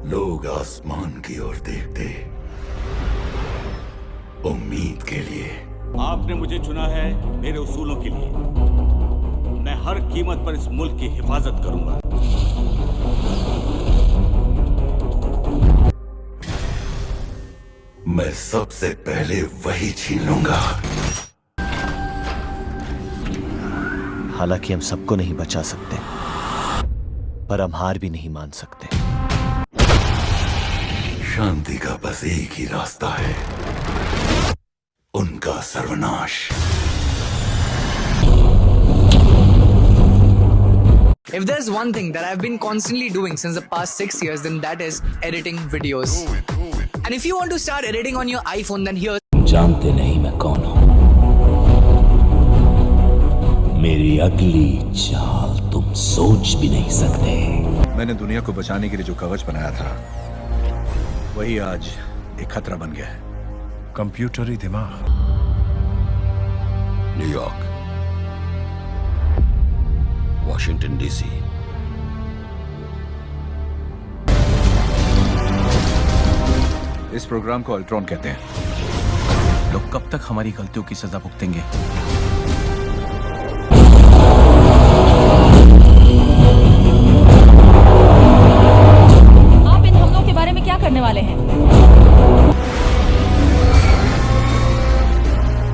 लोग आसमान की ओर देखते, उम्मीद के लिए। आपने मुझे चुना है मेरे उसूलों के लिए। मैं हर कीमत पर इस मुल्क की हिफाजत करूंगा। मैं सबसे पहले वही छीन लूंगा। हालांकि हम सबको नहीं बचा सकते, पर हम हार भी नहीं मान सकते। शांति का बस एक ही रास्ता है, उनका सर्वनाश। If there's one thing that I've been constantly doing since the past 6 years, then that is editing videos. And if you want to start editing on your iPhone, then here. जानते नहीं मैं कौन हूं। मेरी अगली चाल तुम सोच भी नहीं सकते। मैंने दुनिया को बचाने के लिए जो कवच बनाया था, वही आज एक खतरा बन गया है। कंप्यूटरी दिमाग। न्यूयॉर्क, वॉशिंगटन डीसी, इस प्रोग्राम को अल्ट्रॉन कहते हैं। लोग कब तक हमारी गलतियों की सजा भुगतेंगे? आप इन हमलों के बारे में क्या करने वाले हैं?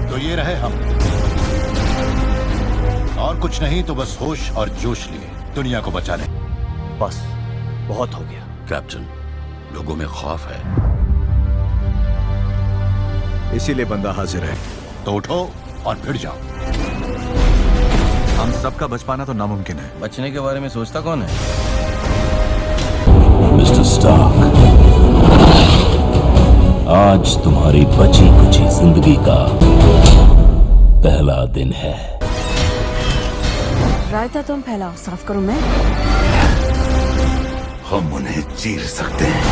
तो ये रहे हम, और कुछ नहीं तो बस होश और जोश लिए दुनिया को बचाने। बस बहुत हो गया। कैप्टन, लोगों में खौफ है, इसीलिए बंदा हाजिर है। तो उठो और भिड़ जाओ। हम सबका बच पाना तो नामुमकिन है। बचने के बारे में सोचता कौन है? मिस्टर स्टार्क, आज तुम्हारी बची कुची जिंदगी का पहला दिन है। रायता तुम फैलाओ, साफ करूं मैं? हम उन्हें चीर सकते हैं।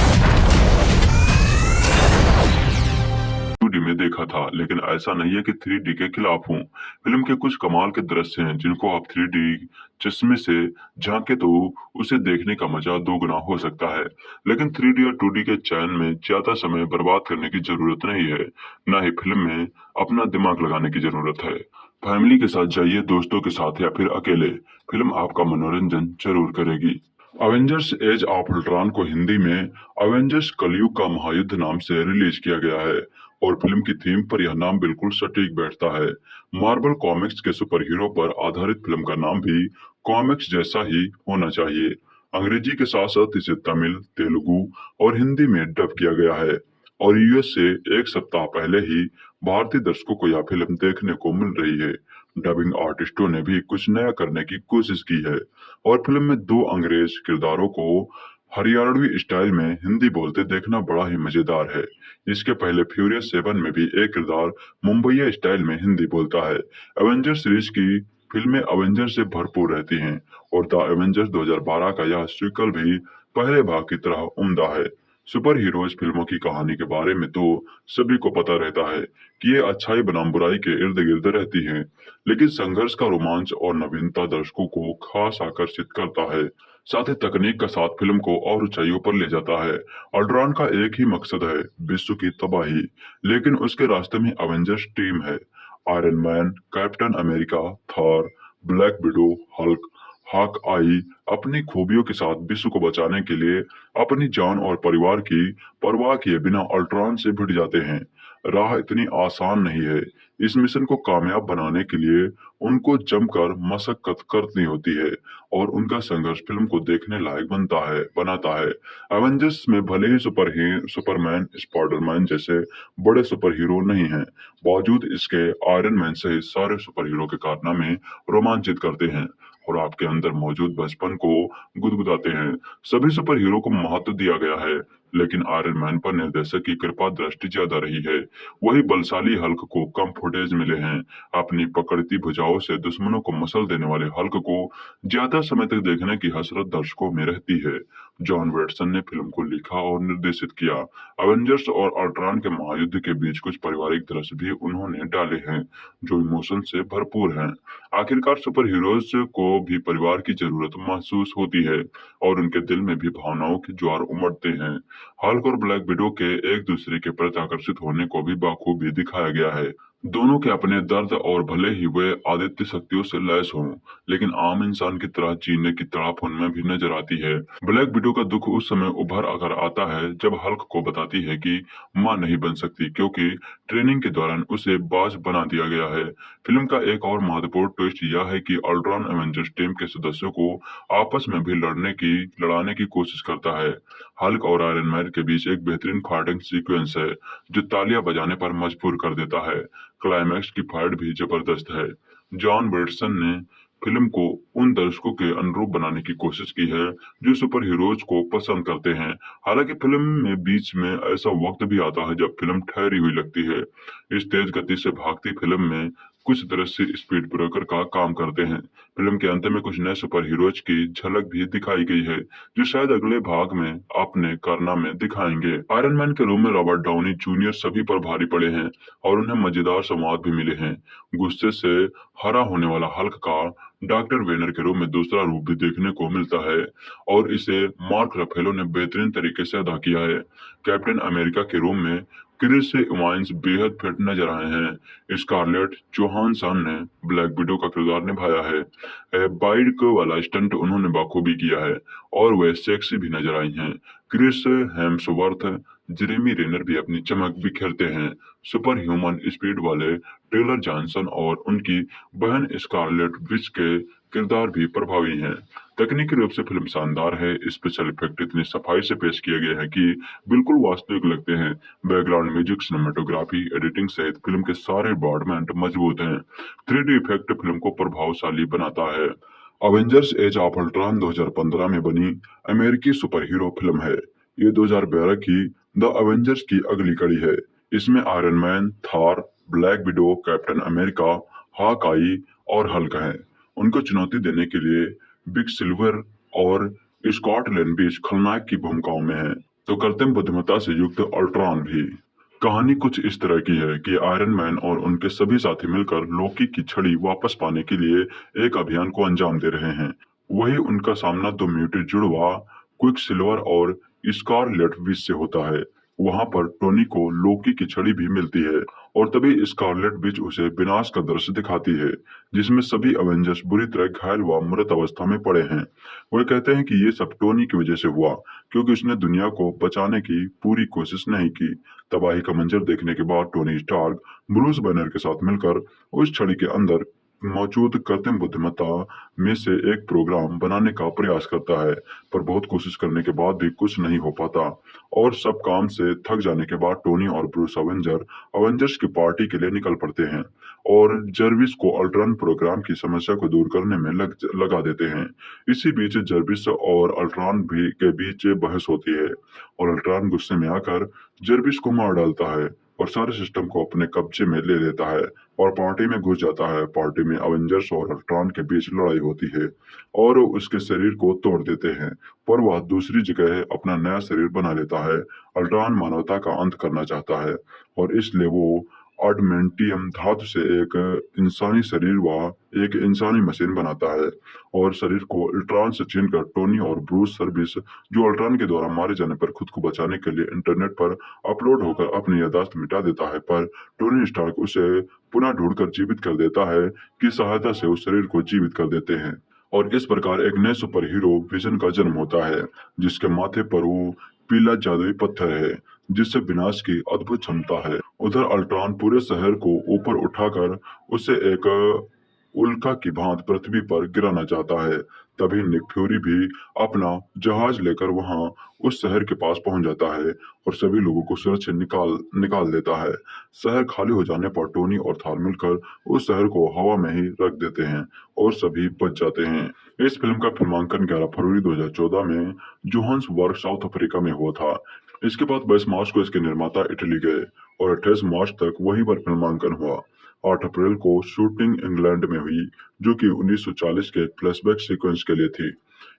2D में देखा था, लेकिन ऐसा नहीं है कि 3D के खिलाफ हूँ। फिल्म के कुछ कमाल के दृश्य हैं जिनको आप 3D चश्मे से झांके तो उसे देखने का मजा दोगुना हो सकता है। लेकिन 3D और 2D के चयन में ज्यादा समय बर्बाद करने की जरूरत नहीं है, न ही फिल्म में अपना दिमाग लगाने की जरूरत है। फैमिली के साथ जाइए, दोस्तों के साथ या फिर अकेले, फिल्म आपका मनोरंजन जरूर करेगी। अवेंजर्स एज ऑफ अल्ट्रॉन को हिंदी में अवेंजर्स कलयुग का महायुद्ध नाम से रिलीज किया गया है और फिल्म की थीम पर यह नाम बिल्कुल सटीक बैठता है। मार्वल कॉमिक्स के सुपर हीरो पर आधारित फिल्म का नाम भी कॉमिक्स जैसा ही होना चाहिए। अंग्रेजी के साथ साथ इसे तमिल, तेलुगु और हिंदी में डब किया गया है और यूएस से एक सप्ताह पहले ही भारतीय दर्शकों को यह फिल्म देखने को मिल रही है। डबिंग आर्टिस्टों ने भी कुछ नया करने की कोशिश की है और फिल्म में 2 अंग्रेज किरदारों को हरियाणवी स्टाइल में हिंदी बोलते देखना बड़ा ही मजेदार है। इसके पहले फ्यूरियस 7 में भी एक किरदार मुंबई स्टाइल में हिंदी बोलता है। एवेंजर्स सीरीज की फिल्में एवेंजर्स से भरपूर रहती हैं और द एवेंजर्स 2012 का यह सीक्वल भी पहले भाग की तरह उम्दा है। सुपर हीरोज फिल्मों की कहानी के बारे में तो सभी को पता रहता है कि ये अच्छाई बनाम बुराई के इर्द गिर्द रहती हैं, लेकिन संघर्ष का रोमांच और नवीनता दर्शकों को खास आकर्षित करता है। साथ ही तकनीक का साथ फिल्म को और ऊंचाइयों पर ले जाता है। अल्ट्रॉन का एक ही मकसद है, विश्व की तबाही, लेकिन उसके रास्ते में एवेंजर्स टीम है। Iron Man, Captain America, Thor, Black Widow, Hulk, Hawkeye अपनी खूबियों के साथ विश्व को बचाने के लिए अपनी जान और परिवार की परवाह किए बिना अल्ट्रॉन से भिड़ जाते हैं। राह इतनी आसान नहीं है। इस मिशन को कामयाब बनाने के लिए उनको जमकर मशक्कत करनी होती है और उनका संघर्ष फिल्म को देखने लायक बनाता है। एवेंजर्स में भले ही सुपरमैन, स्पाइडरमैन जैसे बड़े सुपर हीरो नहीं हैं, बावजूद इसके आयरन मैन सहित सारे सुपर हीरो के कारनामे रोमांचित करते हैं और आपके अंदर मौजूद बचपन को गुदगुदाते हैं। सभी सुपर हीरो को महत्व दिया गया है। लेकिन आयरन मैन पर निर्देशक की कृपा दृष्टि ज्यादा रही है। वही बलशाली हल्क को कम फुटेज मिले हैं। अपनी पकड़ती भुजाओं से दुश्मनों को मसल देने वाले हल्क को ज्यादा समय तक देखने की हसरत दर्शकों में रहती है। जॉन वेटसन ने फिल्म को लिखा और निर्देशित किया। एवेंजर्स और अल्ट्रॉन के महायुद्ध के बीच कुछ पारिवारिक दृश्य भी उन्होंने डाले हैं जो इमोशन से भरपूर हैं। आखिरकार सुपर हीरोज को भी परिवार की जरूरत महसूस होती है और उनके दिल में भी भावनाओं के ज्वार उमड़ते हैं। हल्क और ब्लैक विडो के एक दूसरे के प्रति आकर्षित होने को भी बखूबी दिखाया गया है। दोनों के अपने दर्द और भले ही वे आदित्य शक्तियों से लैस हों, लेकिन आम इंसान की तरह जीने की तड़प उनमें भी नजर आती है। ब्लैक विडो का दुख उस समय उभर कर आता है जब हल्क को बताती है कि मां नहीं बन सकती क्योंकि ट्रेनिंग के दौरान उसे बाज बना दिया गया है। फिल्म का एक और महत्वपूर्ण ट्विस्ट यह है कि अल्ट्रॉन एवेंजर्स टीम के सदस्यों को आपस में भी लड़ाने की कोशिश करता है। हल्क और आयरन मैन के बीच एक बेहतरीन फाइटिंग सीक्वेंस है जो तालियां बजाने पर मजबूर कर देता है। क्लाइमैक्स की फाइट भी जबरदस्त है। जॉन वेटसन ने फिल्म को उन दर्शकों के अनुरूप बनाने की कोशिश की है जो सुपर हीरोज को पसंद करते हैं। हालांकि फिल्म में बीच में ऐसा वक्त भी आता है जब फिल्म ठहरी हुई लगती है। इस तेज गति से भागती फिल्म में कुछ दृश्य स्पीड ब्रेकर का काम करते हैं। फिल्म के अंत में कुछ नए सुपर हीरोज की झलक भी दिखाई गई है जो शायद अगले भाग में अपने कारनामे दिखाएंगे। आयरन मैन के रूम में रॉबर्ट डाउनी जूनियर सभी पर भारी पड़े हैं और उन्हें मजेदार संवाद भी मिले हैं। गुस्से से हरा होने वाला हल्क का डॉक्टर वेनर के रूप में दूसरा रूप भी देखने को मिलता है और इसे मार्क रफेलो ने बेहतरीन तरीके से अदा किया है। कैप्टन अमेरिका के रूप में क्रिस इवांस बेहद फिट नजर आए हैं। स्कारलेट जोहानसन ने ब्लैक विडो का किरदार निभाया है। बाइक वाला स्टंट उन्होंने बखूबी किया है और वे सेक्सी भी नजर आई हैं। क्रिस हेम्सवर्थ, जेरेमी रेनर भी अपनी चमक बिखेरते हैं। सुपर ह्यूमन स्पीड वाले टेलर जॉनसन और उनकी बहन स्कारलेट विच के किरदार भी प्रभावी हैं। तकनीकी रूप से फिल्म शानदार है। स्पेशल इफेक्ट इतनी सफाई से पेश किए गए हैं कि बिल्कुल वास्तविक लगते हैं। बैकग्राउंड म्यूजिक, सिनेमेटोग्राफी, एडिटिंग सहित फिल्म के सारे बॉर्डमेंट मजबूत हैं। 3D इफेक्ट फिल्म को प्रभावशाली बनाता है। अवेंजर्स एज ऑफ अल्ट्रॉन 2015 में बनी अमेरिकी सुपर हीरो फिल्म है। ये 2012 की द अवेंजर्स की अगली कड़ी है। इसमें Iron Man, Thor, Black Widow, Captain America, Hawkeye और हल्क हैं। उनको चुनौती देने के लिए बिग सिल्वर और स्कॉट लैंड खलनायक की भूमिकाओं में है, तो कृत्रिम बुद्धिमत्ता से युक्त अल्ट्रॉन भी। कहानी कुछ इस तरह की है कि आयरन मैन और उनके सभी साथी मिलकर लोकी की छड़ी वापस पाने के लिए एक अभियान को अंजाम दे रहे हैं। वही उनका सामना दो म्यूटेड जुड़वा क्विक सिल्वर और स्कारलेट विच से होता है। वहां पर टोनी को लोकी की छड़ी भी मिलती है और तभी स्कारलेट विच उसे विनाश का दृश्य दिखाती है जिसमें सभी अवेंजर्स बुरी तरह घायल व मृत अवस्था में पड़े हैं। वे कहते हैं कि ये सब टोनी की वजह से हुआ क्योंकि उसने दुनिया को बचाने की पूरी कोशिश नहीं की। तबाही का मंजर देखने के बाद टोनी स्टार्क ब्रूस बैनर के साथ मिलकर उस छड़ी के अंदर मौजूद कृत्रिम बुद्धिमत्ता में से एक प्रोग्राम बनाने का प्रयास करता है, पर बहुत कोशिश करने के बाद भी कुछ नहीं हो पाता और सब काम से थक जाने के बाद टोनी और ब्रूस अवेंजर्स की पार्टी के लिए निकल पड़ते हैं और जर्विस को अल्ट्रॉन प्रोग्राम की समस्या को दूर करने में लगा देते हैं। इसी बीच जर्विस और अल्ट्रॉन के बीच बहस होती है और अल्ट्रॉन गुस्से में आकर जर्विस को मार डालता है और सारे सिस्टम को अपने कब्जे में ले लेता है और पार्टी में घुस जाता है। पार्टी में अवेंजर्स और अल्ट्रॉन के बीच लड़ाई होती है और उसके शरीर को तोड़ देते हैं, पर वह दूसरी जगह अपना नया शरीर बना लेता है। अल्ट्रॉन मानवता का अंत करना चाहता है और इसलिए वो अडमेंटियम धातु से एक इंसानी शरीर व एक इंसानी मशीन बनाता है और शरीर को अल्ट्रॉन से छीनकर टोनी और ब्रूस सर्विस, जो अल्ट्रॉन के द्वारा मारे जाने पर खुद को बचाने के लिए इंटरनेट पर अपलोड होकर अपनी याददाश्त मिटा देता है, पर टोनी स्टार्क उसे पुनः ढूंढकर जीवित कर देता है की सहायता से उस शरीर को जीवित कर देते हैं और इस प्रकार एक नए सुपर हीरो विजन का जन्म होता है जिसके माथे पर वो पीला जादुई पत्थर है जिससे विनाश की अद्भुत क्षमता है। उधर अल्ट्रॉन पूरे शहर को ऊपर उठाकर उसे एक उल्का की भांति पृथ्वी पर गिराना चाहता है। तभी निक फ्यूरी भी अपना जहाज लेकर वहां उस शहर के पास पहुंच जाता है और सभी लोगों को सुरक्षित निकाल देता है। शहर खाली हो जाने पर टोनी और थॉर मिलकर उस शहर को हवा में ही रख देते हैं और सभी बच जाते हैं। इस फिल्म का फिल्मांकन 11 फरवरी 2014 में जोहान्सबर्ग, साउथ अफ्रीका में हुआ था। इसके बाद 22 मार्च को इसके निर्माता इटली गए और 28 मार्च तक वहीं पर फिल्मांकन हुआ। 8 अप्रैल को शूटिंग इंग्लैंड में हुई, जो कि 1940 के फ्लैशबैक सीक्वेंस के लिए थी।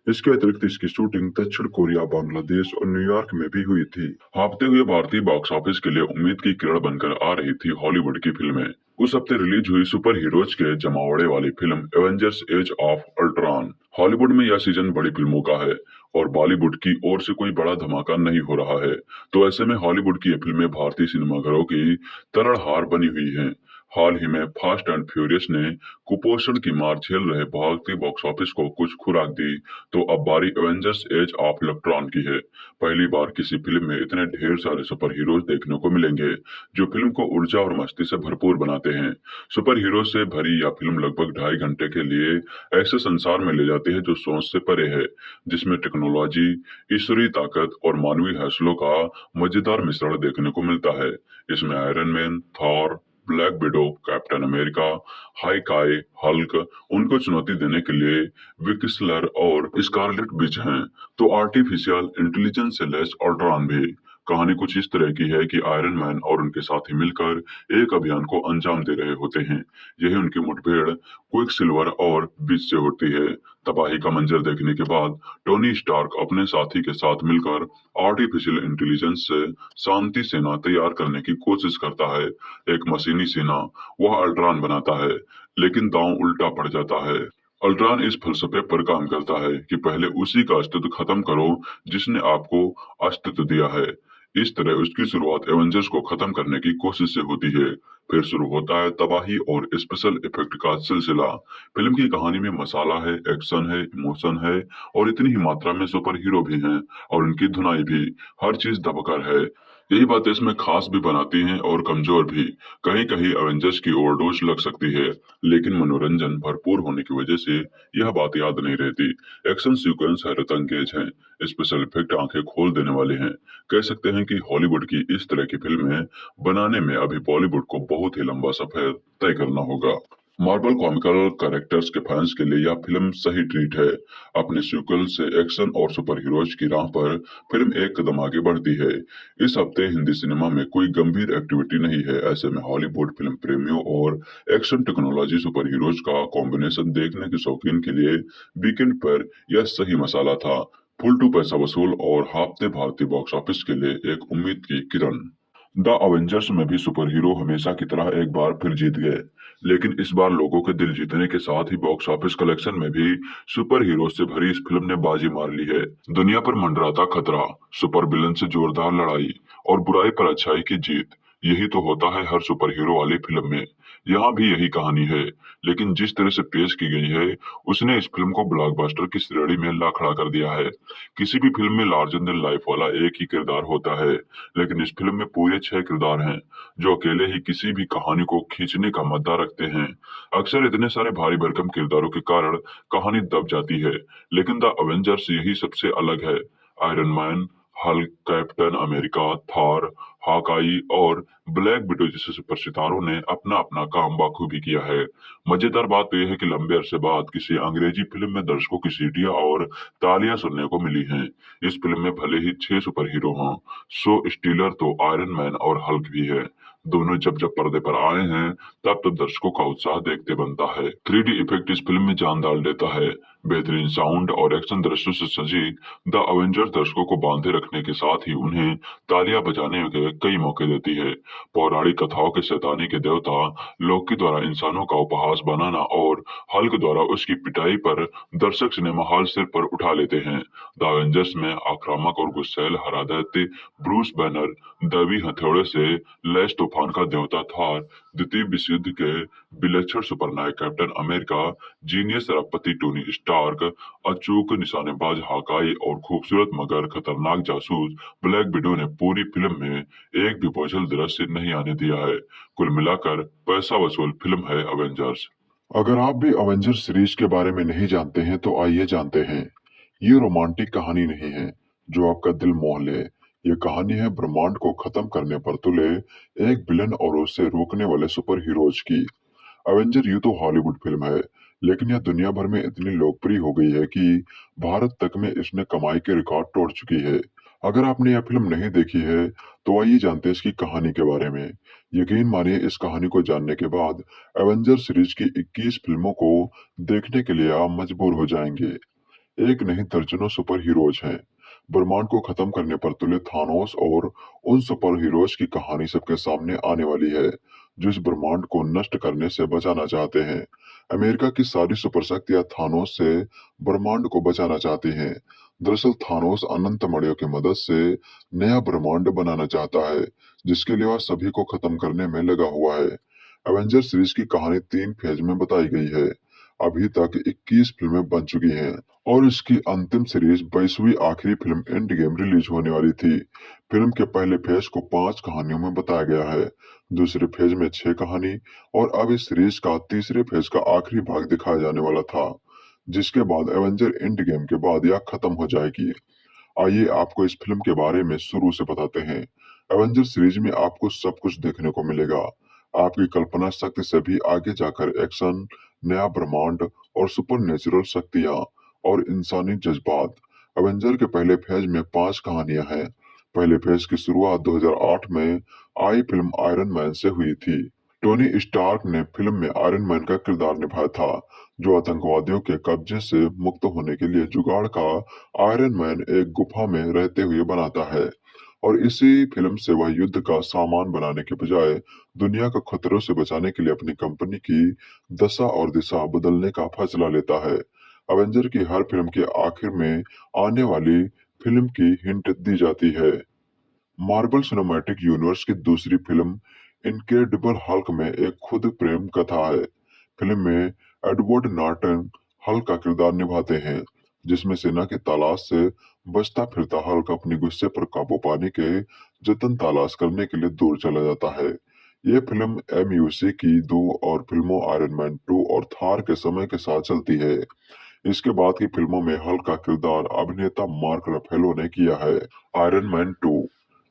इसके अतिरिक्त इसकी शूटिंग दक्षिण कोरिया, बांग्लादेश और न्यूयॉर्क में भी हुई थी। हाँफते हुए भारतीय बॉक्स ऑफिस के लिए उम्मीद की किरण बनकर आ रही थी हॉलीवुड की फिल्में। उस हफ्ते रिलीज हुई सुपर हीरोज के जमावड़े वाली film Avengers Age of Ultron. Hollywood में यह सीजन बड़ी फिल्मों का है और बॉलीवुड की ओर से कोई बड़ा धमाका नहीं हो रहा है, तो ऐसे में हॉलीवुड की ये फिल्में भारतीय सिनेमाघरों की तरलहार बनी हुई हैं। हाल ही में फास्ट एंड फ्यूरियस ने कुपोषण की मार झेल रहे भारतीय बॉक्स ऑफिस को कुछ खुराक दी, तो अब बारी एवेंजर्स एज ऑफ इलेक्ट्रॉन की है। पहली बार किसी फिल्म में इतने ढेर सारे सुपर हीरोज देखने को मिलेंगे जो फिल्म को ऊर्जा और मस्ती से भरपूर बनाते हैं। सुपर हीरो से भरी यह फिल्म लगभग 2.5 घंटे के लिए ऐसे संसार में ले जाती है जो सोच से परे है, जिसमें टेक्नोलॉजी, ईश्वरीय ताकत और मानवीय हौसलों का मजेदार मिश्रण देखने को मिलता है। इसमें Iron Man, Thor, Black Widow, Captain America, Hawkeye, Hulk, उनको चुनौती देने के लिए विक्सलर और स्कारलेट विच हैं, तो आर्टिफिशियल इंटेलिजेंस से लैस अल्ट्रॉन भी। कहानी कुछ इस तरह की है कि आयरन मैन और उनके साथी मिलकर एक अभियान को अंजाम दे रहे होते हैं। यही उनकी मुठभेड़ क्विक सिल्वर और बीच से होती है। तबाही का मंजर देखने के बाद टोनी स्टार्क अपने साथी के साथ मिलकर आर्टिफिशियल इंटेलिजेंस से शांति सेना तैयार करने की कोशिश करता है। एक मशीनी सेना वह अल्ट्रॉन बनाता है, लेकिन दांव उल्टा पड़ जाता है। अल्ट्रॉन इस फलसफे पर काम करता है कि पहले उसी का अस्तित्व खत्म करो जिसने आपको अस्तित्व दिया है। इस तरह उसकी शुरुआत एवेंजर्स को खत्म करने की कोशिश से होती है। फिर शुरू होता है तबाही और स्पेशल इफेक्ट का सिलसिला। फिल्म की कहानी में मसाला है, एक्शन है, इमोशन है और इतनी ही मात्रा में सुपर हीरो भी हैं और उनकी धुनाई भी। हर चीज दबकर है। यही बात इसमें खास भी बनाती हैं और कमजोर भी। कहीं कहीं एवेंजर्स की ओवरडोज लग सकती है, लेकिन मनोरंजन भरपूर होने की वजह से यह बात याद नहीं रहती। एक्शन सीक्वेंस हैरत अंगेज हैं, स्पेशल इफेक्ट आंखें खोल देने वाले हैं। कह सकते हैं कि हॉलीवुड की इस तरह की फिल्में बनाने में अभी बॉलीवुड को बहुत ही लंबा सफर तय करना होगा। मार्वल कॉमिकल कैरेक्टर्स के फैंस के लिए यह फिल्म सही ट्रीट है। अपने सीक्वल से एक्शन और सुपर हीरोज की राह पर फिल्म एक कदम आगे बढ़ती है। इस हफ्ते हिंदी सिनेमा में कोई गंभीर एक्टिविटी नहीं है, ऐसे में हॉलीवुड फिल्म प्रेमियों और एक्शन टेक्नोलॉजी सुपर हीरोज का कॉम्बिनेशन देखने के शौकीन के लिए वीकेंड पर यह सही मसाला था। फुल टू पैसा वसूल और हाफते भारतीय बॉक्स ऑफिस के लिए एक उम्मीद की किरण। द अवेंजर्स में भी सुपर हीरो हमेशा की तरह एक बार फिर जीत गए, लेकिन इस बार लोगों के दिल जीतने के साथ ही बॉक्स ऑफिस कलेक्शन में भी सुपर हीरो से भरी इस फिल्म ने बाजी मार ली है। दुनिया पर मंडराता खतरा, सुपर विलन से जोरदार लड़ाई और बुराई पर अच्छाई की जीत, यही तो होता है हर सुपर हीरो वाली फिल्म में। यहाँ भी यही कहानी है, लेकिन जिस तरह से पेश की गई है उसने इस फिल्म को ब्लॉकबस्टर की श्रेणी में ला खड़ा कर दिया है। किसी भी फिल्म में लार्जर देन लाइफ वाला एक ही किरदार होता है, लेकिन इस फिल्म में पूरे 6 किरदार हैं जो अकेले ही किसी भी कहानी को खींचने का मद्दा रखते हैं। अक्सर इतने सारे भारी भरकम किरदारों के कारण कहानी दब जाती है, लेकिन द अवेंजर्स यही सबसे अलग है। Iron man, Hulk, captain America, Thor, Hawkeye और ब्लैक विडो जैसे सुपर सितारों ने अपना अपना काम बखूबी किया है। मजेदार बात तो यह है कि लंबे अरसे बाद किसी अंग्रेजी फिल्म में दर्शकों की सीटियां और तालियां सुनने को मिली हैं। इस फिल्म में भले ही 6 सुपर हीरो हों, सो स्टीलर तो आयरन मैन और हल्क भी है। दोनों जब जब पर्दे पर आए हैं तब तो दर्शकों का उत्साह देखते बनता है। 3D इफेक्ट इस फिल्म में जान डाल देता है। बेहतरीन साउंड और एक्शन दृश्यों से सजी द अवेंजर्स दर्शकों को बांधे रखने के साथ ही उन्हें तालियां बजाने के कई मौके देती है। पौराणिक कथाओं के शैतानी के देवता लोकी द्वारा इंसानों का उपहास बनाना और हल्क द्वारा उसकी पिटाई पर दर्शक सिनेमा हॉल सिर पर उठा लेते हैं। द अवेंजर्स में आक्रामक और गुस्सैल हरादत्ती ब्रूस बैनर, दैवी हथौड़े से लैस तूफान का देवता थॉर, द्वितीय विश्व युद्ध के विलक्षण सुपरनायक कैप्टन अमेरिका, जीनियस रपति टोनी स्टार्क, अचूक निशानेबाज हॉकाई और खूबसूरत मगर खतरनाक जासूस ब्लैक विडो ने पूरी फिल्म में एक भी बोझल दृश्य नहीं आने दिया है। कुल मिलाकर पैसा वसूल फिल्म है अवेंजर्स। अगर आप भी अवेंजर्स सीरीज के बारे में नहीं जानते हैं तो आइए जानते हैं। ये रोमांटिक कहानी नहीं है जो आपका दिल मोह ले। ये कहानी है ब्रह्मांड को खत्म करने पर तुले एक विलन और उससे रोकने वाले सुपर हीरोज की। अवेंजर यूं तो हॉलीवुड फिल्म है, लेकिन यह दुनिया भर में इतनी लोकप्रिय हो गई है कि भारत तक में इसने कमाई के रिकॉर्ड तोड़ चुकी है। अगर आपने यह फिल्म नहीं देखी है तो आइए जानते हैं इसकी कहानी के बारे में। यकीन मानिए इस कहानी को जानने के बाद एवेंजर सीरीज की 21 फिल्मों को देखने के लिए आप मजबूर हो जाएंगे। एक नहीं दर्जनों सुपर हीरोज हैं। ब्रह्मांड को खत्म करने पर तुले थानोस और उन सुपर हीरोज की कहानी सबके सामने आने वाली है जो इस ब्रह्मांड को नष्ट करने से बचाना चाहते हैं। अमेरिका की सारी सुपर शक्तियां थानोस से ब्रह्मांड को बचाना चाहती हैं। दरअसल थानोस अनंत मणियों की मदद से नया ब्रह्मांड बनाना चाहता है जिसके लिए वह सभी को खत्म करने में लगा हुआ है। एवेंजर सीरीज की कहानी 3 फेज में बताई गई है। अभी तक 21 फिल्में बन चुकी हैं और इसकी अंतिम सीरीज 22वीं आखिरी फिल्म एंड गेम रिलीज होने वाली थी। फिल्म के पहले फेज को 5 कहानियों में बताया गया है, दूसरे फेज में 6 कहानी और अब इस सीरीज का तीसरे फेज का आखिरी भाग दिखाया जाने वाला था, जिसके बाद एवेंजर एंड गेम के बाद यह खत्म हो जाएगी। आइए आपको इस फिल्म के बारे में शुरू से बताते हैं। एवेंजर सीरीज में आपको सब कुछ देखने को मिलेगा। आपकी कल्पना शक्ति से भी आगे जाकर एक्शन, नया ब्रह्मांड और सुपर नेचुरल शक्तियां और इंसानी जज्बात। एवेंजर के पहले फेज में 5 कहानियां हैं। पहले फेज की शुरुआत 2008 में आई फिल्म आयरन मैन से हुई थी। टोनी स्टार्क ने फिल्म में आयरन मैन का किरदार निभाया था जो आतंकवादियों के कब्जे से मुक्त होने के लिए जुगाड़ का आयरन मैन एक गुफा में रहते हुए बनाता है और इसी फिल्म से वह युद्ध का सामान बनाने के बजाय दुनिया को खतरों से बचाने के लिए अपनी कंपनी की दशा और दिशा बदलने का फैसला लेता है। अवेंजर की हर फिल्म के आखिर में आने वाली फिल्म की हिंट दी जाती है। मार्वल सिनेमैटिक यूनिवर्स की दूसरी फिल्म इनक्रेडिबल हल्क में एक खुद प्रेम कथा है। फिल्म में एडवर्ड नॉर्टन हल्क का किरदार निभाते हैं जिसमें सेना की तलाश से बचता फिरता हल्क अपनी गुस्से पर काबू पाने के जतन तलाश करने के लिए दूर चला जाता है। यह फिल्म एमयूसी की 2 और फिल्मों आयरन मैन 2 और थार के समय के साथ चलती है। इसके बाद की फिल्मों में हल्क का किरदार अभिनेता मार्क रफेलो ने किया है। आयरन मैन 2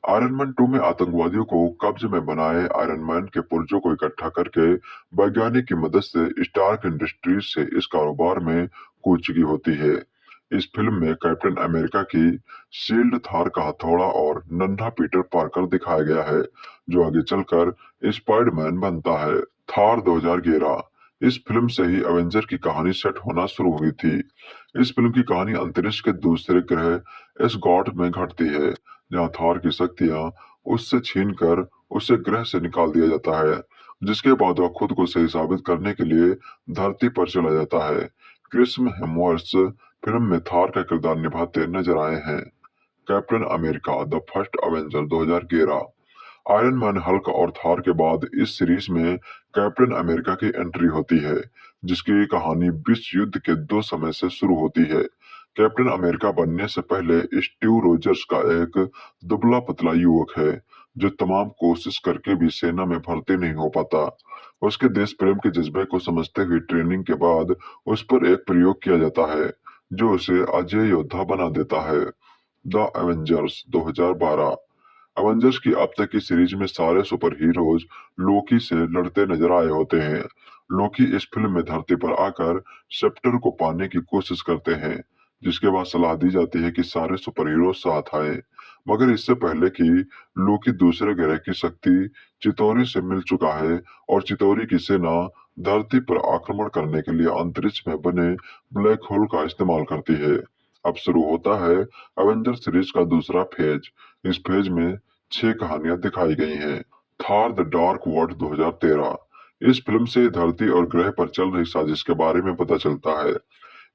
आयरन मैन 2 में आतंकवादियों को कब्जे में बनाए आयरन मैन के पुर्जों को इकट्ठा करके वैज्ञानिक की मदद से स्टार्क इंडस्ट्रीज से इस कारोबार में कूद चुकी होती है। इस फिल्म में कैप्टन अमेरिका की शील्ड, थार का हथौड़ा और नन्हा पीटर पार्कर दिखाया गया है जो आगे चलकर स्पाइडरमैन बनता है। थार 2011 इस फिल्म से ही एवेंजर की कहानी सेट होना शुरू हुई थी। इस फिल्म की कहानी अंतरिक्ष के दूसरे ग्रह एसगॉर्ड में घटती है जहां थार की शक्तियां उससे छीनकर उसे ग्रह से निकाल दिया जाता है, जिसके बाद वह खुद को सही साबित करने के लिए धरती पर चला जाता है। क्रिस हेम्सवर्थ फिल्म में थार का किरदार निभाते नजर आए हैं। Captain America the first Avenger 2011 iron man, Hulk और थार के बाद इस सीरीज में कैप्टन अमेरिका की एंट्री होती है जिसकी कहानी विश्व युद्ध के 2 समय से शुरू होती है। कैप्टन अमेरिका बनने से पहले स्टीव रोजर्स का एक दुबला पतला युवक है जो तमाम कोशिश करके भी सेना में भर्ती नहीं हो पाता। उसके देश प्रेम के जज्बे को समझते हुए ट्रेनिंग के बाद उस पर एक प्रयोग किया जाता है जो उसे अजय योद्धा बना देता है। द एवेंजर्स 2012 एवेंजर्स की अब तक की सीरीज में सारे सुपर हीरोज लोकी से लड़ते नजर आए होते हैं। लोकी इस फिल्म में धरती पर आकर सेप्टर को पाने की कोशिश करते हैं जिसके बाद सलाह दी जाती है कि सारे सुपर हीरो साथ आए, मगर इससे पहले कि लोकी दूसरे ग्रह की शक्ति चितौरी से मिल चुका है और चितौरी की सेना धरती पर आक्रमण करने के लिए अंतरिक्ष में बने ब्लैक होल का इस्तेमाल करती है। अब शुरू होता है एवेंजर सीरीज का दूसरा फेज। इस फेज में 6 कहानियां दिखाई गई हैं। थार द डार्क वर्ल्ड 2013 इस फिल्म से धरती और ग्रह पर चल रही साजिश के बारे में पता चलता है।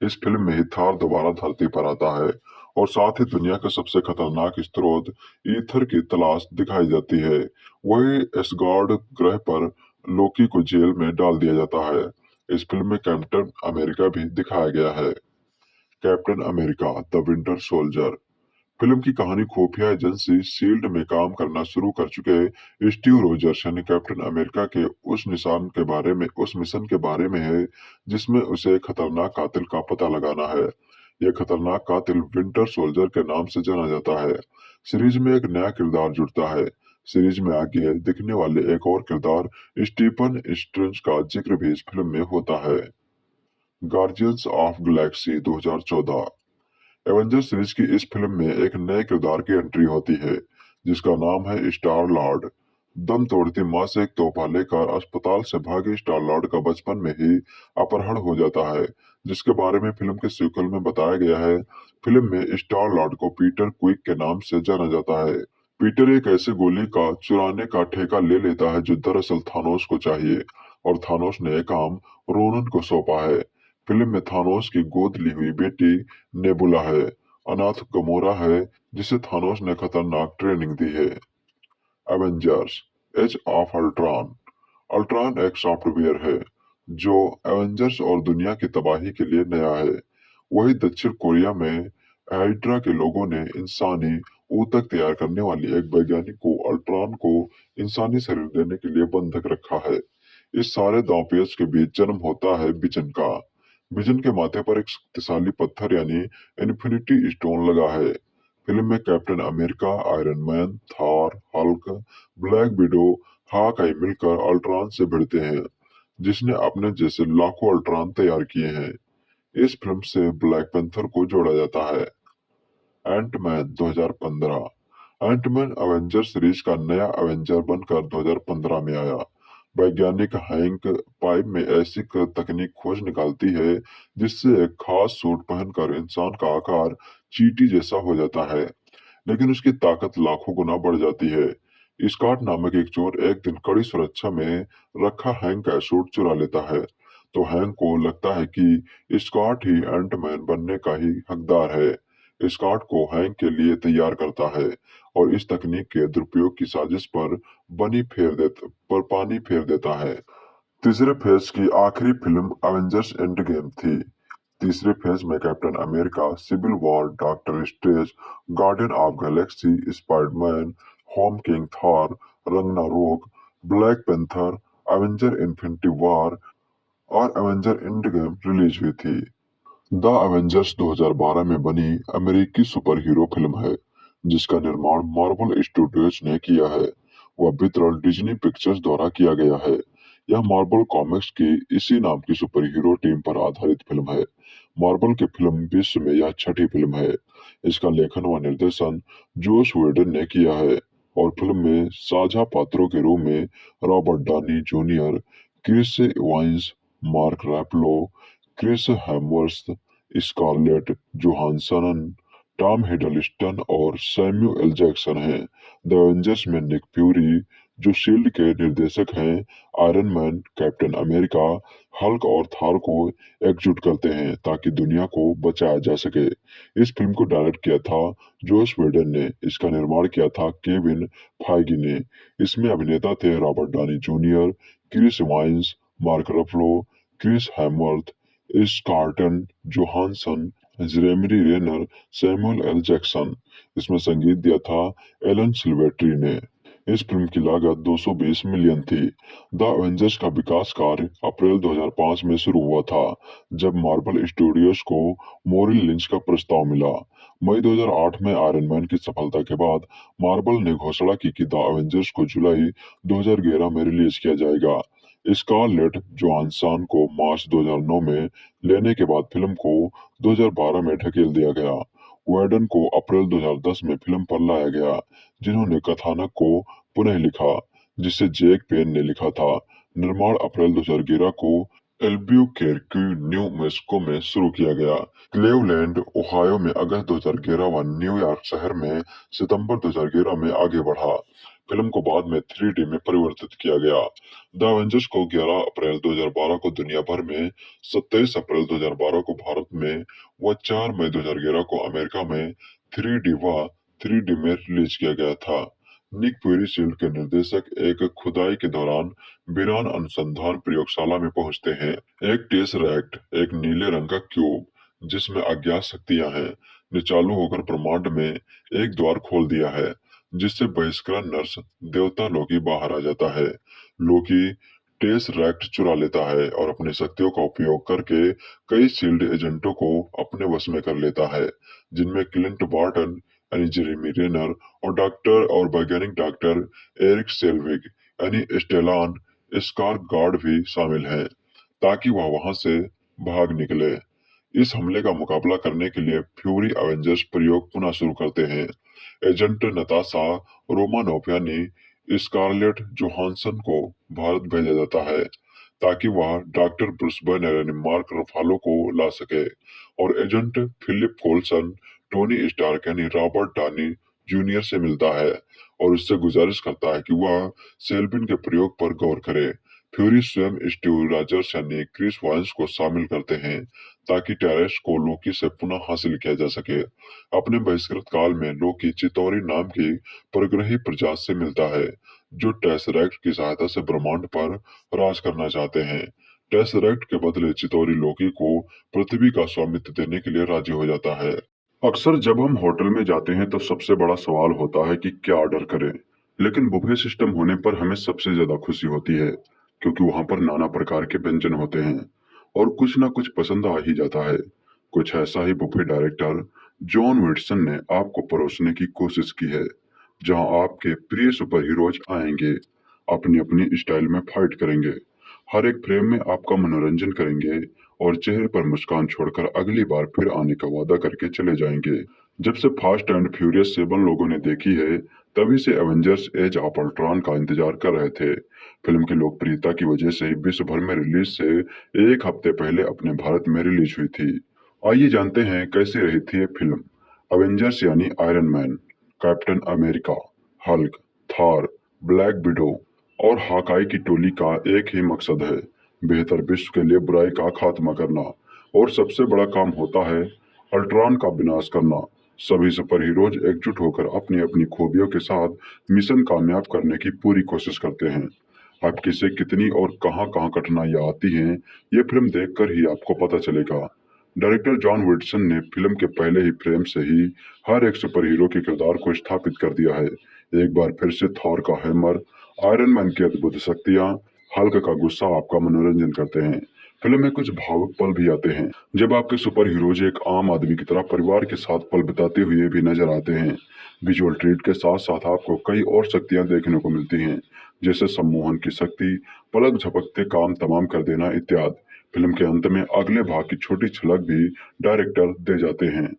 इस फिल्म में ही थार दोबारा धरती पर आता है और साथ ही दुनिया के सबसे खतरनाक स्रोत ईथर की तलाश दिखाई जाती है। वही एसगार्ड ग्रह पर लोकी को जेल में डाल दिया जाता है। इस फिल्म में कैप्टन अमेरिका भी दिखाया गया है। Captain America the winter soldier film की कहानी खुफिया एजेंसी शील्ड में काम करना शुरू कर चुके स्टीव रोजर्स यानी कैप्टन अमेरिका के उस मिशन के बारे में है जिसमें उसे एक खतरनाक कातिल का पता लगाना है। यह खतरनाक कातिल विंटर सोल्जर के नाम से जाना जाता है। सीरीज में एक नया किरदार जुड़ता है। सीरीज में आगे दिखने वाले एक और किरदार स्टीफन स्ट्रेंज का जिक्र भी इस फिल्म में होता है। Guardians of Galaxy 2014 Avenger series की इस फिल्म में एक नए किरदार की एंट्री होती है जिसका नाम है स्टार लॉर्ड। दम तोड़ती मां से एक तोहफा लेकर अस्पताल से भागे स्टार लॉर्ड का बचपन में ही अपहरण हो जाता है, जिसके बारे में फिल्म के सीक्वल में बताया गया है। फिल्म में स्टार लॉर्ड को पीटर क्विक के नाम से जाना जाता है। पीटर एक ऐसे गोली का चुराने का ठेका ले लेता है जो दरअसल थानोस को चाहिए, और थानोस ने यह काम रोनन को सौंपा है। फिल्म में थानोस की गोद ली हुई बेटी नेबुला है, अनाथ गमोरा है जिसे थानोस ने खतरनाक ट्रेनिंग दी है। Avengers Age of Ultron. Ultron एक सॉफ्टवेयर है जो एवेंजर्स और दुनिया की तबाही के लिए नया है। वही दक्षिण कोरिया में हाइड्रा के लोगों ने इंसानी ऊतक तैयार करने वाली एक वैज्ञानिक को अल्ट्रॉन को इंसानी शरीर देने के लिए बंधक रखा है। इस सारे दांवपेच के बीच जन्म होता है विजन का। विजन के माथे पर एक शक्तिशाली पत्थर यानी इन्फिनिटी स्टोन लगा है। फिल्म में Captain America, Iron Man, Thor, Hulk, Black window, Hawkeye मिलकर अल्ट्रॉन से भिड़ते हैं, जिसने अपने जैसे लाखों अल्ट्रॉन तैयार किए हैं। इस फिल्म से ब्लैक पैंथर को जोड़ा जाता है। एंटमैन 2015। एंटमैन अवेंजर सीरीज का नया अवेंजर बनकर 2015 में आया। वैज्ञानिक हैंक पाइप में ऐसी तकनीक खोज निकालती है जिससे एक खास सूट पहनकर इंसान का आकार चींटी जैसा हो जाता है, लेकिन उसकी ताकत लाखों गुना बढ़ जाती है। स्कॉट नामक एक चोर एक दिन कड़ी सुरक्षा में रखा हैंक का सूट चुरा लेता है, तो हैंक को लगता है कि स्कॉट ही एंटमैन बनने का ही हकदार है। स्कॉट को हैंक के लिए तैयार करता है और इस तकनीक के दुरुपयोग की साजिश पर पानी फेर देता है। तीसरे फेज की आखिरी फिल्म एवेंजर्स एंड गेम थी। तीसरे फेज में Captain America, Civil War, doctor Strange, Guardian of Galaxy, Spiderman, Homecoming, Thor, Ragnarok, Black Panther, Avenger Infinity War और एवेंजर एंड गेम रिलीज हुई थी। द एवेंजर्स 2012 में बनी अमेरिकी सुपर हीरो फिल्म है जिसका निर्माण मार्वल स्टूडियोज ने किया है। वह वितरण डिज्नी पिक्चर्स द्वारा किया गया है। यह मार्वल कॉमिक्स की इसी नाम की सुपर हीरो टीम पर आधारित फिल्म है। मार्वल की फिल्म विश्व में यह छठी फिल्म है। इसका लेखन व निर्देशन जोश वेडन ने किया है और फिल्म में साझा पात्रों के रूप में Robert Downey Junior, Chris Evans, Mark Ruffalo, Chris Hemsworth, Scarlett Johansson, Tom Hiddleston और सैम्यूअल एल जैक्सन हैं। द एवेंजर्स में निक फ्यूरी जो शील्ड के निर्देशक हैं, Iron Man, Captain America, Hulk और थॉर को एकजुट करते हैं ताकि दुनिया को बचाया जा सके। इस फिल्म को डायरेक्ट किया था जोश वेडन ने। इसका निर्माण किया था केविन फाइगी ने। इसमें अभिनेता थे Robert Downey Junior, Chris Evans, Mark Ruffalo, Chris Hemsworth, Scarlett Johansson, Jeremy Renner, Samuel L Jackson. इसमें संगीत दिया था एलन सिल्वेस्ट्री ने। इस फिल्म की लागत 220 मिलियन थी। द एवेंजर्स का विकास कार्य अप्रैल 2005 में शुरू हुआ था जब मार्वल स्टूडियोज को मोरिल लिंच का प्रस्ताव मिला। मई 2008 में आयरन मैन की सफलता के बाद मार्वल ने घोषणा की कि द एवेंजर्स को जुलाई 2011 में रिलीज किया जाएगा। स्कारलेट जोहानसन को मार्च 2009 में लेने के बाद फिल्म को 2012 में ढकेल दिया गया। वेडन को अप्रैल 2010 में फिल्म पर लाया गया, जिन्होंने कथानक को पुनः लिखा जिसे जैक पेन ने लिखा था। निर्माण अप्रैल 2011 को एल्ब्यूकेर्क, न्यू मैक्सिको में शुरू किया गया। क्लेवलैंड, ओहायो में अगस्त 2011 व न्यूयॉर्क शहर में सितंबर 2011 में आगे बढ़ा। फिल्म को बाद में 3D में परिवर्तित किया गया। द एवेंजर्स को 11 अप्रैल 2012 को दुनिया भर में, 27 अप्रैल 2012 को भारत में व 4 मई 2011 को अमेरिका में 3D में रिलीज किया गया था। निक फ्यूरी शील्ड के निर्देशक एक खुदाई के दौरान वीरान अनुसंधान प्रयोगशाला में पहुंचते हैं। एक टेसरैक्ट, एक नीले रंग का क्यूब जिसमें अज्ञात शक्तियां हैं, ने चालू होकर ब्रह्मांड में एक द्वार खोल दिया है जिससे बहिष्कृत नर्स देवता लोकी बाहर आ जाता है। लोकी टेसरैक्ट चुरा लेता है और अपनी शक्तियों का उपयोग करके कई शील्ड एजेंटों को अपने वश में कर लेता है, जिनमें क्लिंट बार्टन यानी जेरेमी रेनर और डॉक्टर और वैज्ञानिक डॉक्टर एरिक सेल्विग यानी स्टेलान स्कारगार्ड भी शामिल हैं, ताकि वह वहां से भाग निकले। इस हमले का मुकाबला करने के लिए फ्यूरी एवेंजर्स प्रयोग पुनः शुरू करते हैं। एजेंट नताशा रोमानोफ यानी स्कारलेट जोहानसन को भारत भेजा जाता है ताकि वह डॉक्टर ब्रूस बैनर यानी मार्क रफालो को ला सके, और एजेंट फिलिप कोल्सन टोनी स्टार्क यानी रॉबर्ट डानी जूनियर से मिलता है और उससे गुजारिश करता है कि वह सेल्बिन के प्रयोग पर गौर करे। फ्यूरी स्वयं स्टीव रॉजर्स यानी क्रिस वाइंस को शामिल करते हैं ताकि टेरेस को लोकी से पुनः हासिल किया जा सके। अपने बहिष्कृत काल में लोकी चितौरी नाम की परग्रही प्रजाति से मिलता है जो टेसरेक्ट की सहायता से ब्रह्मांड पर राज करना चाहते हैं। टेसरेक्ट के बदले चितौरी लोकी को पृथ्वी का स्वामित्व देने के लिए राजी हो जाता है। अक्सर जब हम होटल में जाते हैं तो सबसे बड़ा सवाल होता है कि क्या ऑर्डर करें, लेकिन बुफे सिस्टम होने पर हमें सबसे ज्यादा खुशी होती है क्योंकि वहां पर नाना प्रकार के व्यंजन होते हैं और कुछ ना कुछ पसंद आ ही जाता है। कुछ ऐसा ही बुफे डायरेक्टर जॉन विटसन ने आपको परोसने की कोशिश की है, जहां आपके प्रिय सुपर हीरोज आएंगे, अपनी अपनी स्टाइल में फाइट करेंगे, हर एक फ्रेम में आपका मनोरंजन करेंगे और चेहरे पर मुस्कान छोड़कर अगली बार फिर आने का वादा करके चले जाएंगे। जब से फास्ट एंड फ्यूरियस 7 लोगों ने देखी है तभी से एवेंजर्स एज ऑफ अल्ट्रॉन का इंतजार कर रहे थे। फिल्म की लोकप्रियता की वजह से विश्व भर में रिलीज से एक हफ्ते पहले अपने भारत में रिलीज हुई थी। आइए जानते हैं कैसी रही थी ये फिल्म। एवेंजर्स यानी iron Man, Captain America, Hulk, Thor, Black window और हाकाई की टोली का एक ही मकसद है, बेहतर विश्व के लिए बुराई का खात्मा करना, और सबसे बड़ा काम होता है अल्ट्रॉन का विनाश करना। सभी सुपर हीरोज एकजुट होकर अपनी अपनी खूबियों के साथ मिशन कामयाब करने की पूरी कोशिश करते हैं। अब किसे कितनी और कहां कहां कठिनाइयां आती हैं ये फिल्म देखकर ही आपको पता चलेगा। डायरेक्टर जॉन विटसन ने फिल्म के पहले ही फ्रेम से ही हर एक सुपर हीरो के किरदार को स्थापित कर दिया है। एक बार फिर से थॉर का हैमर, आयरन मैन की अद्भुत शक्तियां, हल्क का गुस्सा आपका मनोरंजन करते हैं। फिल्म में कुछ भावुक पल भी आते हैं जब आपके सुपर हीरोज एक आम आदमी की तरह परिवार के साथ पल बिताते हुए भी नजर आते हैं। विजुअल ट्रीट के साथ साथ आपको कई और शक्तियां देखने को मिलती हैं, जैसे सम्मोहन की शक्ति, पलक झपकते काम तमाम कर देना इत्यादि। फिल्म के अंत में अगले भाग की छोटी झलक भी डायरेक्टर दे जाते हैं।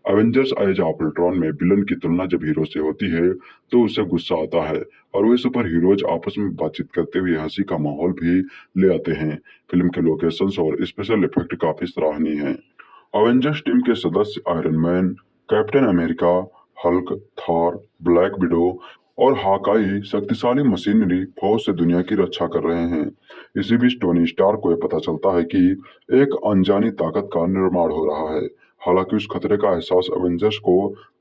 एवेंजर्स एज ऑफ अल्ट्रॉन में विलन की तुलना जब हीरो से होती है तो उसे गुस्सा आता है और वे सुपर हीरोज आपस में बातचीत करते हुए हंसी का माहौल भी ले आते हैं। फिल्म के लोकेशंस और स्पेशल इफेक्ट काफी सराहनीय हैं। एवेंजर्स टीम के सदस्य iron Man, Captain America, Hulk, Thor, Black window और हाकाई शक्तिशाली मशीनरी फौज से दुनिया की रक्षा कर रहे हैं। इसी बीच टोनी स्टार्क को यह पता चलता है कि एक अनजानी ताकत का निर्माण हो रहा है। हालांकि उस खतरे का एहसास एवेंजर्स को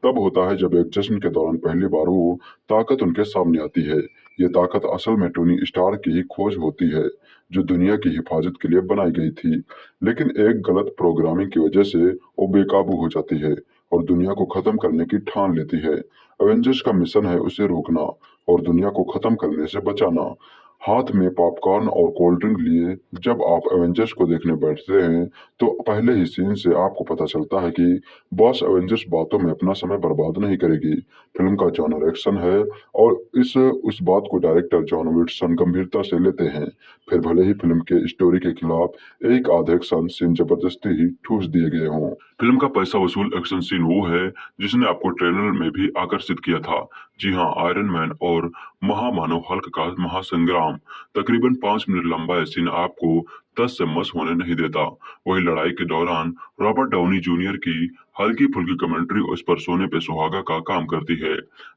तब होता है जब एक जश्न के दौरान पहली बार वो ताकत उनके सामने आती है। ये ताकत असल में टोनी स्टार्क की ही खोज होती है जो दुनिया की हिफाजत के लिए बनाई गई थी, लेकिन एक गलत प्रोग्रामिंग की वजह से वो बेकाबू हो जाती है और दुनिया को खत्म करने की ठान लेती है। एवेंजर्स का मिशन है उसे रोकना और दुनिया को खत्म करने से बचाना। हाथ में पॉपकॉर्न और कोल्ड ड्रिंक लिए जब आप एवेंजर्स को देखने बैठते हैं तो पहले ही सीन से आपको पता चलता है कि बॉस एवेंजर्स बातों में अपना समय बर्बाद नहीं करेगी। फिल्म का जॉनर एक्शन है और उस बात को डायरेक्टर जॉन विटसन गंभीरता से लेते हैं। फिर भले ही फिल्म के स्टोरी के खिलाफ एक आधे एक्शन सीन जबरदस्ती ही ठूस दिए गए हों। फिल्म का पैसा वसूल एक्शन सीन वो है जिसने आपको ट्रेलर में भी आकर्षित किया था। जी हाँ, आयरन मैन और महामानव हल्क का महासंग्राम तकरीबन 5 मिनट लंबा यह सीन आपको तस से मस होने नहीं देता। वही लड़ाई के दौरान रॉबर्ट डाउनी जूनियर की हल्की फुल्की कमेंट्री उस पर सोने पे सुहागा का काम करती है।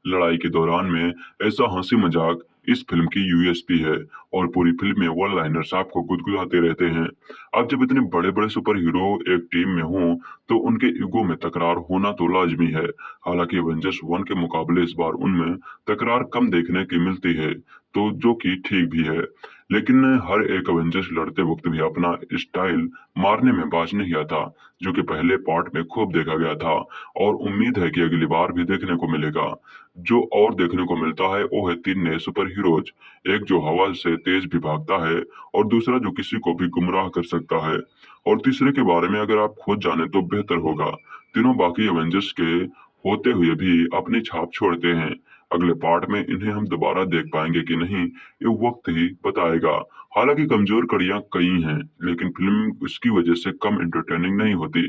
लड़ाई के दौरान में ऐसा हंसी मजाक इस फिल्म की यूएसपी है और पूरी फिल्म में वन लाइनर्स आपको गुदगुदाते रहते हैं। अब जब इतने बड़े बड़े सुपर हीरो एक टीम में हों तो उनके ईगो में तकरार होना तो लाजमी है। हालांकि एवेंजर्स 1 के मुकाबले इस बार उनमें तकरार कम देखने की मिलती है, तो जो कि ठीक भी है, लेकिन हर एक एवेंजर्स लड़ते वक्त भी अपना स्टाइल मारने में बाज नहीं आता, जो कि पहले पार्ट में खूब देखा गया था और उम्मीद है कि अगली बार भी देखने को मिलेगा। जो और देखने को मिलता है वो है 3 नए सुपर हीरोज, एक जो हवा से तेज भी भागता है और दूसरा जो किसी को भी गुमराह कर सकता है, और तीसरे के बारे में अगर आप खुद जाने तो बेहतर होगा। तीनों बाकी एवेंजर्स के होते हुए भी अपनी छाप छोड़ते हैं। अगले पार्ट में इन्हें हम दोबारा देख पाएंगे कि नहीं, ये वक्त ही बताएगा। हालांकि कमजोर कड़ियां कई हैं, लेकिन फिल्म उसकी वजह से कम एंटरटेनिंग नहीं होती।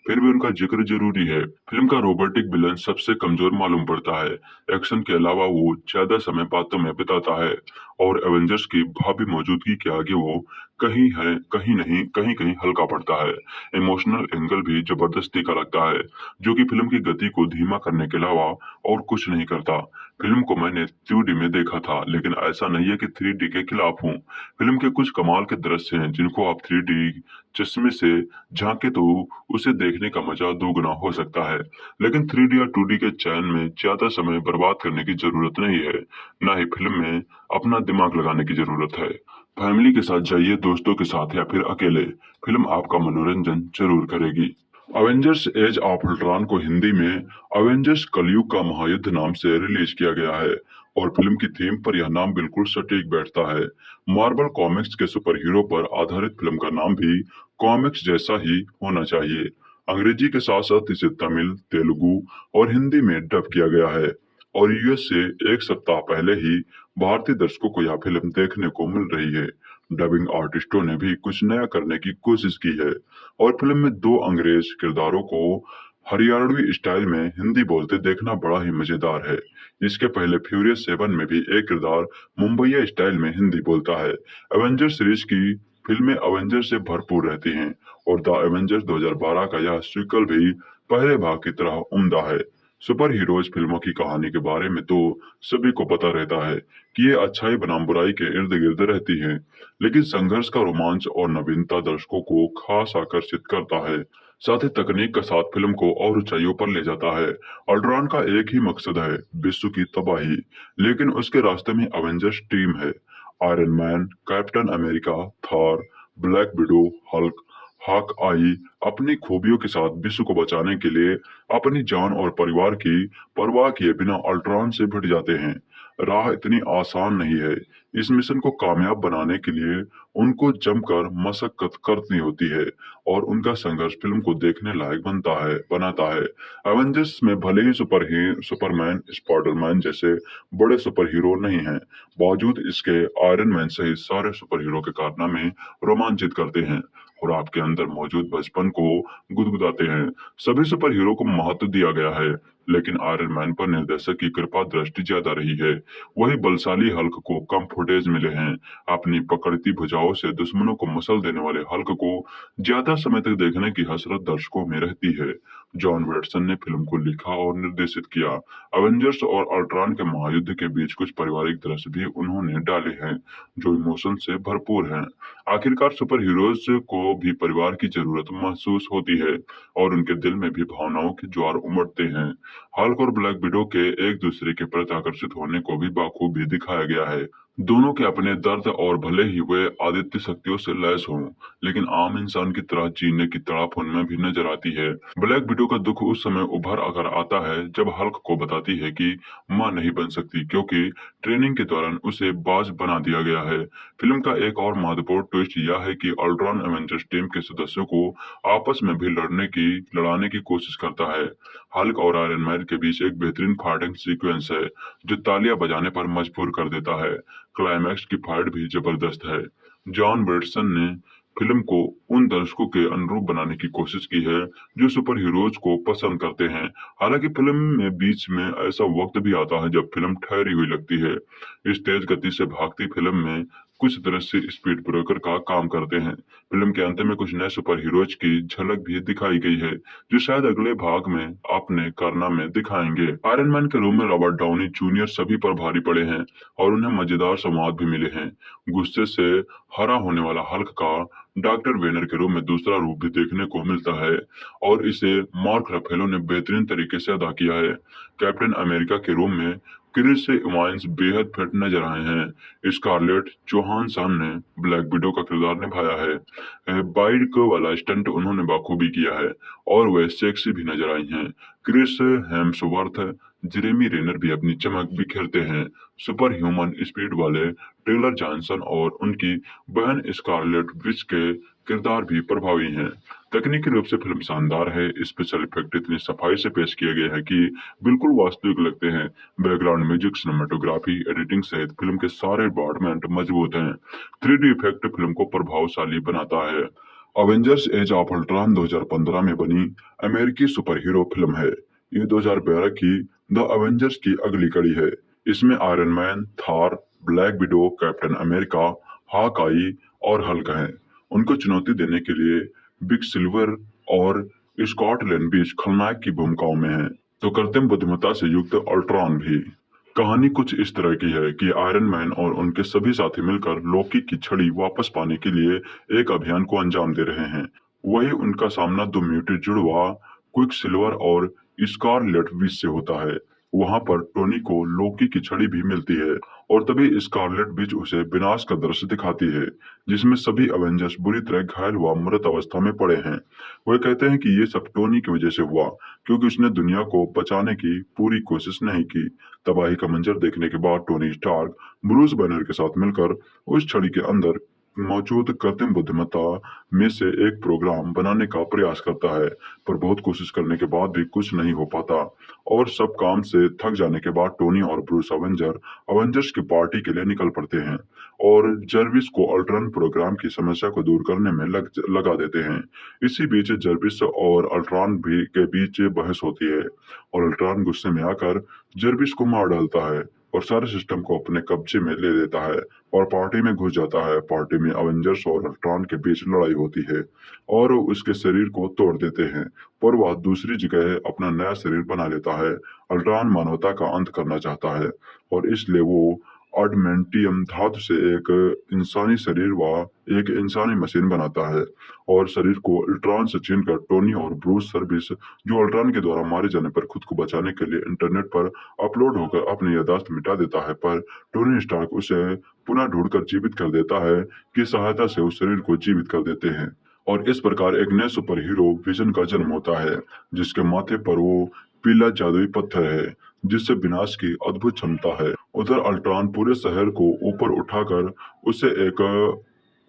फिर भी उनका जिक्र जरूरी है। फिल्म का रोबोटिक विलन सबसे कमजोर मालूम पड़ता है। एक्शन के अलावा वो ज्यादा समय बातों में बिताता है और एवेंजर्स की भावी मौजूदगी के आगे वो कहीं है कहीं नहीं, कहीं कहीं हल्का पड़ता है। इमोशनल एंगल भी जबरदस्ती का लगता है, जो कि फिल्म की गति को धीमा करने के अलावा और कुछ नहीं करता। फिल्म को मैंने 2D में देखा था, लेकिन ऐसा नहीं है कि 3D के खिलाफ हूँ। फिल्म के कुछ कमाल के दृश्य हैं जिनको आप 3D चश्मे से झांके तो उसे देखने का मजा दोगुना हो सकता है। लेकिन 3D या 2D के चयन में ज्यादा समय बर्बाद करने की जरूरत नहीं है, न ही फिल्म में अपना दिमाग लगाने की जरूरत है। फैमिली के साथ जाइए, दोस्तों के साथ या फिर अकेले, फिल्म आपका मनोरंजन जरूर करेगी। अवेंजर्स एज ऑफ अल्ट्रॉन को हिंदी में अवेंजर्स कलयुग का महायुद्ध नाम से रिलीज किया गया है और फिल्म की थीम पर यह नाम बिल्कुल सटीक बैठता है। मार्वल कॉमिक्स के सुपर हीरो पर आधारित फिल्म का नाम भी कॉमिक्स जैसा ही होना चाहिए। अंग्रेजी के साथ साथ इसे तमिल, तेलुगु और हिंदी में डब किया गया है और यूएस से एक सप्ताह पहले ही भारतीय दर्शकों को यह फिल्म देखने को मिल रही है। डबिंग आर्टिस्टों ने भी कुछ नया करने की कोशिश की है और फिल्म में 2 अंग्रेज किरदारों को हरियाणवी स्टाइल में हिंदी बोलते देखना बड़ा ही मजेदार है। इसके पहले फ्यूरियस 7 में भी एक किरदार मुंबईया स्टाइल में हिंदी बोलता है। एवेंजर्स सीरीज की फिल्में एवेंजर्स से भरपूर रहती हैं और द एवेंजर्स 2012 का यह सीक्वल भी पहले भाग की तरह उम्दा है। सुपर हीरोज फिल्मों की कहानी के बारे में तो सभी को पता रहता है कि ये अच्छाई बनाम बुराई के इर्द गिर्द रहती है, लेकिन संघर्ष का रोमांच और नवीनता दर्शकों को खास आकर्षित करता है। साथ ही तकनीक का साथ फिल्म को और ऊंचाइयों पर ले जाता है। अल्ट्रॉन का एक ही मकसद है, विश्व की तबाही, लेकिन उसके रास्ते में एवेंजर्स टीम है। Iron Man, Captain America, Thor, Black Widow, Hulk, Hawkeye अपनी खूबियों के साथ विश्व को बचाने के लिए अपनी जान और परिवार की परवाह किए बिना अल्ट्रॉन से भिड़ जाते हैं। राह इतनी आसान नहीं है। इस मिशन को कामयाब बनाने के लिए उनको जमकर मशक्कत करनी होती है और उनका संघर्ष फिल्म को देखने लायक बनाता है। एवेंजर्स में भले ही सुपरमैन, स्पाइडरमैन जैसे बड़े सुपर हीरो नहीं हैं, बावजूद इसके आयरन मैन सहित सारे सुपर हीरो के कारनामे रोमांचित करते हैं और आपके अंदर मौजूद बचपन को गुदगुदाते हैं। सभी सुपर हीरो को महत्व दिया गया है, लेकिन आयरन मैन पर निर्देशक की कृपा दृष्टि ज्यादा रही है। वही बलशाली हल्क को कम फुटेज मिले हैं। अपनी पकड़ती भुजाओं से दुश्मनों को मसल देने वाले हल्क को ज्यादा समय तक देखने की हसरत दर्शकों में रहती है। जॉन वेटसन ने फिल्म को लिखा और निर्देशित किया। एवेंजर्स और अल्ट्रॉन के महायुद्ध के बीच कुछ पारिवारिक दृश्य भी उन्होंने डाले हैं जो इमोशन से भरपूर हैं। आखिरकार सुपर हीरोज को भी परिवार की जरूरत महसूस होती है और उनके दिल में भी भावनाओं के ज्वार उमड़ते हैं। हल्क और ब्लैक विडो के एक दूसरे के प्रति आकर्षित होने को भी बाखूबी दिखाया गया है। दोनों के अपने दर्द और भले ही वे आदित्य शक्तियों से लैस हों, लेकिन आम इंसान की तरह जीने की तड़प उनमें भी नजर आती है। ब्लैक विडो का दुख उस समय उभर कर आता है जब हल्क को बताती है कि मां नहीं बन सकती क्योंकि ट्रेनिंग के दौरान उसे बाज बना दिया गया है। फिल्म का एक और महत्वपूर्ण ट्विस्ट यह है कि अल्ट्रॉन एवेंजर्स टीम के सदस्यों को आपस में भी लड़ाने की कोशिश करता है। हल्क और आयरन मैन के बीच एक बेहतरीन फाइटिंग सीक्वेंस है जो तालियां बजाने पर मजबूर कर देता है। क्लाइमैक्स की फाइट भी जबरदस्त है। जॉन वेटसन ने फिल्म को उन दर्शकों के अनुरूप बनाने की कोशिश की है जो सुपर हीरोज को पसंद करते हैं। हालांकि फिल्म में बीच में ऐसा वक्त भी आता है जब फिल्म ठहरी हुई लगती है। इस तेज गति से भागती फिल्म में कुछ दृश्य स्पीड ब्रेकर का काम करते हैं। फिल्म के अंत में कुछ नए सुपर हीरोज की झलक भी दिखाई गई है जो शायद अगले भाग में अपने कारनामे दिखाएंगे। आयरन मैन के रूम में रॉबर्ट डाउनी जूनियर सभी पर भारी पड़े हैं और उन्हें मजेदार संवाद भी मिले हैं। गुस्से से हरा होने वाला हल्क का डॉक्टर वेनर के रूप में दूसरा रूप भी देखने को मिलता है और इसे मार्क रफेलो ने बेहतरीन तरीके से अदा किया है। कैप्टन अमेरिका के रूप में क्रिस इवांस बेहद फिट नजर आए हैं। स्कारलेट जोहानसन ने ब्लैक विडो का किरदार निभाया है। बाइक वाला स्टंट उन्होंने बाखूबी किया है और वे सेक्सी भी नजर आई हैं। क्रिस हेम्सवर्थ जेरेमी रेनर भी अपनी चमक बिखेरते हैं। सुपर ह्यूमन स्पीड वाले टेलर जॉनसन और उनकी बहन स्कारलेट विच के किरदार भी प्रभावी हैं। तकनीकी रूप से फिल्म शानदार है। स्पेशल इफेक्ट इतनी सफाई से पेश किए गए हैं कि बिल्कुल वास्तविक लगते हैं। बैकग्राउंड म्यूजिक, सिनेमेटोग्राफी, एडिटिंग सहित फिल्म के सारे डिपार्टमेंट मजबूत हैं। 3D इफेक्ट फिल्म को प्रभावशाली बनाता है। अवेंजर्स एज ऑफ अल्ट्रॉन 2015 में बनी अमेरिकी सुपर हीरो फिल्म है। ये 2012 की द अवेंजर्स की अगली कड़ी है। इसमें Iron Man, Thor, Black Widow, Captain America, Hawkeye और हल्क हैं। उनको चुनौती देने के लिए बिग सिल्वर और स्कॉट लैंडबिच खलनायक की भूमिकाओं में हैं, तो कृत्रिम बुद्धिमत्ता से युक्त अल्ट्रॉन भी। कहानी कुछ इस तरह की है कि आयरन मैन और उनके सभी साथी मिलकर लोकी की छड़ी वापस पाने के लिए एक अभियान को अंजाम दे रहे हैं। वही उनका सामना दो म्यूटेड जुड़वा क्विक सिल्वर और स्कारलेट विच से होता है। वहां पर टोनी को लोकी की छड़ी भी मिलती है और तभी स्कारलेट विच उसे विनाश का दृश्य दिखाती है, जिसमें सभी अवेंजर्स बुरी तरह घायल हुआ मृत अवस्था में पड़े हैं। वे कहते हैं कि ये सब टोनी की वजह से हुआ, क्योंकि उसने दुनिया को बचाने की पूरी कोशिश नहीं की। तबाही का मंजर देखने के बाद टोनी स्टार्क ब्रूस बैनर के साथ मिलकर उस छड़ी के अंदर मौजूद कृत्रिम बुद्धिमत्ता में से एक प्रोग्राम बनाने का प्रयास करता है, पर बहुत कोशिश करने के बाद भी कुछ नहीं हो पाता और सब काम से थक जाने के बाद टोनी और ब्रूस अवेंजर्स की पार्टी के लिए निकल पड़ते हैं और जर्विस को अल्ट्रॉन प्रोग्राम की समस्या को दूर करने में लगा देते हैं। इसी बीच जर्विस और अल्ट्रॉन भी के बीच बहस होती है और अल्ट्रॉन गुस्से में आकर जर्विस को मार डालता है और सारे सिस्टम को अपने कब्जे में ले लेता है और पार्टी में घुस जाता है। पार्टी में अवेंजर्स और अल्ट्रॉन के बीच लड़ाई होती है और उसके शरीर को तोड़ देते हैं, पर वह दूसरी जगह अपना नया शरीर बना लेता है। अल्ट्रॉन मानवता का अंत करना चाहता है और इसलिए वो अडमेंटियम धातु से एक इंसानी शरीर व एक इंसानी मशीन बनाता है और शरीर को अल्ट्रॉन से छीनकर टोनी और ब्रूस सर्विस, जो अल्ट्रॉन के द्वारा मारे जाने पर खुद को बचाने के लिए इंटरनेट पर अपलोड होकर अपनी याददाश्त मिटा देता है, पर टोनी स्टार्क उसे पुनः ढूंढकर जीवित कर देता है कि सहायता से उस शरीर को जीवित कर देते हैं और इस प्रकार एक नए सुपर हीरो विजन का जन्म होता है, जिसके माथे पर वो पीला जादुई पत्थर है जिससे विनाश की अद्भुत क्षमता है। उधर अल्ट्रॉन पूरे शहर को ऊपर उठाकर उसे एक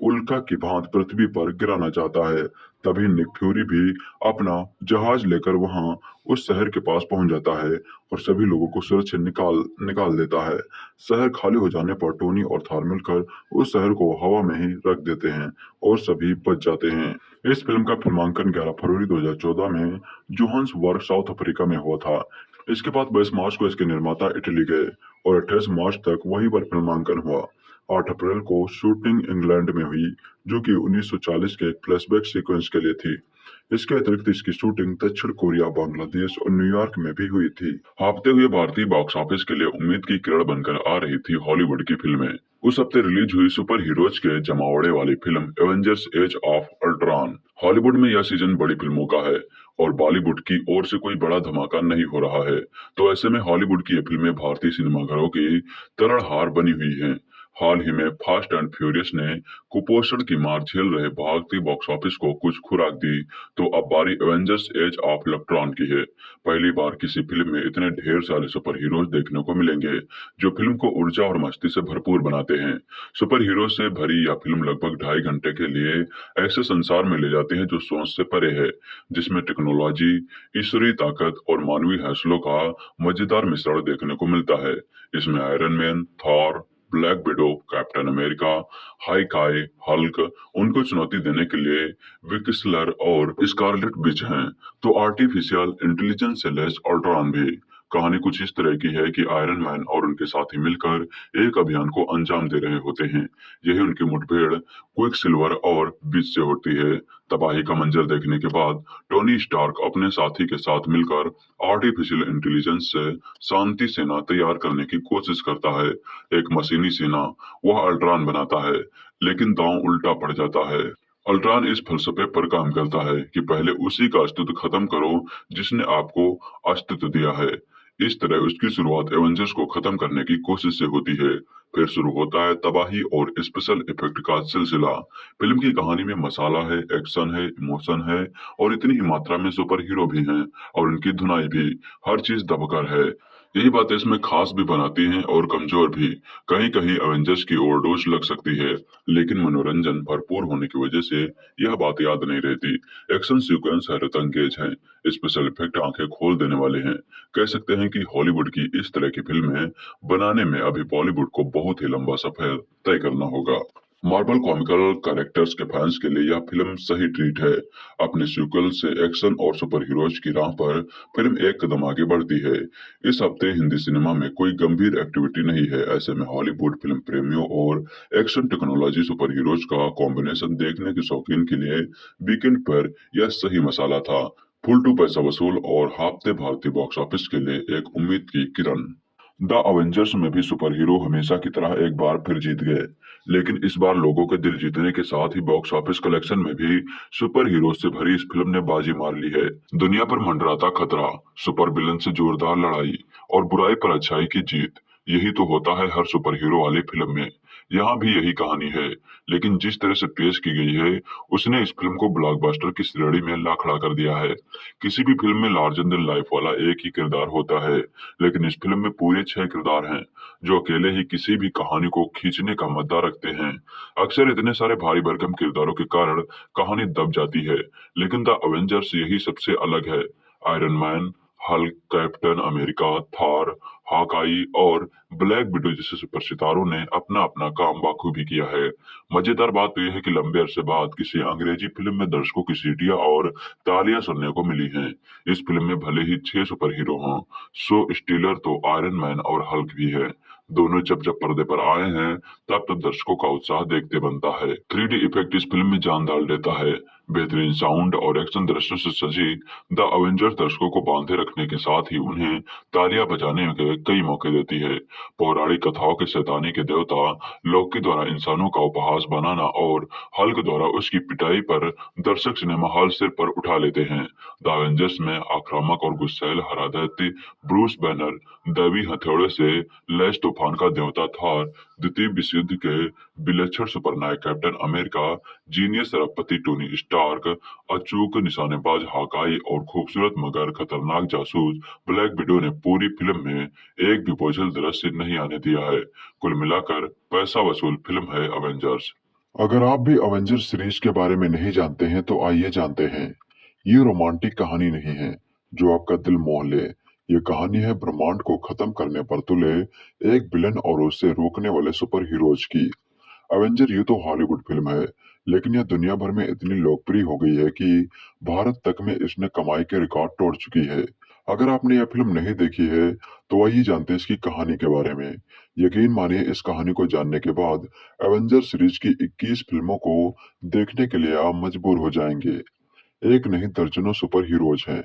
उल्का की भांति पृथ्वी पर गिराना चाहता है। तभी निक फ्यूरी भी अपना जहाज लेकर वहां उस शहर के पास पहुंच जाता है और सभी लोगों को सुरक्षित निकाल देता है। शहर खाली हो जाने पर टोनी और थॉर मिलकर उस शहर को हवा में ही रख देते हैं और सभी बच जाते हैं। इस फिल्म का फिल्मांकन 11 फरवरी 2014 में जोहान्सबर्ग, साउथ अफ्रीका में हुआ था। इसके बाद 22 मार्च को इसके निर्माता इटली गए और 28 मार्च तक वहीं पर फिल्मांकन हुआ। 8 अप्रैल को शूटिंग इंग्लैंड में हुई, जो कि 1940 के फ्लैशबैक सीक्वेंस के लिए थी। इसके अतिरिक्त इसकी शूटिंग दक्षिण कोरिया, बांग्लादेश और न्यूयॉर्क में भी हुई थी। हाँफते हुए भारतीय बॉक्स ऑफिस के लिए उम्मीद की किरण बनकर आ रही थी हॉलीवुड की फिल्में। उस हफ्ते रिलीज हुई सुपर हीरोज के जमावड़े वाली film Avengers Age of Ultron. Hollywood में यह सीजन बड़ी फिल्मों का है और बॉलीवुड की ओर से कोई बड़ा धमाका नहीं हो रहा है, तो ऐसे में हॉलीवुड की ये फिल्में भारतीय सिनेमाघरों की तड़हार बनी हुई हैं। हाल ही में फास्ट एंड फ्यूरियस ने कुपोषण की मार झेल रहे भारतीय बॉक्स ऑफिस को कुछ खुराक दी, तो अब बारी एवेंजर्स एज ऑफ अल्ट्रॉन की है। पहली बार किसी फिल्म में इतने ढेर सारे सुपर हीरोज देखने को मिलेंगे जो फिल्म को ऊर्जा और मस्ती से भरपूर बनाते हैं। सुपर हीरो से भरी यह फिल्म लगभग 2.5 घंटे के लिए ऐसे संसार में ले जाते हैं जो सोच से परे है, जिसमें टेक्नोलॉजी, ईश्वरीय ताकत और मानवीय हौसलों का मजेदार मिश्रण देखने को मिलता है। इसमें Iron Man, Thor, Black Widow, Captain America, Hawkeye, Hulk, उनको चुनौती देने के लिए विक्सलर और स्कारलेट विच हैं, तो आर्टिफिशियल इंटेलिजेंस से लैस अल्ट्रॉन भी। कहानी कुछ इस तरह की है कि आयरन मैन और उनके साथी मिलकर एक अभियान को अंजाम दे रहे होते हैं। यही उनकी मुठभेड़ क्विक सिल्वर और विच से होती है। तबाही का मंजर देखने के बाद टोनी स्टार्क अपने साथी के साथ मिलकर आर्टिफिशियल इंटेलिजेंस से शांति सेना तैयार करने की कोशिश करता है। एक मशीनी सेना वह अल्ट्रॉन बनाता है, लेकिन दांव उल्टा पड़ जाता है। अल्ट्रॉन इस फलसफे पर काम करता है कि पहले उसी का अस्तित्व खत्म करो जिसने आपको अस्तित्व दिया है। इस तरह उसकी शुरुआत एवेंजर्स को खत्म करने की कोशिश से होती है। फिर शुरू होता है तबाही और स्पेशल इफेक्ट का सिलसिला। फिल्म की कहानी में मसाला है, एक्शन है, इमोशन है और इतनी ही मात्रा में सुपर हीरो भी हैं और उनकी धुनाई भी। हर चीज दबकर है। यही बातें इसमें खास भी बनाती हैं और कमजोर भी। कहीं कहीं एवेंजर्स की ओवरडोज लग सकती है, लेकिन मनोरंजन भरपूर होने की वजह से यह बात याद नहीं रहती। एक्शन सीक्वेंस हैरत अंगेज हैं, स्पेशल इफेक्ट आंखें खोल देने वाले हैं। कह सकते हैं कि हॉलीवुड की इस तरह की फिल्में बनाने में अभी बॉलीवुड को बहुत ही लंबा सफर तय करना होगा। मार्वल कॉमिकल कैरेक्टर्स के फैंस के लिए यह फिल्म सही ट्रीट है। अपने सीक्वल से एक्शन और सुपर हीरोज की राह पर फिल्म एक कदम आगे बढ़ती है। इस हफ्ते हिंदी सिनेमा में कोई गंभीर एक्टिविटी नहीं है, ऐसे में हॉलीवुड फिल्म प्रेमियों और एक्शन टेक्नोलॉजी सुपर हीरोज का कॉम्बिनेशन देखने के शौकीन के लिए वीकेंड पर यह सही मसाला था। फुल टू पैसा वसूल और हफ्ते भारतीय बॉक्स ऑफिस के लिए एक उम्मीद की किरण। द अवेंजर्स में भी सुपर हीरो हमेशा की तरह एक बार फिर जीत गए, लेकिन इस बार लोगों के दिल जीतने के साथ ही बॉक्स ऑफिस कलेक्शन में भी सुपर हीरो से भरी इस फिल्म ने बाजी मार ली है। दुनिया पर मंडराता खतरा, सुपर विलन से जोरदार लड़ाई और बुराई पर अच्छाई की जीत, यही तो होता है हर सुपर हीरो वाली फिल्म में। यहाँ भी यही कहानी है, लेकिन जिस तरह से पेश की गई है उसने इस फिल्म को ब्लॉकबस्टर की श्रेणी में ला खड़ा कर दिया है। किसी भी फिल्म में लार्जर देन लाइफ वाला एक ही किरदार होता है, लेकिन इस फिल्म में पूरे 6 किरदार हैं जो अकेले ही किसी भी कहानी को खींचने का मद्दा रखते हैं। अक्सर इतने सारे भारी भरकम किरदारों के कारण कहानी दब जाती है, लेकिन द अवेंजर्स यही सबसे अलग है। Iron man, Hulk, captain America, Thor, Hawkeye और ब्लैक विडो जैसे सुपर सितारों ने अपना अपना काम बाखूबी किया है। मजेदार बात तो यह है कि लंबे अरसे बाद किसी अंग्रेजी फिल्म में दर्शकों की सीटियां और तालियां सुनने को मिली हैं। इस फिल्म में भले ही 6 सुपर हीरो हों, सो स्टीलर तो आयरन मैन और हल्क भी है। दोनों जब जब पर्दे पर आए हैं तब तब दर्शकों का उत्साह देखते बनता है। 3D इफेक्ट इस फिल्म में जान डाल देता है। बेहतरीन साउंड और एक्शन दृश्यों से सजी द अवेंजर्स दर्शकों को बांधे रखने के साथ ही उन्हें तालियां बजाने के कई मौके देती है। पौराणिक कथाओं के शैतानी के देवता लोकी द्वारा इंसानों का उपहास बनाना और हल्क द्वारा उसकी पिटाई पर दर्शक सिनेमा हॉल सिर पर उठा लेते हैं। द अवेंजर्स में आक्रामक और गुस्सैल हरादत्ती ब्रूस बैनर, दैवी हथौड़े से लैस तूफान का देवता थॉर, द्वितीय विश्व युद्ध के विलक्षण सुपरनायक कैप्टन अमेरिका, जीनियस रबपति टोनी स्टार्क, अचूक निशानेबाज हॉकाई और खूबसूरत मगर खतरनाक जासूस ब्लैक विडो ने पूरी फिल्म में एक भी बोझल दृश्य नहीं आने दिया है। कुल मिलाकर पैसा वसूल फिल्म है अवेंजर्स। अगर आप भी अवेंजर्स सीरीज के बारे में नहीं जानते हैं तो आइए जानते हैं। ये रोमांटिक कहानी नहीं है जो आपका दिल मोह ले। ये कहानी है ब्रह्मांड को खत्म करने पर तुले एक विलन और उसे रोकने वाले सुपर हीरोज की। अवेंजर ये तो हॉलीवुड फिल्म है, लेकिन यह दुनिया भर में इतनी लोकप्रिय हो गई है कि भारत तक में इसने कमाई के रिकॉर्ड तोड़ चुकी है। अगर आपने यह फिल्म नहीं देखी है तो आइए जानते हैं इसकी कहानी के बारे में। यकीन मानिए इस कहानी को जानने के बाद एवेंजर सीरीज की 21 फिल्मों को देखने के लिए आप मजबूर हो जाएंगे। एक नहीं दर्जनों सुपर हीरोज हैं।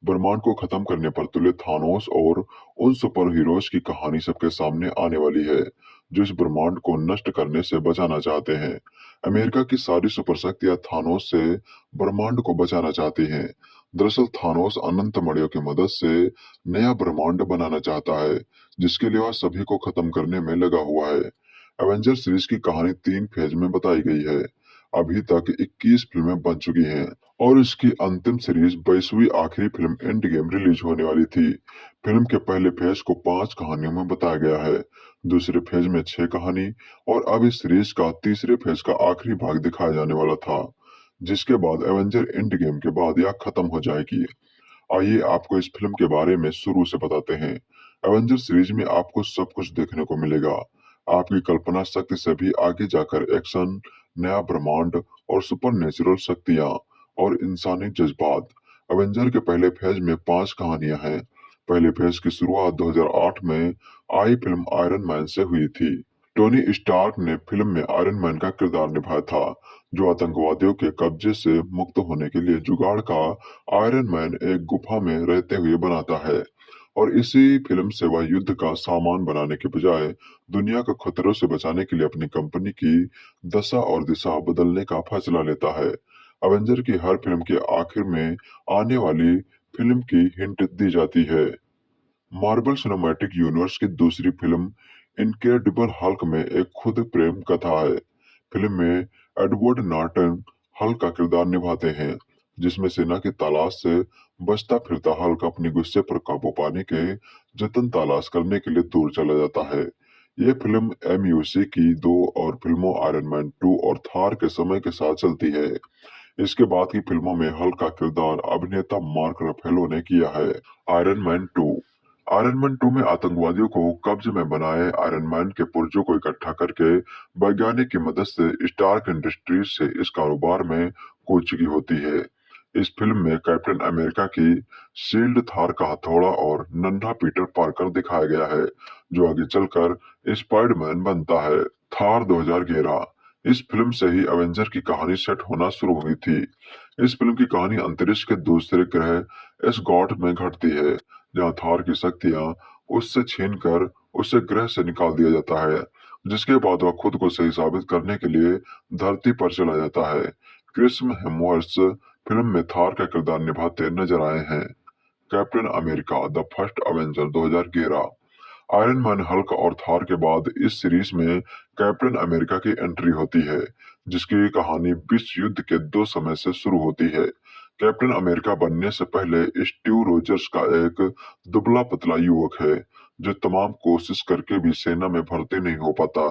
ब्रह्मांड को खत्म करने पर तुले थानोस और उन सुपर हीरोज की कहानी सबके सामने आने वाली है जो इस ब्रह्मांड को नष्ट करने से बचाना चाहते हैं। अमेरिका की सारी सुपर शक्तियां थानोस से ब्रह्मांड को बचाना चाहती हैं। दरअसल थानोस अनंत मणियों की मदद से नया ब्रह्मांड बनाना चाहता है, जिसके लिए वह सभी को खत्म करने में लगा हुआ है। एवेंजर सीरीज की कहानी 3 फेज में बताई गई है। अभी तक 21 फिल्में बन चुकी हैं और इसकी अंतिम सीरीज 22वीं आखिरी फिल्म एंड गेम रिलीज होने वाली थी। फिल्म के पहले फेज को 5 कहानियों में बताया गया है, दूसरे फेज में 6 कहानी और अब इस सीरीज का तीसरे फेज का आखिरी भाग दिखाया जाने वाला था, जिसके बाद एवेंजर एंड गेम के बाद यह खत्म हो जाएगी। आइए आपको इस फिल्म के बारे में शुरू से बताते हैं। एवेंजर सीरीज में आपको सब कुछ देखने को मिलेगा। आपकी कल्पना शक्ति से भी आगे जाकर एक्शन, नया ब्रह्मांड और सुपर नेचुरल शक्तियां और इंसानी जज्बात। एवेंजर के पहले फेज में 5 कहानियां हैं। पहले फेज की शुरुआत 2008 में आई फिल्म आयरन मैन से हुई थी। टोनी स्टार्क ने फिल्म में आयरन मैन का किरदार निभाया था, जो आतंकवादियों के कब्जे से मुक्त होने के लिए जुगाड़ का आयरन मैन एक गुफा में रहते हुए बनाता है और इसी फिल्म से वह युद्ध का सामान बनाने के बजाय दुनिया को खतरों से बचाने के लिए अपनी कंपनी की दशा और दिशा बदलने का फैसला लेता है। एवेंजर की हर फिल्म के आखिर में आने वाली फिल्म की हिंट दी जाती है। मार्वल सिनेमैटिक यूनिवर्स की दूसरी फिल्म इनक्रेडिबल हल्क में एक खुद प्रेम कथा है। फिल्म में एडवर्ड नॉर्टन हल्क का किरदार निभाते हैं। जिसमें सेना की तलाश से बचता फिरता हल्क अपने गुस्से पर काबू पाने के जतन तलाश करने के लिए दूर चला जाता है। ये फिल्म एमयूसी की दो और फिल्मों आयरन मैन 2 और थार के समय के साथ चलती है। इसके बाद की फिल्मों में हल्क का किरदार अभिनेता मार्क रफेलो ने किया है। आयरन मैन 2 आयरन मैन 2 में आतंकवादियों को कब्जे में बनाए आयरन मैन के पुर्जों को इकट्ठा करके वैज्ञानिक की मदद से स्टार्क इंडस्ट्रीज से इस कारोबार में कूद चुकी होती है। इस फिल्म में कैप्टन अमेरिका की शील्ड, थार का हथौड़ा और नन्हा पीटर पार्कर दिखाया गया है, जो आगे चलकर स्पाइडरमैन बनता है। थार 2011 इस फिल्म से ही एवेंजर की कहानी सेट होना शुरू हुई थी। इस फिल्म की कहानी अंतरिक्ष के दूसरे ग्रह एसगॉट में घटती है, जहां थार की शक्तियां उससे छीनकर उसे ग्रह से निकाल दिया जाता है, जिसके बाद वह खुद को सही साबित करने के लिए धरती पर चला जाता है। क्रिस हेम्सवर्थ फिल्म में थार का किरदार निभाते नजर आए हैं। Captain America the first Avenger 2011 iron man, Hulk और थार के बाद इस सीरीज में कैप्टन अमेरिका की एंट्री होती है, जिसकी कहानी विश्व युद्ध के दो समय से शुरू होती है। कैप्टन अमेरिका बनने से पहले स्टीव रोजर्स का एक दुबला पतला युवक है, जो तमाम कोशिश करके भी सेना में भर्ती नहीं हो पाता।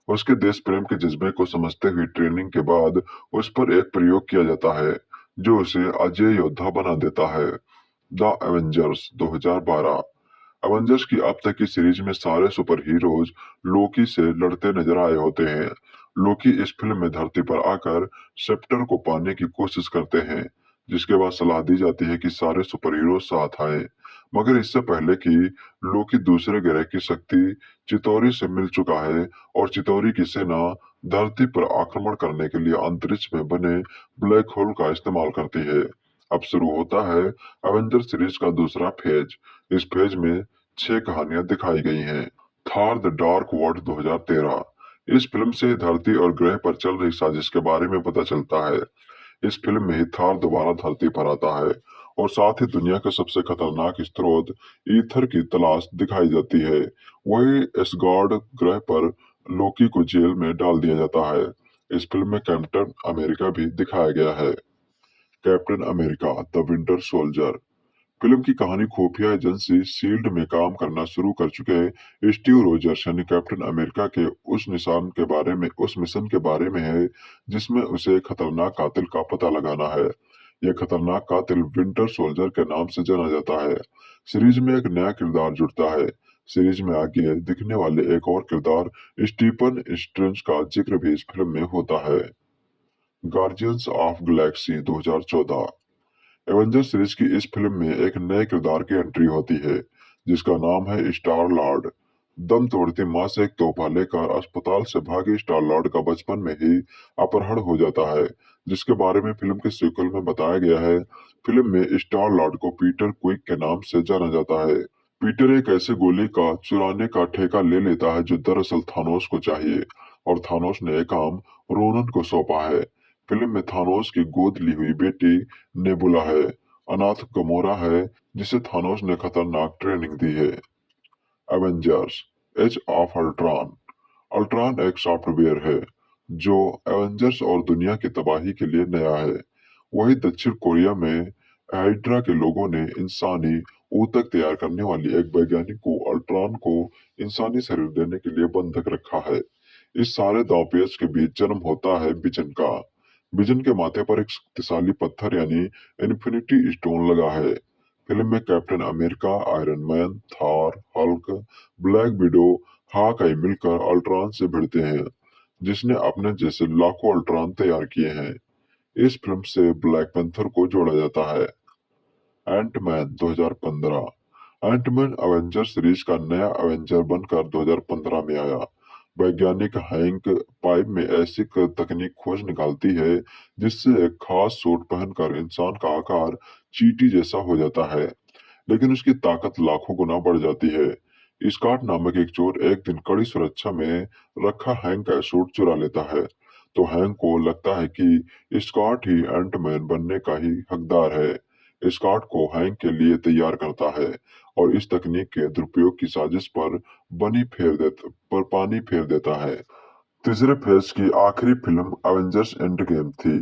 उसके देश प्रेम के जज्बे को समझते हुए ट्रेनिंग के बाद उस पर एक प्रयोग किया जाता है, जो उसे अजय योद्धा बना देता है। द एवेंजर्स 2012 एवेंजर्स की अब तक की सीरीज में सारे सुपर हीरोज लोकी से लड़ते नजर आए होते हैं। लोकी इस फिल्म में धरती पर आकर सेप्टर को पाने की कोशिश करते हैं, जिसके बाद सलाह दी जाती है कि सारे सुपर हीरो साथ आए। मगर इससे पहले कि लोकी दूसरे ग्रह की शक्ति चितौरी से मिल चुका है और चितौरी की सेना धरती पर आक्रमण करने के लिए अंतरिक्ष में बने ब्लैक होल का इस्तेमाल करती है। अब शुरू होता है एवेंजर सीरीज का दूसरा फेज। इस फेज में 6 कहानियां दिखाई गई हैं। थार द डार्क वर्ल्ड 2013 इस फिल्म से धरती और ग्रह पर चल रही साजिश के बारे में पता चलता है। इस फिल्म में ही थार दोबारा धरती पर आता है और साथ ही दुनिया के सबसे खतरनाक स्रोत ईथर की तलाश दिखाई जाती है। वही एसगार्ड ग्रह पर लोकी को जेल में डाल दिया जाता है। इस फिल्म में कैप्टन अमेरिका भी दिखाया गया है। Captain America the winter soldier film की कहानी खुफिया एजेंसी शील्ड में काम करना शुरू कर चुके स्टीव रोजर्स यानी कैप्टन अमेरिका के उस मिशन के बारे में है, जिसमें उसे खतरनाक कातिल का पता लगाना है। यह खतरनाक कातिल विंटर सोल्जर के नाम से जाना जाता है। सीरीज में एक नया किरदार जुड़ता है। सीरीज में आगे दिखने वाले एक और किरदार स्टीफन स्ट्रेंज का जिक्र भी इस फिल्म में होता है। Guardians of Galaxy 2014 Avenger series की इस फिल्म में एक नए किरदार की एंट्री होती है, जिसका नाम है स्टार लॉर्ड। दम तोड़ती मां से एक तोहफा लेकर अस्पताल से भागे स्टार लॉर्ड का बचपन में ही अपहरण हो जाता है, जिसके बारे में फिल्म के सीक्वल में बताया गया है। फिल्म में स्टार लॉर्ड को पीटर क्विक के नाम से जाना जाता है। पीटर एक ऐसे गोली का चुराने का ठेका ले लेता है जो दरअसल थानोस को चाहिए, और थानोस ने यह काम रोनन को सौंपा है। फिल्म में थानोस की गोद ली हुई बेटी नेबुला है, अनाथ गमोरा है, जिसे थानोस ने खतरनाक ट्रेनिंग दी है। Avengers Age of Ultron Ultron एक सॉफ्टवेयर है जो एवेंजर्स और दुनिया की तबाही के लिए नया है। वही दक्षिण कोरिया में हाइड्रा के लोगों ने इंसानी ऊतक तैयार करने वाली एक वैज्ञानिक को अल्ट्रॉन को इंसानी शरीर देने के लिए बंधक रखा है। इस सारे दांवपेच के बीच जन्म होता है विजन का। विजन के माथे पर एक शक्तिशाली पत्थर यानी इन्फिनिटी स्टोन लगा है। फिल्म में Captain America, Iron man, Thar, Hulk, Black window, Hawkeye मिलकर अल्ट्रॉन से भिड़ते हैं, जिसने अपने जैसे लाखों अल्ट्रॉन तैयार किए हैं। इस फिल्म से ब्लैक पैंथर को जोड़ा जाता है। एंटमैन 2015 एंटमैन अवेंजर सीरीज का नया अवेंजर बनकर 2015 में आया। वैज्ञानिक हैंक पाइप में ऐसी तकनीक खोज निकालती है जिससे एक खास सूट पहनकर इंसान का आकार चींटी जैसा हो जाता है, लेकिन उसकी ताकत लाखों गुना बढ़ जाती है। स्कॉट नामक एक चोर एक दिन कड़ी सुरक्षा में रखा हैंक का सूट चुरा लेता है, तो हैंक को लगता है कि स्कॉट ही एंटमैन बनने का ही हकदार है। स्कॉट को हैंक के लिए तैयार करता है और इस तकनीक के दुरुपयोग की साजिश पर पानी फेर देता है। तीसरे फेज की आखिरी फिल्म एवेंजर्स एंड गेम थी।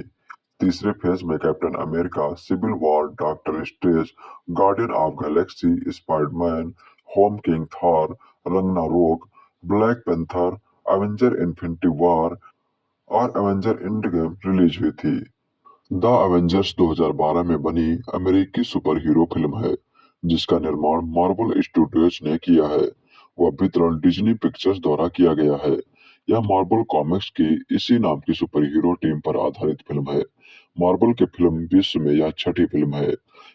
तीसरे फेज में Captain America, Civil War, doctor Strange, Guardian of Galaxy, Spiderman, Homecoming, Thor, Ragnarok, Black Panther, Avenger Infinity War और एवेंजर एंड गेम रिलीज हुई थी। द एवेंजर्स 2012 में बनी अमेरिकी सुपर हीरो फिल्म है जिसका निर्माण मार्वल स्टूडियोज ने किया है। वह वितरण डिज्नी पिक्चर्स द्वारा किया गया है। यह मार्वल कॉमिक्स की इसी नाम की सुपर हीरो टीम पर आधारित फिल्म है। मार्वल की फिल्म विश्व में यह छठी फिल्म है।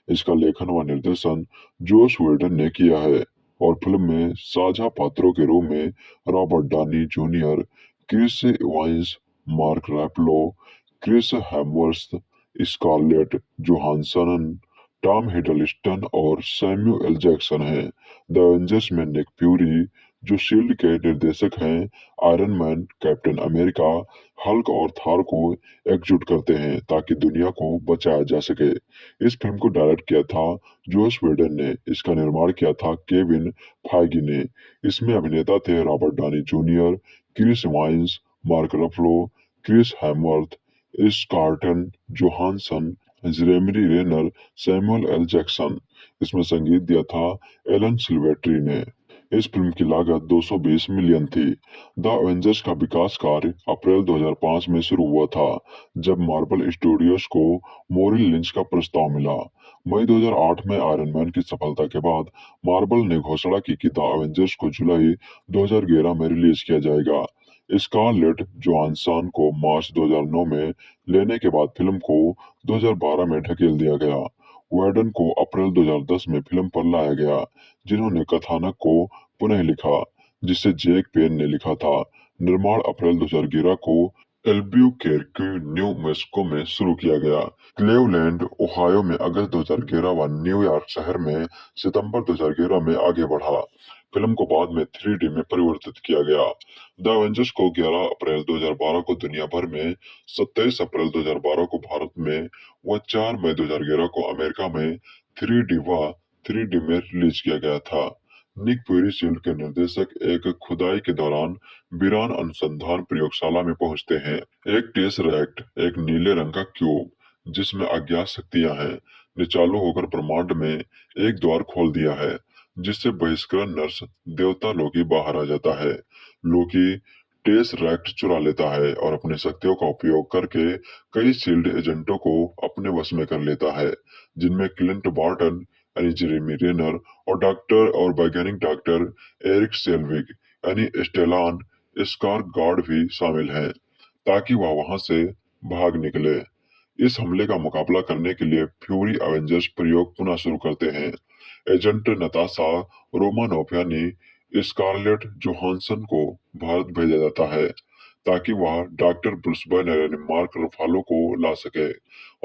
इसका लेखन व निर्देशन जोश वेडन ने किया है और फिल्म में साझा पात्रों के रूप में Robert Downey Junior, Chris Evans, Mark Ruffalo, Chris Hemsworth, Scarlett Johansson, Tom Hiddleston और सैम्यूअल एल जैक्सन हैं। द एवेंजर्स में निक फ्यूरी जो शील्ड के निर्देशक हैं, Iron Man, Captain America, Hulk और थार को एकजुट करते हैं ताकि दुनिया को बचाया जा सके। इस फिल्म को डायरेक्ट किया था जोश वेडन ने। इसका निर्माण किया था केविन फाइगी ने। इसमें अभिनेता थे Robert Downey Junior, Chris Evans, Mark Ruffalo, Chris Hemsworth, Scarlett Johansson, Jeremy Renner, Samuel L Jackson. इसमें संगीत दिया था एलन सिल्वेस्ट्री ने। इस फिल्म की लागत 220 मिलियन थी। द एवेंजर्स का विकास कार्य अप्रैल 2005 में शुरू हुआ था जब मार्वल स्टूडियोज को मोरिल लिंच का प्रस्ताव मिला। मई 2008 में आयरन मैन की सफलता के बाद मार्वल ने घोषणा की कि द एवेंजर्स को जुलाई 2011 में रिलीज किया जाएगा। स्कारलेट जोहानसन को मार्च 2009 में लेने के बाद फिल्म को 2012 में ढकेल दिया गया। वेडन को अप्रैल 2010 में फिल्म पर लाया गया जिन्होंने कथानक को पुनः लिखा जिसे जैक पेन ने लिखा था। निर्माण अप्रैल 2011 को एल्ब्यूकेर्क, न्यू मैक्सिको में शुरू किया गया। क्लेवलैंड, ओहायो में अगस्त 2011 व न्यूयॉर्क शहर में सितंबर 2011 में आगे बढ़ा। फिल्म को बाद में 3D में परिवर्तित किया गया। द एवेंजर्स को 11 अप्रैल 2012 को दुनिया भर में, 27 अप्रैल 2012 को भारत में व 4 मई 2011 को अमेरिका में 3D में रिलीज किया गया था। निक फ्यूरी शील्ड के निर्देशक एक खुदाई के दौरान वीरान अनुसंधान प्रयोगशाला में पहुंचते हैं। एक टेसरैक्ट, एक नीले रंग का क्यूब जिसमें अज्ञात शक्तियां हैं, ने चालू होकर ब्रह्मांड में एक द्वार खोल दिया है जिससे बहिष्करण नर्स देवता लोकी बाहर आ जाता है। लोकी टेसरैक्ट चुरा लेता है और अपनी शक्तियों का उपयोग करके कई शील्ड एजेंटों को अपने वश में कर लेता है जिनमें क्लिंट बार्टन यानी जेरेमी रेनर और डॉक्टर और वैज्ञानिक डॉक्टर एरिक सेल्विग यानी स्टेलान स्कारगार्ड भी शामिल हैं ताकि वह वहां से भाग निकले। इस हमले का मुकाबला करने के लिए फ्यूरी एवेंजर्स प्रयोग पुनः शुरू करते हैं। एजेंट नताशा रोमानोफ यानी स्कारलेट जोहानसन को भारत भेजा जाता है ताकि वह डॉक्टर ब्रूस बैनर यानी मार्क रफालो को ला सके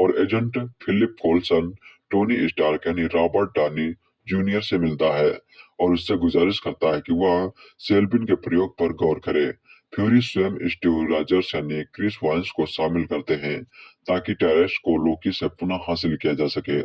और एजेंट फिलिप कोल्सन टोनी स्टार्क यानी रॉबर्ट डानी जूनियर से मिलता है और उससे गुजारिश करता है कि वह सेल्बिन के प्रयोग पर गौर करे। फ्यूरी स्वयं स्टीव रॉजर्स यानी क्रिस वांस को शामिल करते हैं ताकि टेरेस को लोकी से पुनः हासिल किया जा सके।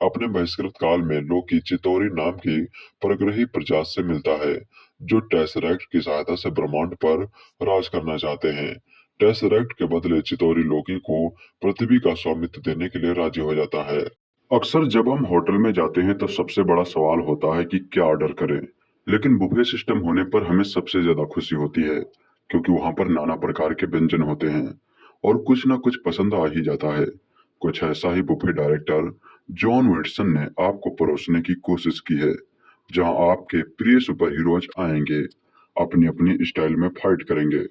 अपने बहिष्कृत काल में लोकी चितौरी नाम की परग्रही प्रजाति से मिलता है जो टेसरैक्ट की सहायता से ब्रह्मांड पर राज करना चाहते हैं। टेसरैक्ट के बदले चितौरी लोकी को पृथ्वी का स्वामित्व देने के लिए राजी हो जाता है। अक्सर जब हम होटल में जाते हैं तो सबसे बड़ा सवाल होता है कि क्या ऑर्डर करें, लेकिन बुफे सिस्टम होने पर हमें सबसे ज्यादा खुशी होती है क्योंकि वहां पर नाना प्रकार के व्यंजन होते हैं और कुछ ना कुछ पसंद आ ही जाता है। कुछ ऐसा ही बुफे डायरेक्टर जॉन विटसन ने आपको परोसने की कोशिश की है जहां आपके प्रिय सुपर हीरोज आएंगे, अपनी अपनी स्टाइल में फाइट करेंगे,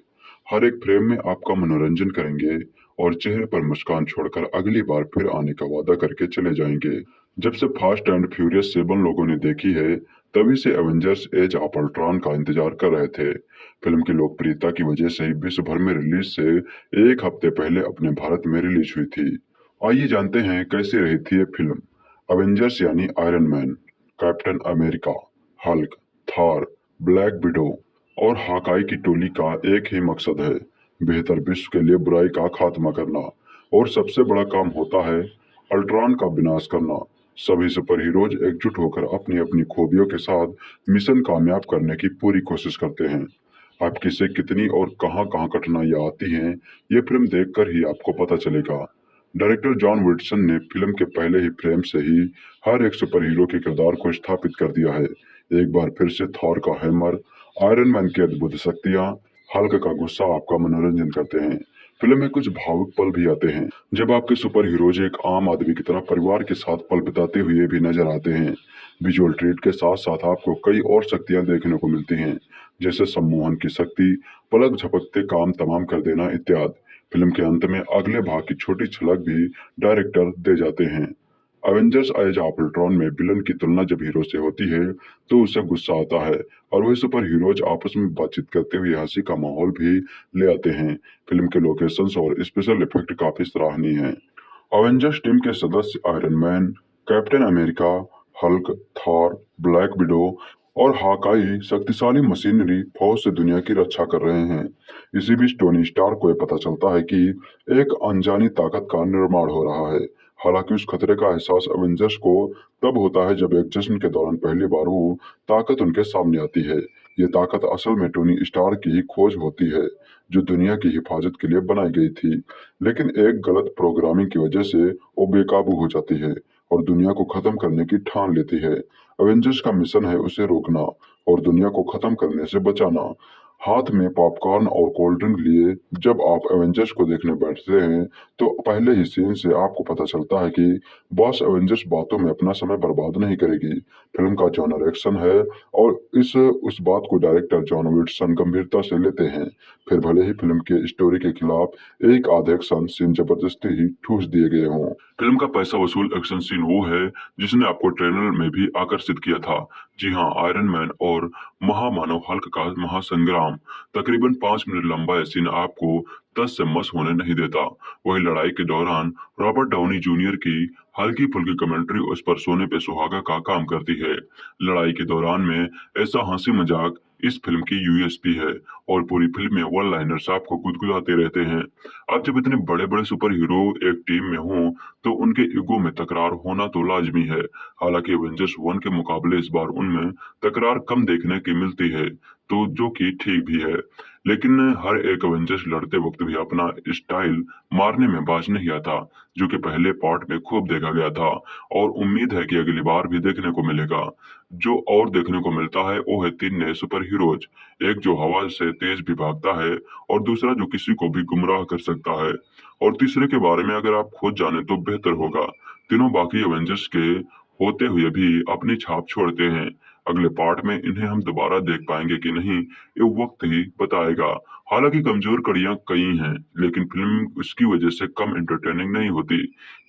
हर एक फ्रेम में आपका मनोरंजन करेंगे और चेहरे पर मुस्कान छोड़कर अगली बार फिर आने का वादा करके चले जाएंगे। जब से फास्ट एंड फ्यूरियस 7 लोगों ने देखी है तभी से एवेंजर्स एज ऑफ अल्ट्रॉन का इंतजार कर रहे थे। फिल्म की लोकप्रियता की वजह से ही विश्व भर में रिलीज से एक हफ्ते पहले अपने भारत में रिलीज हुई थी। आइए जानते हैं कैसी रही थी ये फिल्म। एवेंजर्स यानी iron Man, Captain America, Hulk, Thar, black window और हाकाई की टोली का एक ही मकसद है, बेहतर विश्व के लिए बुराई का खात्मा करना और सबसे बड़ा काम होता है अल्ट्रॉन का विनाश करना। सभी सुपर हीरोज एकजुट होकर अपनी अपनी खूबियों के साथ मिशन कामयाब करने की पूरी कोशिश करते हैं। अब किसे कितनी और कहां कहां कठिनाइयां आती हैं ये फिल्म देखकर ही आपको पता चलेगा। डायरेक्टर जॉन विल्सन ने फिल्म के पहले ही फ्रेम से ही हर एक सुपर हीरो के किरदार को स्थापित कर दिया है। एक बार फिर से थॉर का हैमर, आयरन मैन की अद्भुत शक्तियां, हल्क का गुस्सा आपका मनोरंजन करते हैं। फिल्म में कुछ भावुक पल भी आते हैं जब आपके सुपर हीरोज एक आम आदमी की तरह परिवार के साथ पल बिताते हुए भी नजर आते हैं। विजुअल ट्रीट के साथ साथ आपको कई और शक्तियां देखने को मिलती हैं, जैसे सम्मोहन की शक्ति, पलक झपकते काम तमाम कर देना इत्यादि। फिल्म के अंत में अगले भाग की छोटी झलक भी डायरेक्टर दे जाते हैं। एवेंजर्स एज ऑफ अल्ट्रॉन में विलन की तुलना जब हीरो से होती है तो उसे गुस्सा आता है और वही सुपर हीरोज आपस में बातचीत करते हुए हंसी का माहौल भी ले आते हैं। फिल्म के लोकेशंस और स्पेशल इफेक्ट काफी सराहनीय हैं। एवेंजर्स टीम के सदस्य iron Man, Captain America, Hulk, Thor, Black window और हाकाई शक्तिशाली मशीनरी फौज से दुनिया की रक्षा कर रहे हैं। इसी बीच टोनी स्टार को यह पता चलता है कि एक अनजानी ताकत का निर्माण हो रहा है। हालांकि उस खतरे का एहसास एवेंजर्स को तब होता है जब एक जश्न के दौरान पहली बार वो ताकत उनके सामने आती है। ये ताकत असल में टोनी स्टार की ही खोज होती है, जो दुनिया की हिफाजत के लिए बनाई गई थी, लेकिन एक गलत प्रोग्रामिंग की वजह से वो बेकाबू हो जाती है और दुनिया को खत्म करने की ठान लेती है। एवेंजर्स का मिशन है उसे रोकना और दुनिया को खत्म करने से बचाना। हाथ में पॉपकॉर्न और कोल्ड ड्रिंक लिए जब आप एवेंजर्स को देखने बैठते हैं तो पहले ही सीन से आपको पता चलता है कि बॉस एवेंजर्स बातों में अपना समय बर्बाद नहीं करेगी। फिल्म का जॉनर एक्शन है और उस बात को डायरेक्टर जॉन विल्सन गंभीरता से लेते हैं। फिर भले ही फिल्म के स्टोरी के खिलाफ एक आधे एक्शन सीन जबरदस्ती ही ठूस दिए गए हों। फिल्म का पैसा वसूल एक्शन सीन वो है जिसने आपको ट्रेलर में भी आकर्षित किया था। जी हाँ, आयरन मैन और महामानव हल्क का महासंग्राम तकरीबन 5 मिनट लंबा यह सीन आपको तस से मस होने नहीं देता। वही लड़ाई के दौरान रॉबर्ट डाउनी जूनियर की हल्की फुल्की कमेंट्री उस पर सोने पे सुहागा का काम करती है। लड़ाई के दौरान में ऐसा हंसी मजाक इस फिल्म की यूएसपी है और पूरी फिल्म में वन लाइनर्स आपको गुदगुदाते रहते हैं। अब जब इतने बड़े बड़े सुपर हीरो एक टीम में हों तो उनके ईगो में तकरार होना तो लाजमी है। हालांकि एवेंजर्स 1 के मुकाबले इस बार उनमें तकरार कम देखने की मिलती है, तो जो कि ठीक भी है, लेकिन हर एक एवेंजर्स लड़ते वक्त भी अपना स्टाइल मारने में बाज नहीं आता, जो कि पहले पार्ट में खूब देखा गया था और उम्मीद है कि अगली बार भी देखने को मिलेगा। जो और देखने को मिलता है वो है 3 नए सुपर हीरोज, एक जो हवा से तेज भी भागता है और दूसरा जो किसी को भी गुमराह कर सकता है, और तीसरे के बारे में अगर आप खुद जाने तो बेहतर होगा। तीनों बाकी एवेंजर्स के होते हुए भी अपनी छाप छोड़ते हैं। अगले पार्ट में इन्हें हम दोबारा देख पाएंगे कि नहीं, ये वक्त ही बताएगा। हालांकि कमजोर कड़ियां कई हैं, लेकिन फिल्म उसकी वजह से कम एंटरटेनिंग नहीं होती,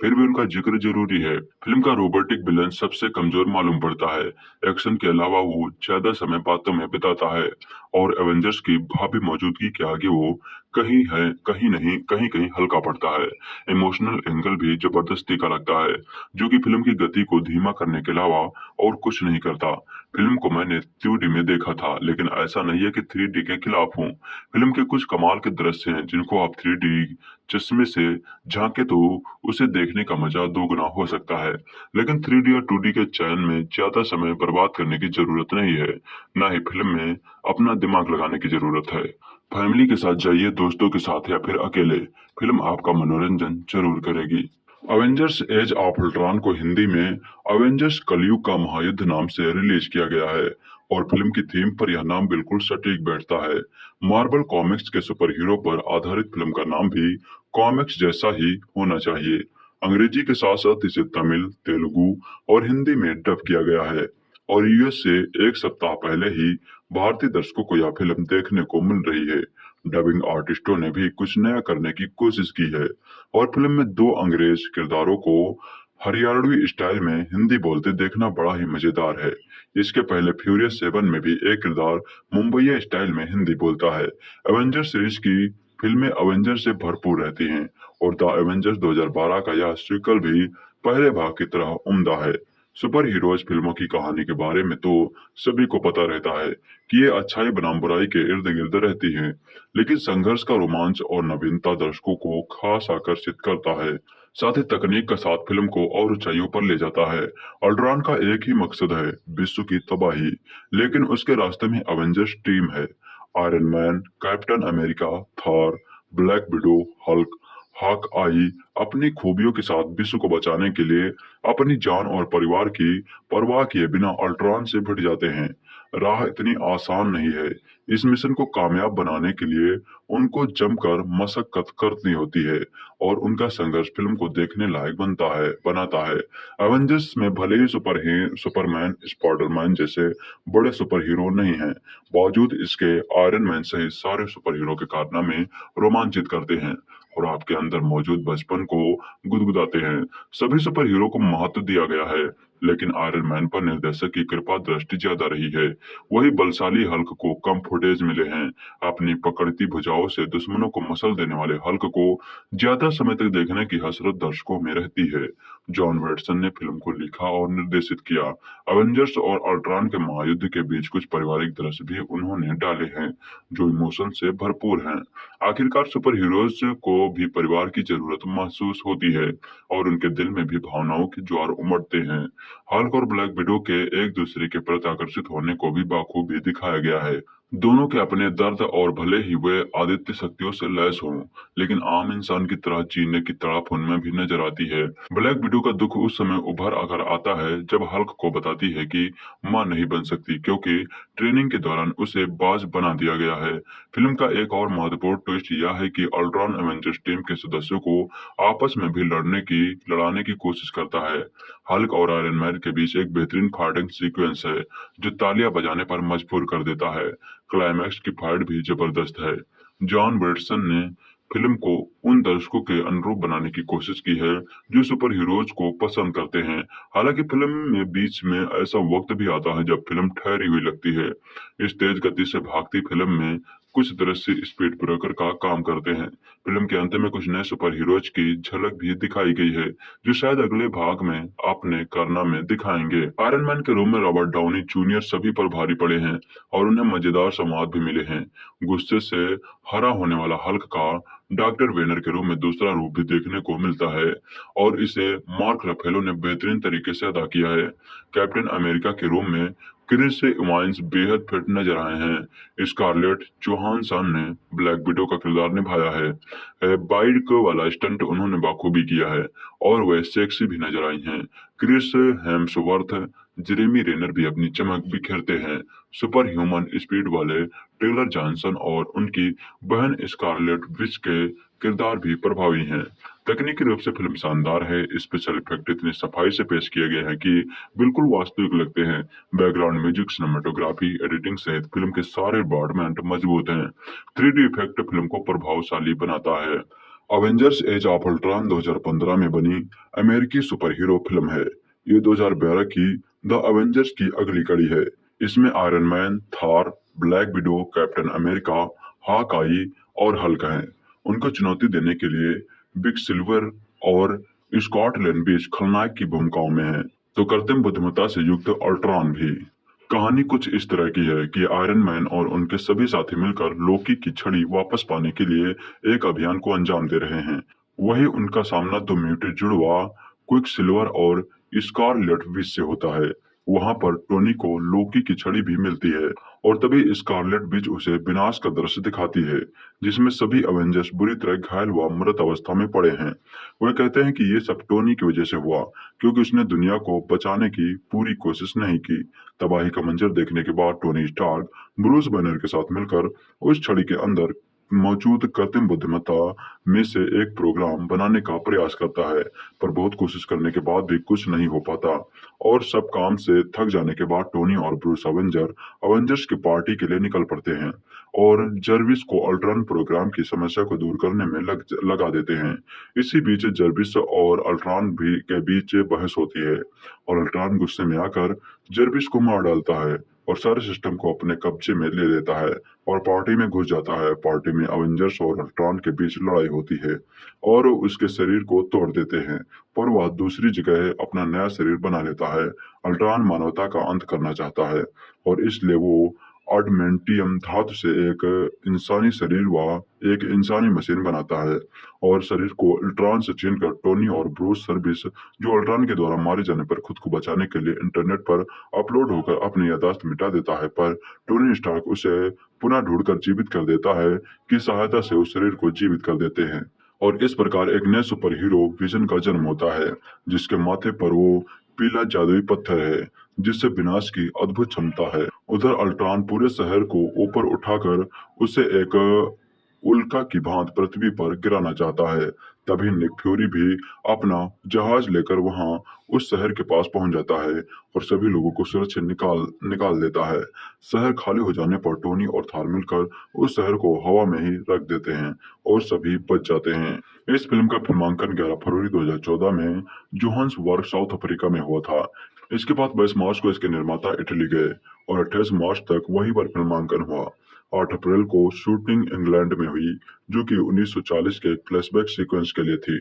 फिर भी उनका जिक्र जरूरी है। फिल्म का रोबोटिक विलन सबसे कमजोर मालूम पड़ता है। एक्शन के अलावा वो ज्यादा समय बातों में बिताता है और एवेंजर्स की भावी मौजूदगी के आगे वो कहीं है कहीं नहीं, कहीं कहीं हल्का पड़ता है। इमोशनल एंगल भी जबरदस्ती का लगता है, जो कि फिल्म की गति को धीमा करने के अलावा और कुछ नहीं करता। फिल्म को मैंने 2D में देखा था, लेकिन ऐसा नहीं है कि 3D के खिलाफ हूँ। फिल्म के कुछ कमाल के दृश्य हैं जिनको आप 3D चश्मे से झांके तो उसे देखने का मजा दोगुना हो सकता है, लेकिन 3D और 2D के चयन में ज्यादा समय बर्बाद करने की जरूरत नहीं है, ना ही फिल्म में अपना दिमाग लगाने की जरूरत है। फैमिली के साथ जाइए, दोस्तों के साथ या फिर अकेले, फिल्म आपका मनोरंजन जरूर करेगी। अवेंजर्स एज ऑफ अल्ट्रॉन को हिंदी में अवेंजर्स कलयुग का महायुद्ध नाम से रिलीज किया गया है और फिल्म की थीम पर यह नाम बिल्कुल सटीक बैठता है। मार्वल कॉमिक्स के सुपर हीरो पर आधारित फिल्म का नाम भी कॉमिक्स जैसा ही होना चाहिए। अंग्रेजी के साथ साथ इसे तमिल, तेलुगु और हिंदी में डब किया गया है और यूएस से 1 सप्ताह पहले ही भारतीय दर्शकों को यह फिल्म देखने को मिल रही है। डबिंग आर्टिस्टों ने भी कुछ नया करने की कोशिश की है और फिल्म में 2 अंग्रेज किरदारों को हरियाणवी स्टाइल में हिंदी बोलते देखना बड़ा ही मजेदार है। इसके पहले फ्यूरियस 7 में भी एक किरदार मुंबई स्टाइल में हिंदी बोलता है। एवेंजर्स सीरीज की फिल्में एवेंजर्स से भरपूर रहती हैं और द एवेंजर्स 2012 का यह सीक्वल भी पहले भाग की तरह उम्दा है। सुपर हीरोज फिल्मों की कहानी के बारे में तो सभी को पता रहता है कि ये अच्छाई बनाम बुराई के इर्द गिर्द रहती हैं, लेकिन संघर्ष का रोमांच और नवीनता दर्शकों को खास आकर्षित करता है। साथ ही तकनीक का साथ फिल्म को और ऊंचाइयों पर ले जाता है। अल्ट्रॉन का एक ही मकसद है, विश्व की तबाही, लेकिन उसके रास्ते में एवेंजर्स टीम है। Iron Man, Captain America, Thor, Black Widow, Hulk Hawkeye अपनी खूबियों के साथ विश्व को बचाने के लिए अपनी जान और परिवार की परवाह किए बिना अल्ट्रॉन से भिड़ जाते हैं। राह इतनी आसान नहीं है। इस मिशन को कामयाब बनाने के लिए उनको जमकर मशक्कत करनी होती है और उनका संघर्ष फिल्म को देखने लायक बनाता है। एवेंजर्स में भले ही सुपरमैन, स्पाइडरमैन जैसे बड़े सुपर हीरो नहीं हैं, बावजूद इसके आयरन मैन सहित सारे सुपर हीरो के कारनामे रोमांचित करते हैं और आपके अंदर मौजूद बचपन को गुदगुदाते हैं। सभी सुपर हीरो को महत्व दिया गया है, लेकिन आयरन मैन पर निर्देशक की कृपा दृष्टि ज्यादा रही है। वही बलशाली हल्क को कम फुटेज मिले हैं। अपनी पकड़ती भुजाओं से दुश्मनों को मसल देने वाले हल्क को ज्यादा समय तक देखने की हसरत दर्शकों में रहती है। जॉन वेटसन ने फिल्म को लिखा और निर्देशित किया। एवेंजर्स और अल्ट्रॉन के महायुद्ध के बीच कुछ पारिवारिक दृश्य भी उन्होंने डाले हैं जो इमोशन से भरपूर हैं। आखिरकार सुपर हीरोज को भी परिवार की जरूरत महसूस होती है और उनके दिल में भी भावनाओं के ज्वार उमड़ते हैं। हल्क और ब्लैक विडो के एक दूसरे के प्रति आकर्षित होने को भी बाखूबी दिखाया गया है। दोनों के अपने दर्द और भले ही वे आदित्य शक्तियों से लैस हों, लेकिन आम इंसान की तरह जीने की तड़प उनमें भी नजर आती है। ब्लैक विडो का दुख उस समय उभर आकर आता है जब हल्क को बताती है कि मां नहीं बन सकती क्योंकि ट्रेनिंग के दौरान उसे बाज बना दिया गया है। फिल्म का एक और महत्वपूर्ण ट्विस्ट यह है कि अल्ट्रॉन एवेंजर्स टीम के सदस्यों को आपस में भी लड़ाने की कोशिश करता है। हल्क और आयरन मैन के बीच एक बेहतरीन फाइटिंग सीक्वेंस है जो तालियां बजाने पर मजबूर कर देता है। क्लाइमैक्स की फाइट भी जबरदस्त है। जॉन वेटसन ने फिल्म को उन दर्शकों के अनुरूप बनाने की कोशिश की है जो सुपर हीरोज को पसंद करते हैं। हालांकि फिल्म में बीच में ऐसा वक्त भी आता है जब फिल्म ठहरी हुई लगती है। इस तेज गति से भागती फिल्म में कुछ दृश्य स्पीड ब्रेकर का काम करते हैं। फिल्म के अंत में कुछ नए सुपर हीरोज की झलक भी दिखाई गई है जो शायद अगले भाग में अपने कारनामे दिखाएंगे। आयरन मैन के रूप में रॉबर्ट डाउनी जूनियर सभी पर भारी पड़े हैं और उन्हें मजेदार संवाद भी मिले हैं। गुस्से से हरा होने वाला हल्क का डॉक्टर वेनर के रूप में दूसरा रूप भी देखने को मिलता है और इसे मार्क रफेलो ने बेहतरीन तरीके से अदा किया है। कैप्टन अमेरिका के रूप में क्रिस इवांस बेहद फिट नजर आए हैं। स्कारलेट जोहानसन ने ब्लैक विडो का किरदार निभाया है। बाइक वाला स्टंट उन्होंने बाखूबी किया है और वह सेक्सी भी नजर आई हैं। क्रिस हेम्सवर्थ, जेरेमी रेनर भी अपनी चमक बिखेरते हैं। सुपर ह्यूमन स्पीड वाले टेलर जॉनसन और उनकी बहन स्कारलेट विच के किरदार भी प्रभावी हैं। तकनीकी रूप से फिल्म शानदार है। स्पेशल इफेक्ट इतनी सफाई से पेश किए गए हैं कि बिल्कुल वास्तविक लगते हैं। बैकग्राउंड म्यूजिक, सिनेमेटोग्राफी, एडिटिंग सहित फिल्म के सारे डिपार्टमेंट मजबूत हैं। 3D इफेक्ट फिल्म को प्रभावशाली बनाता है। अवेंजर्स एज ऑफ अल्ट्रॉन 2015 में बनी अमेरिकी सुपर हीरो फिल्म है। ये 2012 की द अवेंजर्स की अगली कड़ी है। इसमें Iron Man, Thor, Black Widow, Captain America, Hawkeye और हल्क हैं। उनको चुनौती देने के लिए बिग सिल्वर और स्कॉट लैंग्वेज खलनायक की भूमिकाओं में है, तो कृत्रिम बुद्धिमत्ता से युक्त अल्ट्रॉन भी। कहानी कुछ इस तरह की है कि आयरन मैन और उनके सभी साथी मिलकर लोकी की छड़ी वापस पाने के लिए एक अभियान को अंजाम दे रहे हैं। वही उनका सामना दो म्यूटेड जुड़वा क्विक सिल्वर और स्कारलेट विच से होता है। वहां पर टोनी को लोकी की छड़ी भी मिलती है और तभी स्कारलेट विच उसे विनाश का दृश्य दिखाती है जिसमें सभी अवेंजर्स बुरी तरह घायल व मृत अवस्था में पड़े हैं। वह कहते हैं कि ये सब टोनी की वजह से हुआ क्योंकि उसने दुनिया को बचाने की पूरी कोशिश नहीं की। तबाही का मंजर देखने के बाद टोनी स्टार्क ब्रूस बैनर के साथ मिलकर उस छड़ी के अंदर मौजूद कृत्रिम बुद्धिमत्ता में से एक प्रोग्राम बनाने का प्रयास करता है, पर बहुत कोशिश करने के बाद भी कुछ नहीं हो पाता और सब काम से थक जाने के बाद टोनी और ब्रूस अवेंजर्स की पार्टी के लिए निकल पड़ते हैं और जर्विस को अल्ट्रॉन प्रोग्राम की समस्या को दूर करने में लगा देते हैं। इसी बीच जर्विस और अल्ट्रॉन के बीच बहस होती है और अल्ट्रॉन गुस्से में आकर जर्विस को मार डालता है और सारे सिस्टम को अपने कब्जे में ले लेता है और पार्टी में घुस जाता है। पार्टी में अवेंजर्स और अल्ट्रॉन के बीच लड़ाई होती है और उसके शरीर को तोड़ देते हैं, पर वह दूसरी जगह अपना नया शरीर बना लेता है। अल्ट्रॉन मानवता का अंत करना चाहता है और इसलिए वो अडमेंटियम धातु से एक इंसानी शरीर व एक इंसानी मशीन बनाता है और शरीर को अल्ट्रॉन से छीनकर टोनी और ब्रूस सर्विस जो अल्ट्रॉन के द्वारा मारे जाने पर खुद को बचाने के लिए इंटरनेट पर अपलोड होकर अपनी याददाश्त मिटा देता है, पर टोनी स्टार्क उसे पुनः ढूंढकर जीवित कर देता है की सहायता से उस शरीर को जीवित कर देते हैं। और इस प्रकार एक नए सुपर हीरो विजन का जन्म होता है, जिसके माथे पर वो पीला जादुई पत्थर है जिससे विनाश की अद्भुत क्षमता है। उधर अल्ट्रॉन पूरे शहर को ऊपर उठाकर उसे एक उल्का की भांति पृथ्वी पर गिराना चाहता है। तभी निक फ्यूरी भी अपना जहाज लेकर वहां उस शहर के पास पहुंच जाता है और सभी लोगों को सुरक्षित निकाल देता है। शहर खाली हो जाने पर टोनी और थार मिलकर उस शहर को हवा में ही रख देते हैं और सभी बच जाते हैं। इस फिल्म का फिल्मांकन 11 फरवरी 2014 में जोहान्सबर्ग, साउथ अफ्रीका में हुआ था। इसके बाद 22 मार्च को इसके निर्माता इटली गए और 28 मार्च तक वहीं पर फिल्मांकन हुआ। 8 अप्रैल को शूटिंग इंग्लैंड में हुई, जो कि 1940 के फ्लैशबैक सीक्वेंस के लिए थी।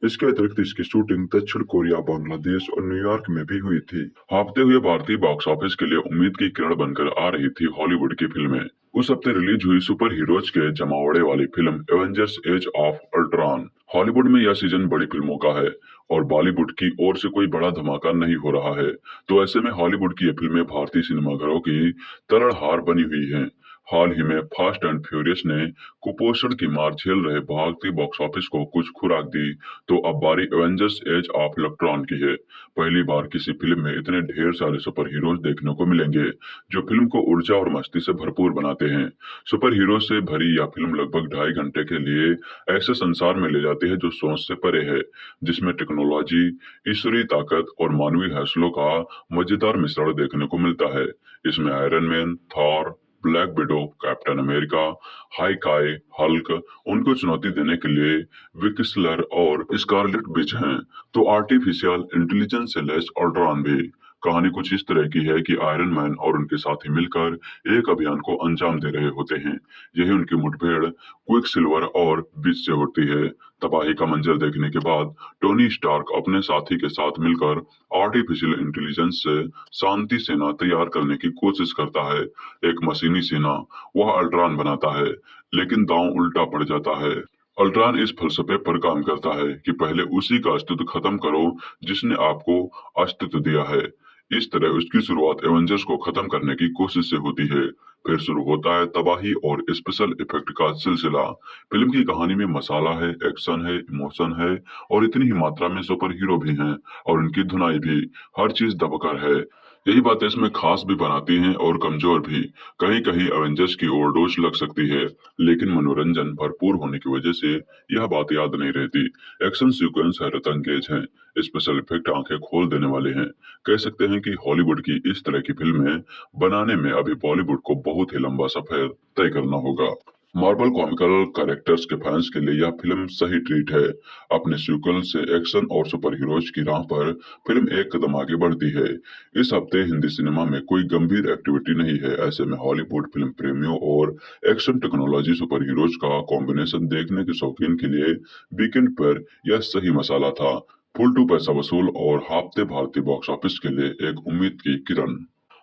इसके अतिरिक्त इसकी शूटिंग दक्षिण कोरिया, बांग्लादेश और न्यूयॉर्क में भी हुई थी। हाँफते हुए भारतीय बॉक्स ऑफिस के लिए उम्मीद की किरण बनकर आ रही थी हॉलीवुड की फिल्में। उस हफ्ते रिलीज हुई सुपर हीरोज के जमावड़े वाली film Avengers Age of Ultron. Hollywood में यह सीजन बड़ी फिल्मों का है और बॉलीवुड की ओर से कोई बड़ा धमाका नहीं हो रहा है, तो ऐसे में हॉलीवुड की ये फिल्में भारतीय सिनेमाघरों की तरलहार बनी हुई हैं। हाल ही में फास्ट एंड फ्यूरियस ने कुपोषण की मार झेल रहे भारतीय बॉक्स ऑफिस को कुछ खुराक दी, तो अब बारी एवेंजर्स एज ऑफ अल्ट्रॉन की है। पहली बार किसी फिल्म में इतने ढेर सारे सुपर हीरोज देखने को मिलेंगे जो फिल्म को ऊर्जा और मस्ती से भरपूर बनाते हैं। सुपर हीरो से भरी यह फिल्म लगभग 2.5 घंटे के लिए ऐसे संसार में ले जाती है जो सोच से परे है, जिसमें टेक्नोलॉजी, ईश्वरीय ताकत और मानवीय हौसलों का मजेदार मिश्रण देखने को मिलता है। इसमें Iron Man, Thor, Black Widow, Captain America, Hawkeye, Hulk, उनको चुनौती देने के लिए विक्सलर और स्कारलेट विच हैं, तो आर्टिफिशियल इंटेलिजेंस से लैस अल्ट्रॉन भी। कहानी कुछ इस तरह की है कि आयरन मैन और उनके साथी मिलकर एक अभियान को अंजाम दे रहे होते हैं। यही उनकी मुठभेड़ क्विक सिल्वर और विच से होती है। तबाही का मंजर देखने के बाद टोनी स्टार्क अपने साथी के साथ मिलकर आर्टिफिशियल इंटेलिजेंस से शांति सेना तैयार करने की कोशिश करता है। एक मशीनी सेना वह अल्ट्रॉन बनाता है, लेकिन दांव उल्टा पड़ जाता है। अल्ट्रॉन इस फलसफे पर काम करता है कि पहले उसी का अस्तित्व खत्म करो जिसने आपको अस्तित्व दिया है। इस तरह उसकी शुरुआत एवेंजर्स को खत्म करने की कोशिश से होती है। फिर शुरू होता है तबाही और स्पेशल इफेक्ट का सिलसिला। फिल्म की कहानी में मसाला है, एक्शन है, इमोशन है और इतनी ही मात्रा में सुपर हीरो भी हैं और उनकी धुनाई भी। हर चीज दबकर है। यही बातें इसमें खास भी बनाती हैं और कमजोर भी। कहीं कहीं एवेंजर्स की ओवरडोज लग सकती है, लेकिन मनोरंजन भरपूर होने की वजह से यह बात याद नहीं रहती। एक्शन सीक्वेंस हैरत अंगेज हैं, स्पेशल इफेक्ट आंखें खोल देने वाले हैं। कह सकते हैं कि हॉलीवुड की इस तरह की फिल्में बनाने में अभी बॉलीवुड को बहुत ही लंबा सफर तय करना होगा। मार्वल कॉमिकल कैरेक्टर्स के फैंस के लिए यह फिल्म सही ट्रीट है। अपने सीक्वल से एक्शन और सुपर हीरोज की राह पर फिल्म एक कदम आगे बढ़ती है। इस हफ्ते हिंदी सिनेमा में कोई गंभीर एक्टिविटी नहीं है, ऐसे में हॉलीवुड फिल्म प्रेमियों और एक्शन टेक्नोलॉजी सुपर हीरोज का कॉम्बिनेशन देखने के शौकीन के लिए वीकेंड पर यह सही मसाला था। फुल टू पैसा वसूल और हाफते भारतीय बॉक्स ऑफिस के लिए एक उम्मीद की किरण।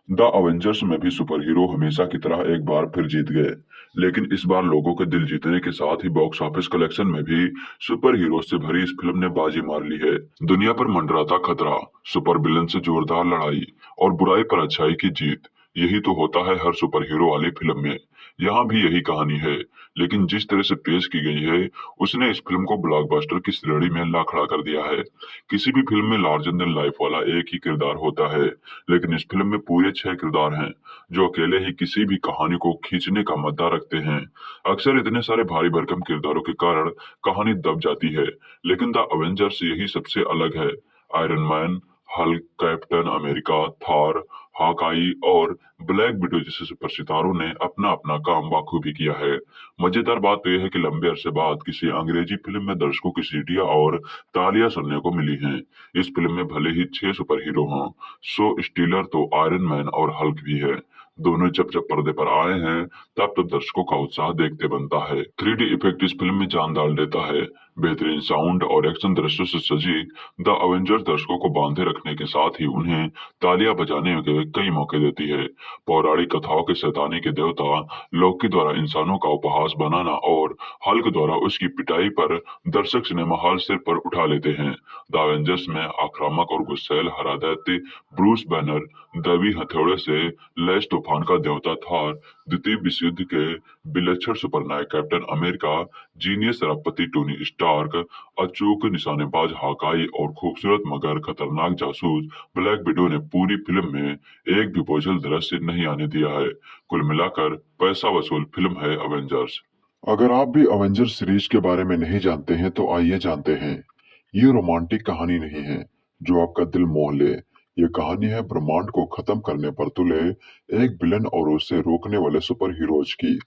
द अवेंजर्स में भी सुपर हीरो हमेशा की तरह एक बार फिर जीत गए, लेकिन इस बार लोगों के दिल जीतने के साथ ही बॉक्स ऑफिस कलेक्शन में भी सुपर हीरो से भरी इस फिल्म ने बाजी मार ली है। दुनिया पर मंडराता खतरा, सुपर विलन से जोरदार लड़ाई और बुराई पर अच्छाई की जीत, यही तो होता है हर सुपर हीरो वाली फिल्म में। यहाँ भी यही कहानी है, लेकिन जिस तरह से पेश की गई है उसने इस फिल्म को ब्लॉकबस्टर की श्रेणी में ला खड़ा कर दिया है। किसी भी फिल्म में लार्जर देन लाइफ वाला एक ही किरदार होता है, लेकिन इस फिल्म में पूरे 6 किरदार हैं जो अकेले ही किसी भी कहानी को खींचने का मद्दा रखते हैं। अक्सर इतने सारे भारी भरकम किरदारों के कारण कहानी दब जाती है, लेकिन द अवेंजर्स यही सबसे अलग है। Iron man, Hulk, captain America, Thor, Hawkeye और ब्लैक विडो जैसे सुपर सितारों ने अपना अपना काम बाखूबी किया है। मजेदार बात तो यह है कि लंबे अरसे बाद किसी अंग्रेजी फिल्म में दर्शकों की सीटियां और तालियां सुनने को मिली हैं। इस फिल्म में भले ही 6 सुपर हीरो हों, सो स्टीलर तो आयरन मैन और हल्क भी है। दोनों जब जब पर्दे पर आए हैं तब तो दर्शकों का उत्साह देखते बनता है। 3D इफेक्ट इस फिल्म में जान डाल देता है। बेहतरीन साउंड और एक्शन दृश्यों से सजी द अवेंजर्स दर्शकों को बांधे रखने के साथ ही उन्हें तालियां बजाने के कई मौके देती है। पौराणिक कथाओं के शैतानी के देवता लोकी द्वारा इंसानों का उपहास बनाना और हल्क द्वारा उसकी पिटाई पर दर्शक सिनेमा हॉल सिर पर उठा लेते हैं। द अवेंजर्स में आक्रामक और गुस्सैल हरादैत्य ब्रूस बैनर, दैवी हथौड़े से लैस तूफान का देवता थॉर, द्वितीय विश्व युद्ध के विलक्षण सुपरनायक कैप्टन अमेरिका, जीनियस रबपति टोनी स्टार्क, अचूक निशानेबाज हॉकाई और खूबसूरत मगर खतरनाक जासूस ब्लैक विडो ने पूरी फिल्म में एक भी बोझल दृश्य नहीं आने दिया है। कुल मिलाकर पैसा वसूल फिल्म है अवेंजर्स। अगर आप भी अवेंजर सीरीज के बारे में नहीं जानते हैं तो आइए जानते हैं। ये रोमांटिक कहानी नहीं है जो आपका दिल मोह ले। ये कहानी है ब्रह्मांड को खत्म करने पर तुले एक विलन और उसे रोकने वाले सुपर हीरोज की।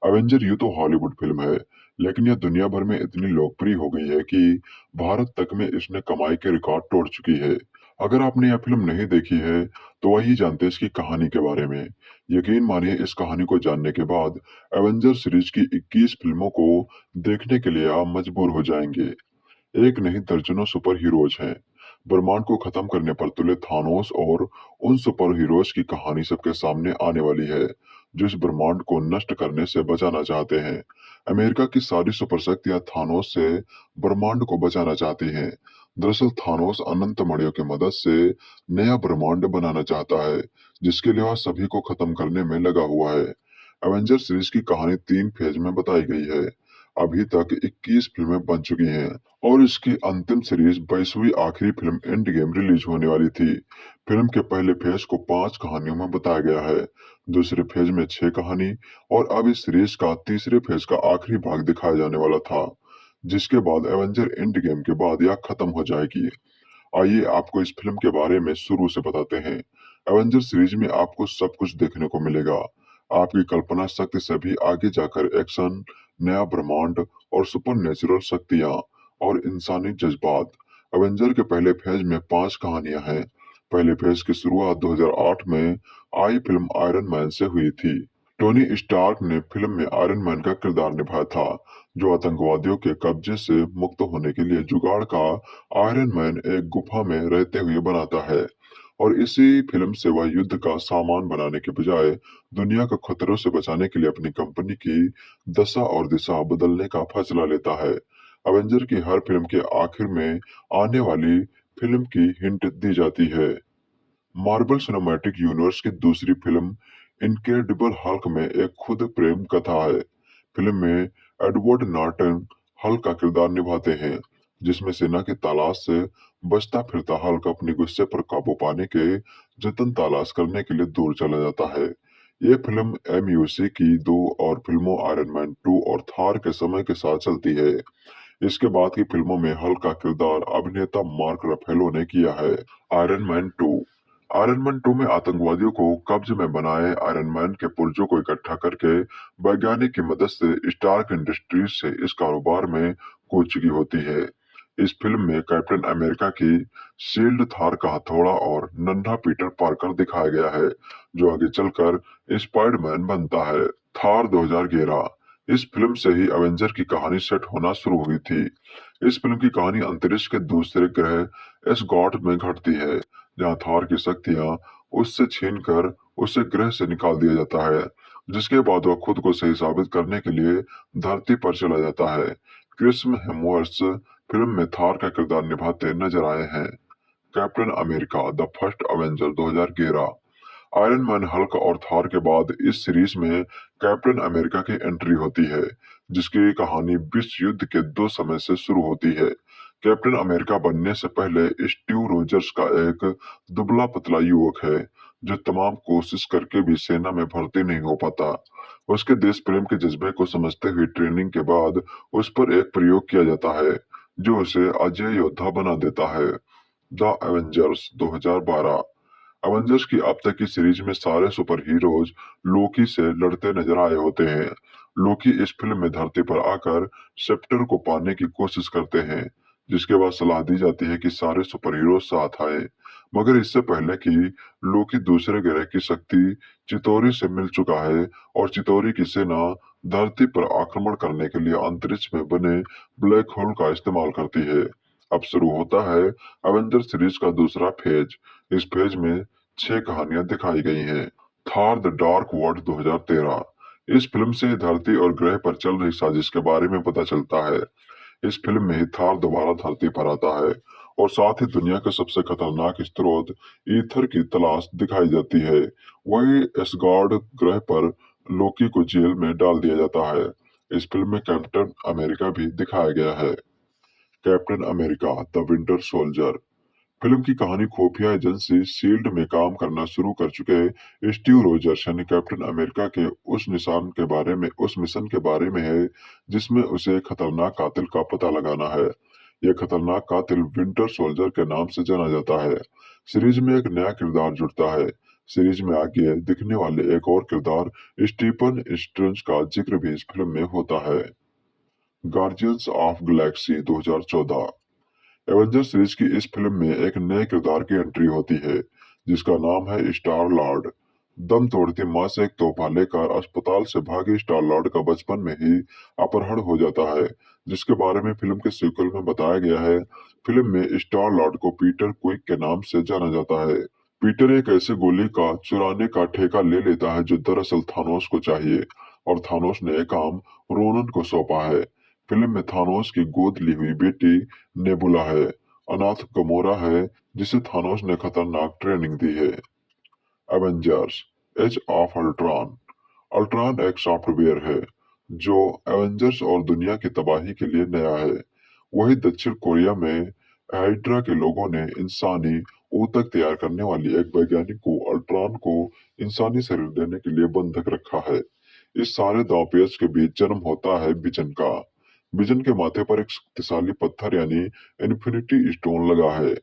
अवेंजर यूं तो हॉलीवुड फिल्म है, लेकिन यह दुनिया भर में इतनी लोकप्रिय हो गई है कि भारत तक में इसने कमाई के रिकॉर्ड तोड़ चुकी है। अगर आपने यह फिल्म नहीं देखी है तो आइए जानते हैं इसकी कहानी के बारे में। यकीन मानिए इस कहानी को जानने के बाद एवेंजर सीरीज की 21 फिल्मों को देखने के लिए आप मजबूर हो जाएंगे। एक नहीं दर्जनों सुपर हीरोज हैं। ब्रह्मांड को खत्म करने पर तुले थानोस और उन सुपर हीरोज की कहानी सबके सामने आने वाली है जो इस ब्रह्मांड को नष्ट करने से बचाना चाहते हैं। अमेरिका की सारी सुपर शक्तियां थानोस से ब्रह्मांड को बचाना चाहती हैं। दरअसल थानोस अनंत मणियों की मदद से नया ब्रह्मांड बनाना चाहता है जिसके लिए वह सभी को खत्म करने में लगा हुआ है। एवेंजर सीरीज की कहानी 3 फेज में बताई गई है। अभी तक 21 फिल्में बन चुकी हैं और इसकी अंतिम सीरीज 22वीं आखिरी फिल्म एंड गेम रिलीज होने वाली थी। फिल्म के पहले फेज को 5 कहानियों में बताया गया है, दूसरे फेज में 6 कहानी और अब इस सीरीज का तीसरे फेज का आखिरी भाग दिखाया जाने वाला था, जिसके बाद एवेंजर एंड गेम के बाद यह खत्म हो जाएगी। आइए आपको इस फिल्म के बारे में शुरू से बताते हैं। एवेंजर सीरीज में आपको सब कुछ देखने को मिलेगा। आपकी कल्पना शक्ति से भी आगे जाकर एक्शन, नया ब्रह्मांड और सुपर नेचुरल शक्तियां और इंसानी जज्बात। एवेंजर के पहले फेज में 5 कहानियां हैं। पहले फेज की शुरुआत 2008 में आई फिल्म आयरन मैन से हुई थी। टोनी स्टार्क ने फिल्म में आयरन मैन का किरदार निभाया था जो आतंकवादियों के कब्जे से मुक्त होने के लिए जुगाड़ का आयरन मैन एक गुफा में रहते हुए बनाता है और इसी फिल्म से वह युद्ध का सामान बनाने के बजाय दुनिया को खतरों से बचाने के लिए अपनी कंपनी की दशा और दिशा बदलने का फैसला लेता है। एवेंजर की हर फिल्म के आखिर में आने वाली फिल्म की हिंट दी जाती है। मार्वल सिनेमैटिक यूनिवर्स की दूसरी फिल्म इनक्रेडिबल हल्क में एक खुद प्रेम कथा है। फिल्म में एडवर्ड नॉर्टन हल्क का किरदार निभाते हैं, जिसमें सेना की तलाश से बचता फिरता हल्क अपने गुस्से पर काबू पाने के जतन तलाश करने के लिए दूर चला जाता है। ये फिल्म एमयूसी की 2 और फिल्मों आयरन मैन 2 और थार के समय के साथ चलती है। इसके बाद की फिल्मों में हल्क का किरदार अभिनेता मार्क रफेलो ने किया है। आयरन मैन 2 में आतंकवादियों को कब्जे में बनाए आयरन मैन के पुर्जों को इकट्ठा करके वैज्ञानिक की मदद से स्टार्क इंडस्ट्रीज से इस कारोबार में कूद चुकी होती है। इस फिल्म में कैप्टन अमेरिका की शील्ड, थार का हथौड़ा और नन्हा पीटर पार्कर दिखाया गया है जो आगे चलकर स्पाइडरमैन बनता है। थार 2011 इस फिल्म से ही एवेंजर की कहानी सेट होना शुरू हुई थी। इस फिल्म की कहानी अंतरिक्ष के दूसरे ग्रह एसगॉट में घटती है जहां थार की शक्तियां उससे छीनकर उसे ग्रह से निकाल दिया जाता है, जिसके बाद वह खुद को सही साबित करने के लिए धरती पर चला जाता है। क्रिस हेम्सवर्थ फिल्म में थार का किरदार निभाते नजर आए हैं। Captain America the first Avenger 2011 iron man, Hulk और थार के बाद इस सीरीज में कैप्टन अमेरिका की एंट्री होती है जिसकी कहानी विश्व युद्ध के 2 समय से शुरू होती है। कैप्टन अमेरिका बनने से पहले स्टीव रोजर्स का एक दुबला पतला युवक है जो तमाम कोशिश करके भी सेना में भर्ती नहीं हो पाता। उसके देश प्रेम के जज्बे को समझते हुए ट्रेनिंग के बाद उस पर एक प्रयोग किया जाता है जो उसे अजय योद्धा बना देता है। द एवेंजर्स 2012 एवेंजर्स की अब तक की सीरीज में सारे सुपर हीरोज लोकी से लड़ते नजर आए होते हैं। लोकी इस फिल्म में धरती पर आकर सेप्टर को पाने की कोशिश करते हैं, जिसके बाद सलाह दी जाती है कि सारे सुपर हीरो साथ आए, मगर इससे पहले कि लोकी दूसरे ग्रह की शक्ति चितौरी से मिल चुका है और चितौरी की सेना धरती पर आक्रमण करने के लिए अंतरिक्ष में बने ब्लैक होल का इस्तेमाल करती है। अब शुरू होता है एवेंजर सीरीज का दूसरा फेज। इस फेज में 6 कहानियां दिखाई गई हैं। थार द डार्क वर्ल्ड 2013 इस फिल्म से धरती और ग्रह पर चल रही साजिश के बारे में पता चलता है। इस फिल्म में ही थार दोबारा धरती पर आता है और साथ ही दुनिया के सबसे खतरनाक स्रोत ईथर की तलाश दिखाई जाती है। वही एसगार्ड ग्रह पर लोकी को जेल में डाल दिया जाता है। इस फिल्म में कैप्टन अमेरिका भी दिखाया गया है। Captain America the winter soldier. Film की कहानी खुफिया एजेंसी शील्ड में काम करना शुरू कर चुके स्टीव रोजर्स यानी कैप्टन अमेरिका के उस मिशन के बारे में है जिसमें उसे खतरनाक कातिल का पता लगाना है। यह खतरनाक कातिल विंटर सोल्जर के नाम से जाना जाता है। सीरीज में एक नया किरदार जुड़ता है। सीरीज में आगे दिखने वाले एक और किरदार स्टीफन स्ट्रेंज का जिक्र भी इस फिल्म में होता है। Guardians of Galaxy 2014। Avenger series की इस फिल्म में एक नए किरदार की एंट्री होती है जिसका नाम है स्टार लॉर्ड। दम तोड़ती मां से एक तोहफा लेकर अस्पताल से भागे स्टार लॉर्ड का बचपन में ही अपहरण हो जाता है जिसके बारे में फिल्म के सीक्वल में बताया गया है। फिल्म में स्टार लॉर्ड को पीटर क्विक के नाम से जाना जाता है। पीटर एक ऐसे गोली का चुराने का ठेका ले लेता है जो दरअसल थानोस को चाहिए और थानोस ने यह काम रोनन को सौंपा है। फिल्म में थानोस की गोद ली हुई बेटी नेबुला है। अनाथ गमोरा है जिसे थानोस ने खतरनाक ट्रेनिंग दी है। Avengers Age of Ultron. Ultron एक सॉफ्टवेयर है जो एवेंजर्स और दुनिया की तबाही के लिए नया है। वही दक्षिण कोरिया में हाइड्रा के लोगों ने इंसानी ऊतक तैयार करने वाली एक वैज्ञानिक को अल्ट्रॉन को इंसानी शरीर देने के लिए बंधक रखा है। इस सारे दांवपेच के बीच जन्म होता है विजन का। विजन के माथे पर एक शक्तिशाली पत्थर यानी इन्फिनिटी स्टोन लगा है।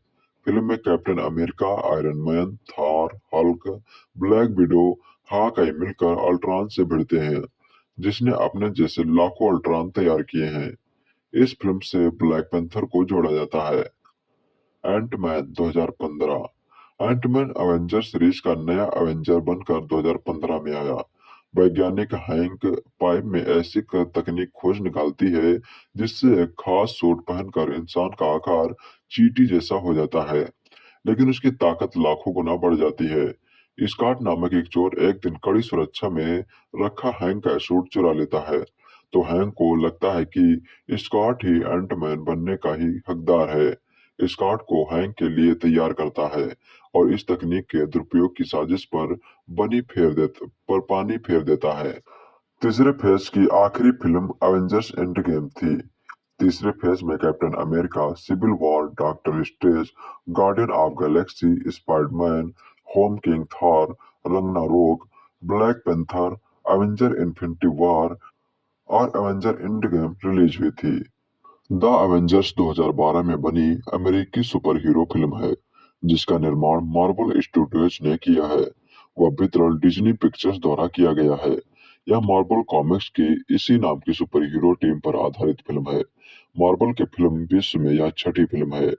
फिल्म में Captain America, Iron Man, Thor, Hulk, Black Widow, Hawkeye मिलकर अल्ट्रॉन से भिड़ते हैं जिसने अपने जैसे लाखों अल्ट्रॉन तैयार किए हैं। इस फिल्म से ब्लैक पैंथर को जोड़ा जाता है। एंटमैन 2015। एंटमैन अवेंजर सीरीज का नया अवेंजर बनकर 2015 में आया। वैज्ञानिक हैंक पाइप में ऐसी तकनीक खोज निकालती है जिससे एक खास सूट पहनकर इंसान का आकार चींटी जैसा हो जाता है लेकिन उसकी ताकत लाखों गुना बढ़ जाती है। स्कॉट नामक एक चोर एक दिन कड़ी सुरक्षा में रखा हैंक का सूट चुरा लेता है तो हैंक को लगता है कि स्कॉट ही एंटमैन बनने का ही हकदार है। स्कॉट को हैंक के लिए तैयार करता है और इस तकनीक के दुरुपयोग की साजिश पर पानी फेर देता है। तीसरे फेज की आखिरी फिल्म अवेंजर्स एंड गेम थी। तीसरे फेज में Captain America, Civil War, doctor Strange, Guardian of Galaxy, Spiderman, Homecoming, Thor, Ragnarok, Black Panther, Avenger Infinity War और अवेंजर एंड गेम रिलीज हुई थी। द अवेंजर्स 2012 में बनी अमेरिकी सुपर हीरो फिल्म है जिसका निर्माण मार्वल स्टूडियोज ने किया है। वह वितरण डिज्नी पिक्चर्स द्वारा किया गया है। यह मार्वल कॉमिक्स की इसी नाम की सुपर हीरो टीम पर आधारित फिल्म है। मार्वल के फिल्म विश्व में यह छठी फिल्म है।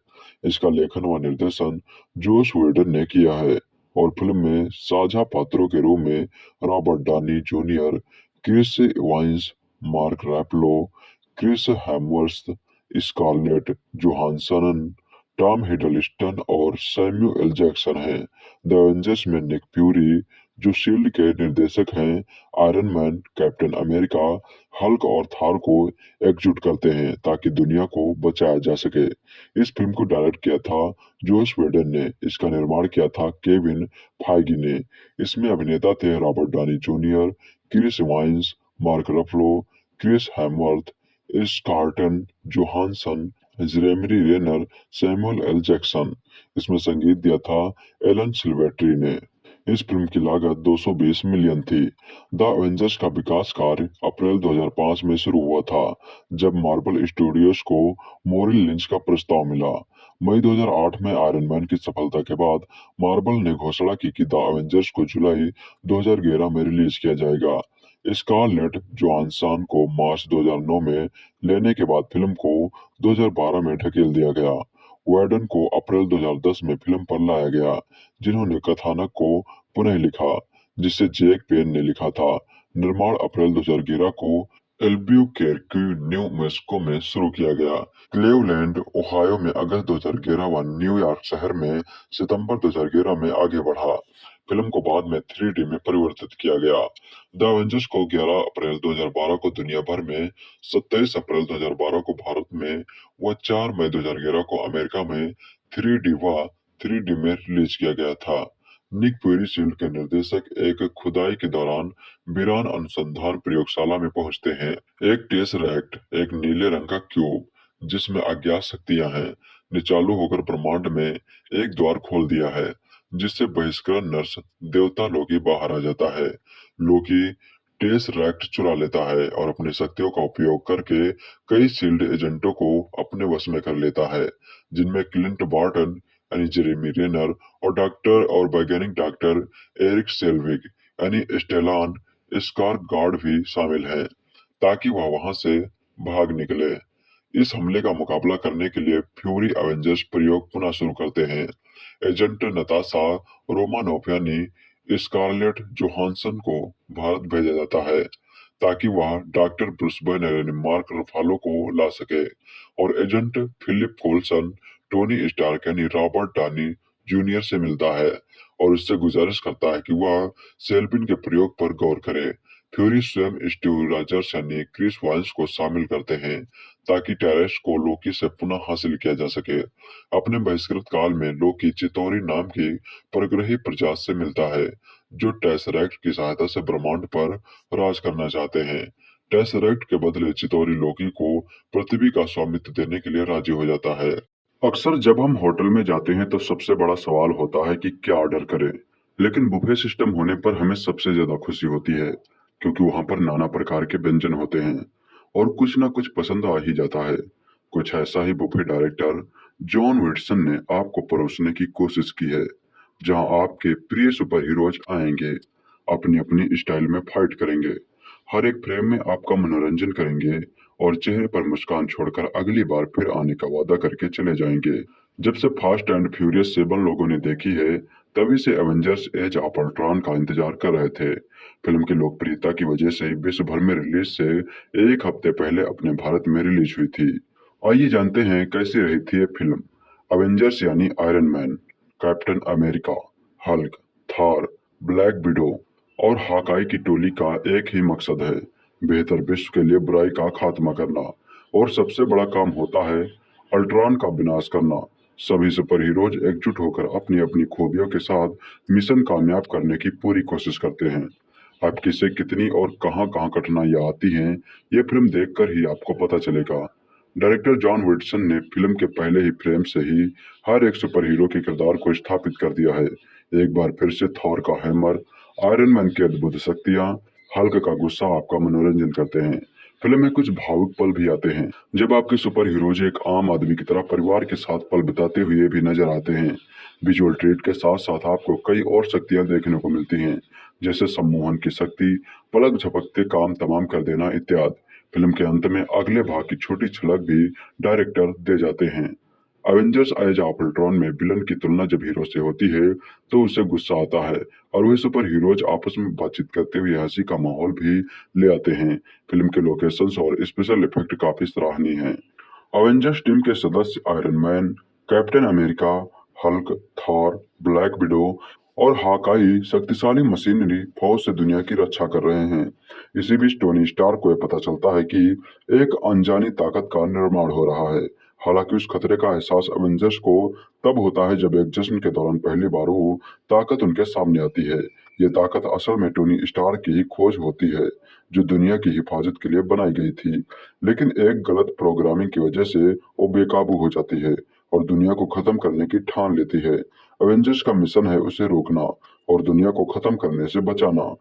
इसका लेखन व निर्देशन जोश वेडन ने किया है और फिल्म में साझा पात्रों के रूप में Robert Downey Junior, Chris Evans, Mark Ruffalo, Chris Hemsworth, Scarlett Johansson, Tom Hiddleston और सैम्यूअल एल जैक्सन हैं। द एवेंजर्स में निक फ्यूरी जो शील्ड के निर्देशक हैं, Iron Man, Captain America, Hulk और थार को एकजुट करते हैं ताकि दुनिया को बचाया जा सके। इस फिल्म को डायरेक्ट किया था जोश वेडन ने। इसका निर्माण किया था केविन फाइगी ने। इसमें अभिनेता थे Robert Downey Junior, Chris Evans, Mark Ruffalo, Chris Hemsworth, Scarlett Johansson, Jeremy Renner, Samuel L Jackson. इसमें संगीत दिया था एलन सिल्वेस्ट्री ने। इस फिल्म की लागत 220 मिलियन थी। द एवेंजर्स का विकास कार्य अप्रैल 2005 में शुरू हुआ था जब मार्वल स्टूडियोज को मोरिल लिंच का प्रस्ताव मिला। मई 2008 में आयरन मैन की सफलता के बाद मार्वल ने घोषणा की कि द एवेंजर्स को जुलाई 2011 में रिलीज किया जाएगा। स्कारलेट जोहानसन को मार्च 2009 में लेने के बाद फिल्म को 2012 में ढकेल दिया गया। वेडन को अप्रैल 2010 में फिल्म पर लाया गया जिन्होंने कथानक को पुनः लिखा जिसे जैक पेन ने लिखा था। निर्माण अप्रैल 2011 को एल्ब्यूकेर्क, न्यू मैक्सिको में शुरू किया गया। क्लेवलैंड, ओहायो में अगस्त 2011 व न्यूयॉर्क शहर में सितंबर 2011 में आगे बढ़ा। फिल्म को बाद में 3D में परिवर्तित किया गया। द एवेंजर्स को 11 अप्रैल 2012 को दुनिया भर में, 27 अप्रैल 2012 को भारत में व 4 मई 2011 को अमेरिका में 3D में रिलीज किया गया था। निक फ्यूरी शील्ड के निर्देशक एक खुदाई के दौरान वीरान अनुसंधान प्रयोगशाला में पहुंचते हैं। एक टेसरैक्ट, एक नीले रंग का क्यूब जिसमें अज्ञात शक्तियां हैं, ने चालू होकर ब्रह्मांड में एक द्वार खोल दिया है, जिससे बहिष्कृत नर्स देवता लोकी बाहर आ जाता है। लोकी टेसरैक्ट चुरा लेता है और अपनी शक्तियों का उपयोग करके कई शील्ड एजेंटों को अपने वश में कर लेता है, जिनमें क्लिंट बार्टन यानी जेरेमी रेनर और डॉक्टर और वैज्ञानिक डॉक्टर एरिक सेल्विग यानी स्टेलान स्कारगार्ड भी शामिल हैं, ताकि वह वहां से भाग निकले। इस हमले का मुकाबला करने के लिए फ्यूरी एवेंजर्स प्रयोग पुनः शुरू करते हैं। एजेंट नताशा रोमानोफ यानी स्कारलेट जोहानसन को भारत भेजा जाता है, ताकि वह डॉक्टर ब्रूस बैनर यानी मार्क रफालो को ला सके, और एजेंट फिलिप कोल्सन टोनी स्टार्क यानी रॉबर्ट डानी जूनियर से मिलता है और उससे गुजारिश करता है कि वह सेल्बिन के प्रयोग पर गौर करे। फ्यूरी स्वयं स्टीव रॉजर्स यानी क्रिस वाइंस को शामिल करते हैं, ताकि टेरेस को लोकी से पुनः हासिल किया जा सके। अपने बहिष्कृत काल में लोकी चितौरी नाम की परग्रही प्रजाति से मिलता है, जो टेसरैक्ट की सहायता से ब्रह्मांड पर राज करना चाहते हैं। टेसरैक्ट के बदले चितौरी लोकी को पृथ्वी का स्वामित्व देने के लिए राजी हो जाता है। अक्सर जब हम होटल में जाते हैं तो सबसे बड़ा सवाल होता है कि क्या ऑर्डर करें, लेकिन बुफे सिस्टम होने पर हमें सबसे ज्यादा खुशी होती है, क्योंकि वहां पर नाना प्रकार के व्यंजन होते हैं और कुछ ना कुछ पसंद आ ही जाता है। कुछ ऐसा ही बुफे डायरेक्टर जॉन विटसन ने आपको परोसने की कोशिश की है, जहां आपके प्रिय सुपर हीरोज आएंगे, अपनी अपनी स्टाइल में फाइट करेंगे, हर एक फ्रेम में आपका मनोरंजन करेंगे और चेहरे पर मुस्कान छोड़कर अगली बार फिर आने का वादा करके चले जाएंगे। जब से फास्ट एंड फ्यूरियस 7 लोगों ने देखी है, तभी से एवेंजर्स एज ऑफ अल्ट्रॉन का इंतजार कर रहे थे। फिल्म की लोकप्रियता की वजह से विश्व भर में रिलीज से एक हफ्ते पहले अपने भारत में रिलीज हुई थी। आइए जानते हैं कैसी रही थी ये फिल्म। एवेंजर्स यानी iron Man, Captain America, Hulk, Thor, Black window और हाकाई की टोली का एक ही मकसद है, बेहतर विश्व के लिए बुराई का खात्मा करना, और सबसे बड़ा काम होता है अल्ट्रॉन का विनाश करना। सभी सुपर हीरोज एकजुट होकर अपनी अपनी खूबियों के साथ मिशन कामयाब करने की पूरी कोशिश करते हैं। अब किसे कितनी और कहां कहां कठिनाइयां आती हैं, ये फिल्म देखकर ही आपको पता चलेगा। डायरेक्टर जॉन विटसन ने फिल्म के पहले ही फ्रेम से ही हर एक सुपर हीरो के किरदार को स्थापित कर दिया है। एक बार फिर से थॉर का हैमर, आयरन मैन की अद्भुत शक्तियां, हल्क का गुस्सा आपका मनोरंजन करते हैं। फिल्म में कुछ भावुक पल भी आते हैं, जब आपके सुपर हीरोज एक आम आदमी की तरह परिवार के साथ पल बिताते हुए भी नजर आते हैं। विजुअल ट्रीट के साथ साथ आपको कई और शक्तियां देखने को मिलती हैं, जैसे सम्मोहन की शक्ति, पलक झपकते काम तमाम कर देना इत्यादि। फिल्म के अंत में अगले भाग की छोटी झलक भी डायरेक्टर दे जाते हैं। एवेंजर्स एज ऑफ अल्ट्रॉन में विलन की तुलना जब हीरो से होती है तो उसे गुस्सा आता है, और वही सुपर हीरोज आपस में बातचीत करते हुए हंसी का माहौल भी ले आते हैं। फिल्म के लोकेशंस और स्पेशल इफेक्ट काफी सराहनीय हैं। एवेंजर्स टीम के सदस्य iron Man, Captain America, Hulk, Thor, Black window और हाकाई शक्तिशाली मशीनरी फौज से दुनिया की रक्षा कर रहे हैं। इसी बीच टोनी स्टार्क को यह पता चलता है कि एक अनजानी ताकत का निर्माण हो रहा है। हालांकि उस खतरे का एहसास एवेंजर्स को तब होता है जब एक जश्न के दौरान पहली बार वो ताकत उनके सामने आती है। ये ताकत असल में टोनी स्टार्क की ही खोज होती है, जो दुनिया की हिफाजत के लिए बनाई गई थी, लेकिन एक गलत प्रोग्रामिंग की वजह से वो बेकाबू हो जाती है और दुनिया को खत्म करने की ठान लेती है। एवेंजर्स का मिशन है उसे रोकना और दुनिया को खत्म करने से बचाना।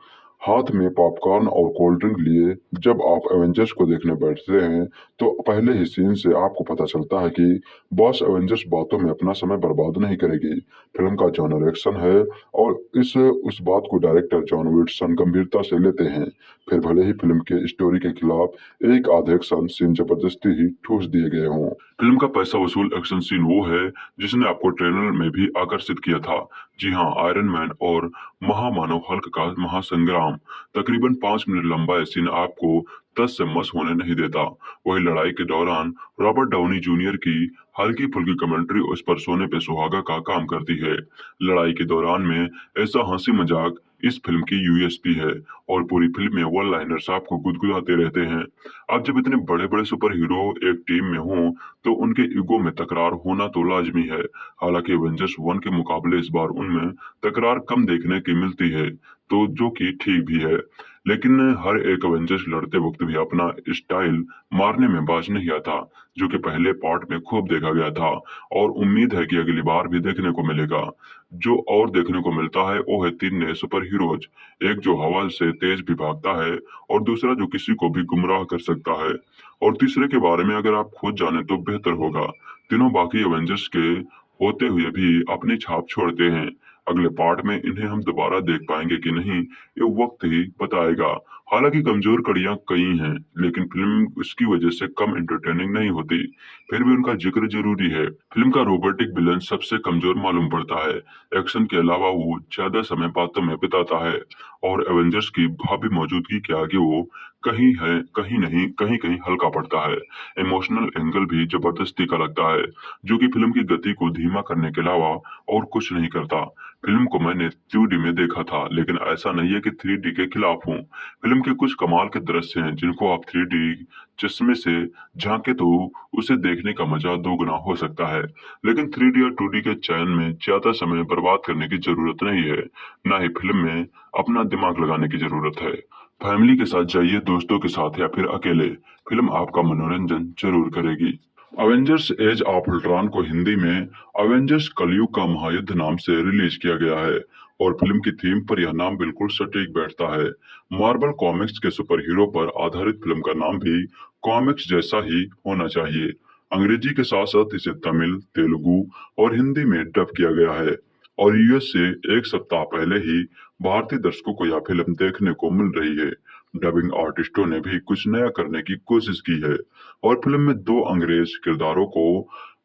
हाथ में पॉपकॉर्न और कोल्ड ड्रिंक लिए जब आप एवेंजर्स को देखने बैठते हैं तो पहले ही सीन से आपको पता चलता है कि बॉस एवेंजर्स बातों में अपना समय बर्बाद नहीं करेगी। फिल्म का जॉनर एक्शन है और उस बात को डायरेक्टर जॉन विटसन गंभीरता से लेते हैं। फिर भले ही फिल्म के स्टोरी के खिलाफ एक आधे एक्शन सीन जबरदस्ती ही ठूस दिए गए हों। फिल्म का पैसा वसूल एक्शन सीन वो है जिसने आपको ट्रेलर में भी आकर्षित किया था। जी हाँ, आयरन मैन और महामानव हल्क का महासंग्राम। तकरीबन 5 मिनट लंबा यह सीन आपको तस से मस होने नहीं देता। वही लड़ाई के दौरान रॉबर्ट डाउनी जूनियर की हल्की फुल्की कमेंट्री उस पर सोने पे सुहागा का काम करती है। लड़ाई के दौरान में ऐसा हंसी मजाक इस फिल्म की यूएसपी है और पूरी फिल्म में वन लाइनर्स आपको गुदगुदाते रहते हैं। अब जब इतने बड़े बड़े सुपर हीरो एक टीम में हों तो उनके ईगो में तकरार होना तो लाजमी है। हालांकि एवेंजर्स 1 के मुकाबले इस बार उनमें तकरार कम देखने की मिलती है, तो जो कि ठीक भी है। लेकिन हर एक एवेंजर्स लड़ते वक्त भी अपना स्टाइल मारने में बाज नहीं आता, जो कि पहले पार्ट में खूब देखा गया था और उम्मीद है कि अगली बार भी देखने को मिलेगा। जो और देखने को मिलता है वो है 3 नए सुपर हीरोज, एक जो हवा से तेज भी भागता है और दूसरा जो किसी को भी गुमराह कर सकता है, और तीसरे के बारे में अगर आप खुद जाने तो बेहतर होगा। तीनों बाकी एवेंजर्स के होते हुए भी अपनी छाप छोड़ते हैं। अगले पार्ट में इन्हें हम दोबारा देख पाएंगे कि नहीं, ये वक्त ही बताएगा। हालांकि कमजोर कड़ियां कई हैं, लेकिन फिल्म उसकी वजह से कम एंटरटेनिंग नहीं होती। फिर भी उनका जिक्र जरूरी है। फिल्म का रोबोटिक विलन सबसे कमजोर मालूम पड़ता है। एक्शन के अलावा वो ज्यादा समय बातों में बिताता है और एवेंजर्स की भावी मौजूदगी के आगे वो कहीं है कहीं नहीं, कहीं कहीं हल्का पड़ता है। इमोशनल एंगल भी जबरदस्ती का लगता है, जो कि फिल्म की गति को धीमा करने के अलावा और कुछ नहीं करता। फिल्म को मैंने 2D में देखा था, लेकिन ऐसा नहीं है कि 3D के खिलाफ हूँ। फिल्म के कुछ कमाल के दृश्य हैं जिनको आप 3D चश्मे से झांके तो उसे देखने का मजा दोगुना हो सकता है। लेकिन 3D और 2D के चयन में ज्यादा समय बर्बाद करने की जरूरत नहीं है, ना ही फिल्म में अपना दिमाग लगाने की जरूरत है। फैमिली के साथ जाइए, दोस्तों के साथ या फिर अकेले, फिल्म आपका मनोरंजन जरूर करेगी। अवेंजर्स एज ऑफ अल्ट्रॉन को हिंदी में अवेंजर्स कलयुग का महायुद्ध नाम से रिलीज किया गया है और फिल्म की थीम पर यह नाम बिल्कुल सटीक बैठता है। मार्वल कॉमिक्स के सुपर हीरो पर आधारित फिल्म का नाम भी कॉमिक्स जैसा ही होना चाहिए। अंग्रेजी के साथ साथ इसे तमिल, तेलुगु और हिंदी में डब किया गया है और यूएस से एक सप्ताह पहले ही भारतीय दर्शकों को यह फिल्म देखने को मिल रही है। डबिंग आर्टिस्टों ने भी कुछ नया करने की कोशिश की है और फिल्म में 2 अंग्रेज किरदारों को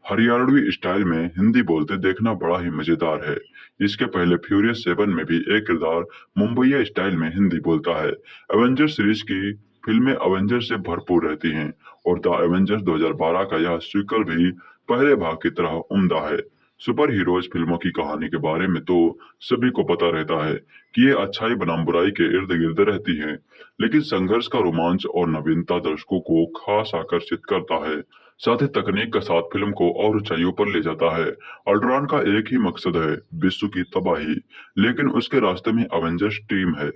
हरियाणवी स्टाइल में हिंदी बोलते देखना बड़ा ही मजेदार है। इसके पहले फ्यूरियस 7 में भी एक किरदार मुंबईया स्टाइल में हिंदी बोलता है। एवेंजर्स सीरीज की फिल्में एवेंजर्स से भरपूर रहती हैं और द एवेंजर्स 2012 का यह सीक्वल भी पहले भाग की तरह उम्दा है। सुपर हीरोज फिल्मों की कहानी के बारे में तो सभी को पता रहता है कि ये अच्छाई बनाम बुराई के इर्द गिर्द रहती है, लेकिन संघर्ष का रोमांच और नवीनता दर्शकों को खास आकर्षित करता है। साथ ही तकनीक का साथ फिल्म को और ऊंचाइयों पर ले जाता है। अल्ट्रॉन का एक ही मकसद है, विश्व की तबाही, लेकिन उसके रास्ते में एवेंजर्स टीम है।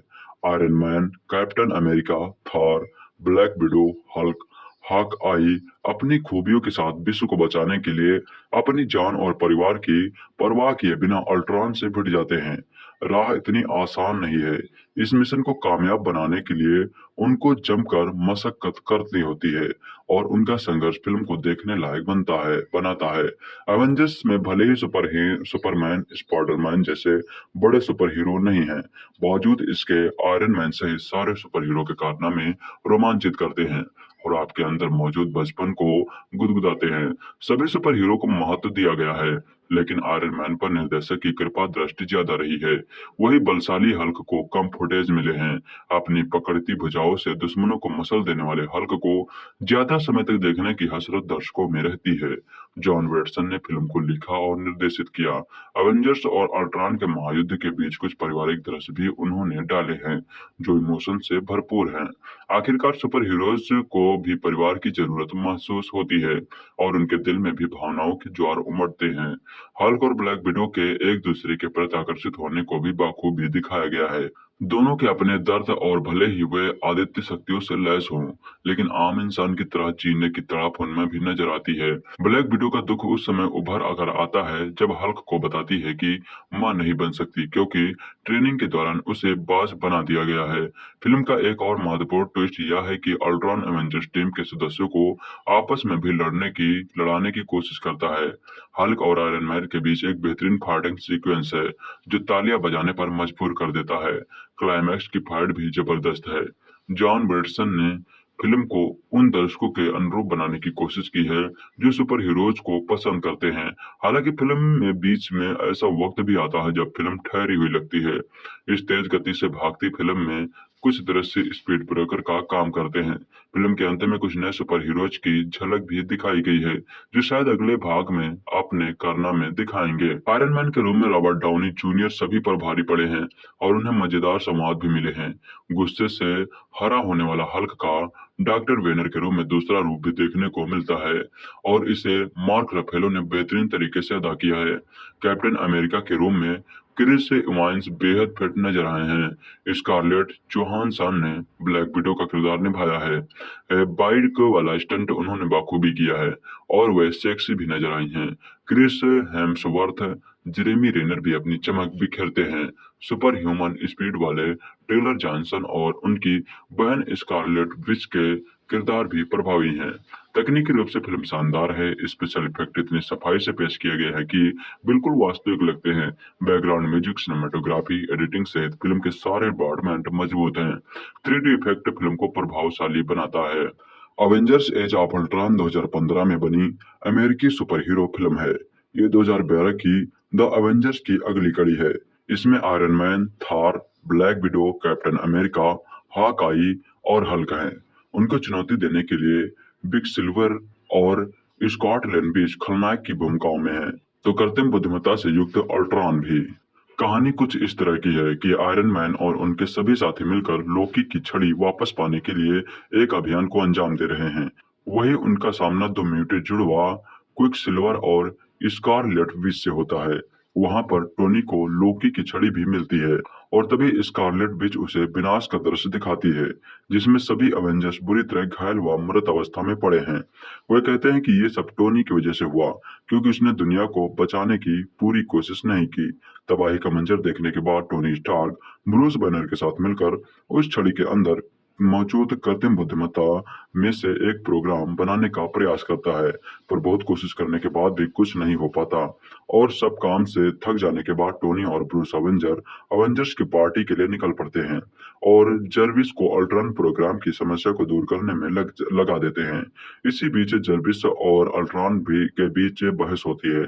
Iron Man, Captain America, Thor, Black Widow, Hulk, Hawkeye अपनी खूबियों के साथ विश्व को बचाने के लिए अपनी जान और परिवार की परवाह किए बिना अल्ट्रॉन से भिड़ जाते हैं। राह इतनी आसान नहीं है। इस मिशन को कामयाब बनाने के लिए उनको जमकर मशक्कत करनी होती है और उनका संघर्ष फिल्म को देखने लायक बनाता है। एवेंजर्स में भले ही सुपरमैन, स्पाइडरमैन जैसे बड़े सुपर हीरो नहीं हैं, बावजूद इसके आयरन मैन सहित सारे सुपर हीरो के कारनामे रोमांचित करते हैं और आपके अंदर मौजूद बचपन को गुदगुदाते हैं। सभी सुपर हीरो को महत्व दिया गया है, लेकिन आयरन मैन पर निर्देशक की कृपा दृष्टि ज्यादा रही है। वही बलशाली हल्क को कम फुटेज मिले हैं। अपनी पकड़ती भुजाओं से दुश्मनों को मसल देने वाले हल्क को ज्यादा समय तक देखने की हसरत दर्शकों में रहती है। जॉन वेटसन ने फिल्म को लिखा और निर्देशित किया। एवेंजर्स और अल्ट्रॉन के महायुद्ध के बीच कुछ पारिवारिक दृश्य भी उन्होंने डाले हैं जो इमोशन से भरपूर हैं। आखिरकार सुपर हीरोज को भी परिवार की जरूरत महसूस होती है और उनके दिल में भी भावनाओं के ज्वार उमड़ते हैं। हल्क और ब्लैक विडो के एक दूसरे के प्रति आकर्षित होने को भी बाखूबी दिखाया गया है। दोनों के अपने दर्द और भले ही वे आदित्य शक्तियों से लैस हों, लेकिन आम इंसान की तरह जीने की तड़प उनमें भी नजर आती है। ब्लैक विडो का दुख उस समय उभर कर आता है जब हल्क को बताती है कि मां नहीं बन सकती क्योंकि ट्रेनिंग के दौरान उसे बाज बना दिया गया है। फिल्म का एक और महत्वपूर्ण ट्विस्ट यह है कि अल्ट्रॉन एवेंजर्स टीम के सदस्यों को आपस में भी लड़ाने की कोशिश करता है। हल्क और आयरन मैन के बीच एक बेहतरीन फाइटिंग सीक्वेंस है जो तालियां बजाने पर मजबूर कर देता है। क्लाइमैक्स की फाइट भी जबरदस्त है। जॉन वेटसन ने फिल्म को उन दर्शकों के अनुरूप बनाने की कोशिश की है जो सुपर हीरोज को पसंद करते हैं। हालांकि फिल्म में बीच में ऐसा वक्त भी आता है जब फिल्म ठहरी हुई लगती है। इस तेज गति से भागती फिल्म में कुछ दृश्य स्पीड ब्रेकर का काम करते हैं। फिल्म के अंत में कुछ नए सुपर हीरोज की झलक भी दिखाई गई है, जो शायद अगले भाग में अपने कारनामे दिखाएंगे। आयरन मैन के रूम में रॉबर्ट डाउनी जूनियर सभी पर भारी पड़े हैं और उन्हें मजेदार संवाद भी मिले हैं। गुस्से से हरा होने वाला हल्क का डॉक्टर वेनर के रूप में दूसरा रूप भी देखने को मिलता है और इसे मार्क रफेलो ने बेहतरीन तरीके से अदा किया है। कैप्टन अमेरिका के रूम में क्रिस इवांस बेहद फिट नजर आए हैं। स्कारलेट जोहानसन ने ब्लैक विडो का किरदार निभाया है। बाइक वाला स्टंट उन्होंने बाखूबी किया है और वे सेक्सी भी नजर आई हैं। क्रिस हेम्सवर्थ, जेरेमी रेनर भी अपनी चमक बिखेरते हैं। सुपर ह्यूमन स्पीड वाले टेलर जॉनसन और उनकी बहन स्कारलेट विच के किरदार भी प्रभावी हैं। तकनीकी रूप से फिल्म शानदार है। स्पेशल इफेक्ट इतनी सफाई से पेश किए गए हैं कि बिल्कुल वास्तविक लगते हैं। बैकग्राउंड म्यूजिक, सिनेमेटोग्राफी, एडिटिंग सहित फिल्म के सारे डिपार्टमेंट मजबूत हैं। 3D इफेक्ट फिल्म को प्रभावशाली बनाता है। अवेंजर्स एज ऑफ अल्ट्रॉन 2015 में बनी अमेरिकी सुपर हीरो फिल्म है। ये 2012 की द अवेंजर्स की अगली कड़ी है। इसमें Iron Man, Thor, Black Widow, Captain America, Hawkeye और हल्क हैं। उनको चुनौती देने के लिए बिग सिल्वर और स्कॉट लैंड खलनायक की भूमिकाओं में है, तो कृत्रिम बुद्धिमत्ता से युक्त अल्ट्रॉन भी। कहानी कुछ इस तरह की है कि आयरन मैन और उनके सभी साथी मिलकर लोकी की छड़ी वापस पाने के लिए एक अभियान को अंजाम दे रहे हैं। वही उनका सामना दो म्यूटेड जुड़वा क्विक सिल्वर और स्कारलेट विच से होता है। वहां पर टोनी को लोकी की छड़ी भी मिलती है और तभी स्कारलेट विच उसे विनाश का दृश्य दिखाती है, जिसमें सभी अवेंजर्स बुरी तरह घायल व मृत अवस्था में पड़े हैं। वे कहते हैं कि ये सब टोनी की वजह से हुआ, क्योंकि उसने दुनिया को बचाने की पूरी कोशिश नहीं की। तबाही का मंजर देखने के बाद टोनी स्टार्क ब्रूस बैनर के साथ मिलकर उस छड़ी के अंदर मौजूद कृत्रिम बुद्धिमत्ता में से एक प्रोग्राम बनाने का प्रयास करता है, पर बहुत कोशिश करने के बाद भी कुछ नहीं हो पाता और सब काम से थक जाने के बाद टोनी और ब्रूस अवेंजर्स की पार्टी के लिए निकल पड़ते हैं और जर्विस को अल्ट्रॉन प्रोग्राम की समस्या को दूर करने में लगा देते हैं। इसी बीच जर्विस और अल्ट्रॉन के बीच बहस होती है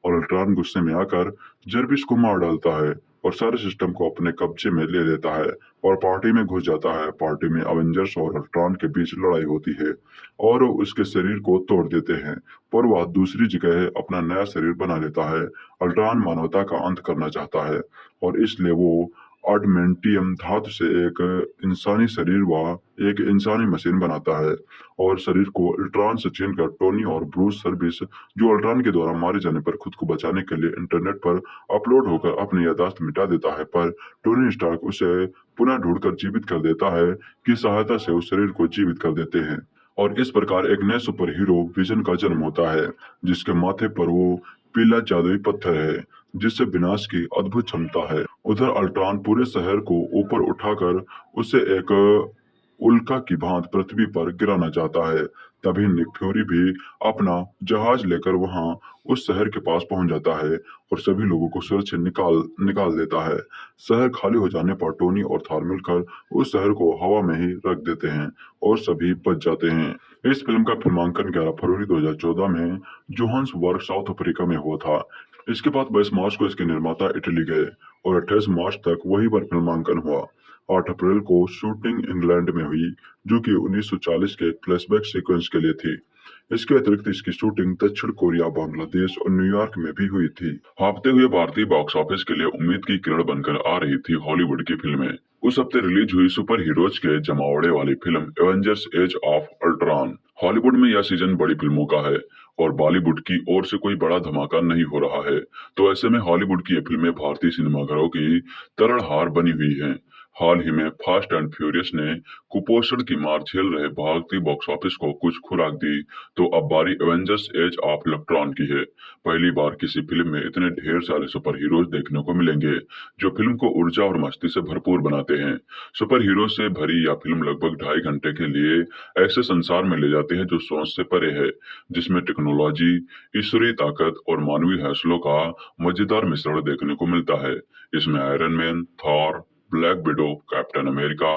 और अल्ट्रॉन गुस्से में आकर जर्विस को मार डालता है और सारे सिस्टम को अपने कब्जे में ले लेता है और पार्टी में घुस जाता है। पार्टी में अवेंजर्स और अल्ट्रॉन के बीच लड़ाई होती है और उसके शरीर को तोड़ देते हैं, पर वह दूसरी जगह अपना नया शरीर बना लेता है। अल्ट्रॉन मानवता का अंत करना चाहता है और इसलिए वो अडमेंटियम धातु से एक इंसानी शरीर व एक इंसानी मशीन बनाता है और शरीर को अल्ट्रॉन से छीनकर टोनी और ब्रूस सर्विस, जो अल्ट्रॉन के द्वारा मारे जाने पर खुद को बचाने के लिए इंटरनेट पर अपलोड होकर अपनी याददाश्त मिटा देता है, पर टोनी स्टार्क उसे पुनः ढूंढकर जीवित कर देता है की सहायता से उस शरीर को जीवित कर देते हैं और इस प्रकार एक नए सुपर हीरो विजन का जन्म होता है, जिसके माथे पर वो पीला जादुई पत्थर है जिससे विनाश की अद्भुत क्षमता है। उधर अल्ट्रॉन पूरे शहर को ऊपर उठाकर उसे एक उल्का की भांति पृथ्वी पर गिराना चाहता है। तभी निक फ्यूरी भी अपना जहाज लेकर वहां उस शहर के पास पहुंच जाता है और सभी लोगों को सुरक्षित निकाल देता है। शहर खाली हो जाने पर टोनी और थॉर मिलकर उस शहर को हवा में ही रख देते हैं और सभी बच जाते हैं। इस फिल्म का फिल्मांकन 11 फरवरी 2014 में जोहान्सबर्ग, साउथ अफ्रीका में हुआ था। इसके बाद 22 मार्च को इसके निर्माता इटली गए और 28 मार्च तक वहीं पर फिल्मांकन हुआ। 8 अप्रैल को शूटिंग इंग्लैंड में हुई, जो कि 1940 के फ्लैशबैक सीक्वेंस के लिए थी। इसके अतिरिक्त इसकी शूटिंग दक्षिण कोरिया, बांग्लादेश और न्यूयॉर्क में भी हुई थी। हाँफते हुए भारतीय बॉक्स ऑफिस के लिए उम्मीद की किरण बनकर आ रही थी हॉलीवुड की फिल्में। उस हफ्ते रिलीज हुई सुपर हीरोज के जमावड़े वाली film Avengers Age of Ultron. Hollywood में यह सीजन बड़ी फिल्मों का है और बॉलीवुड की ओर से कोई बड़ा धमाका नहीं हो रहा है, तो ऐसे में हॉलीवुड की ये फिल्में भारतीय सिनेमाघरों की तड़हार बनी हुई हैं। हाल ही में फास्ट एंड फ्यूरियस ने कुपोषण की मार झेल रहे भारतीय बॉक्स ऑफिस को कुछ खुराक दी, तो अब बारी एवेंजर्स एज ऑफ अल्ट्रॉन की है। पहली बार किसी फिल्म में इतने ढेर सारे सुपर हीरोज देखने को मिलेंगे जो फिल्म को ऊर्जा और मस्ती से भरपूर बनाते हैं। सुपर हीरो से भरी यह फिल्म लगभग 2.5 घंटे के लिए ऐसे संसार में ले जाते हैं जो सोच से परे है, जिसमें टेक्नोलॉजी, ईश्वरीय ताकत और मानवीय हौसलों का मजेदार मिश्रण देखने को मिलता है। इसमें Iron Man, Thor, Black Widow, Captain America,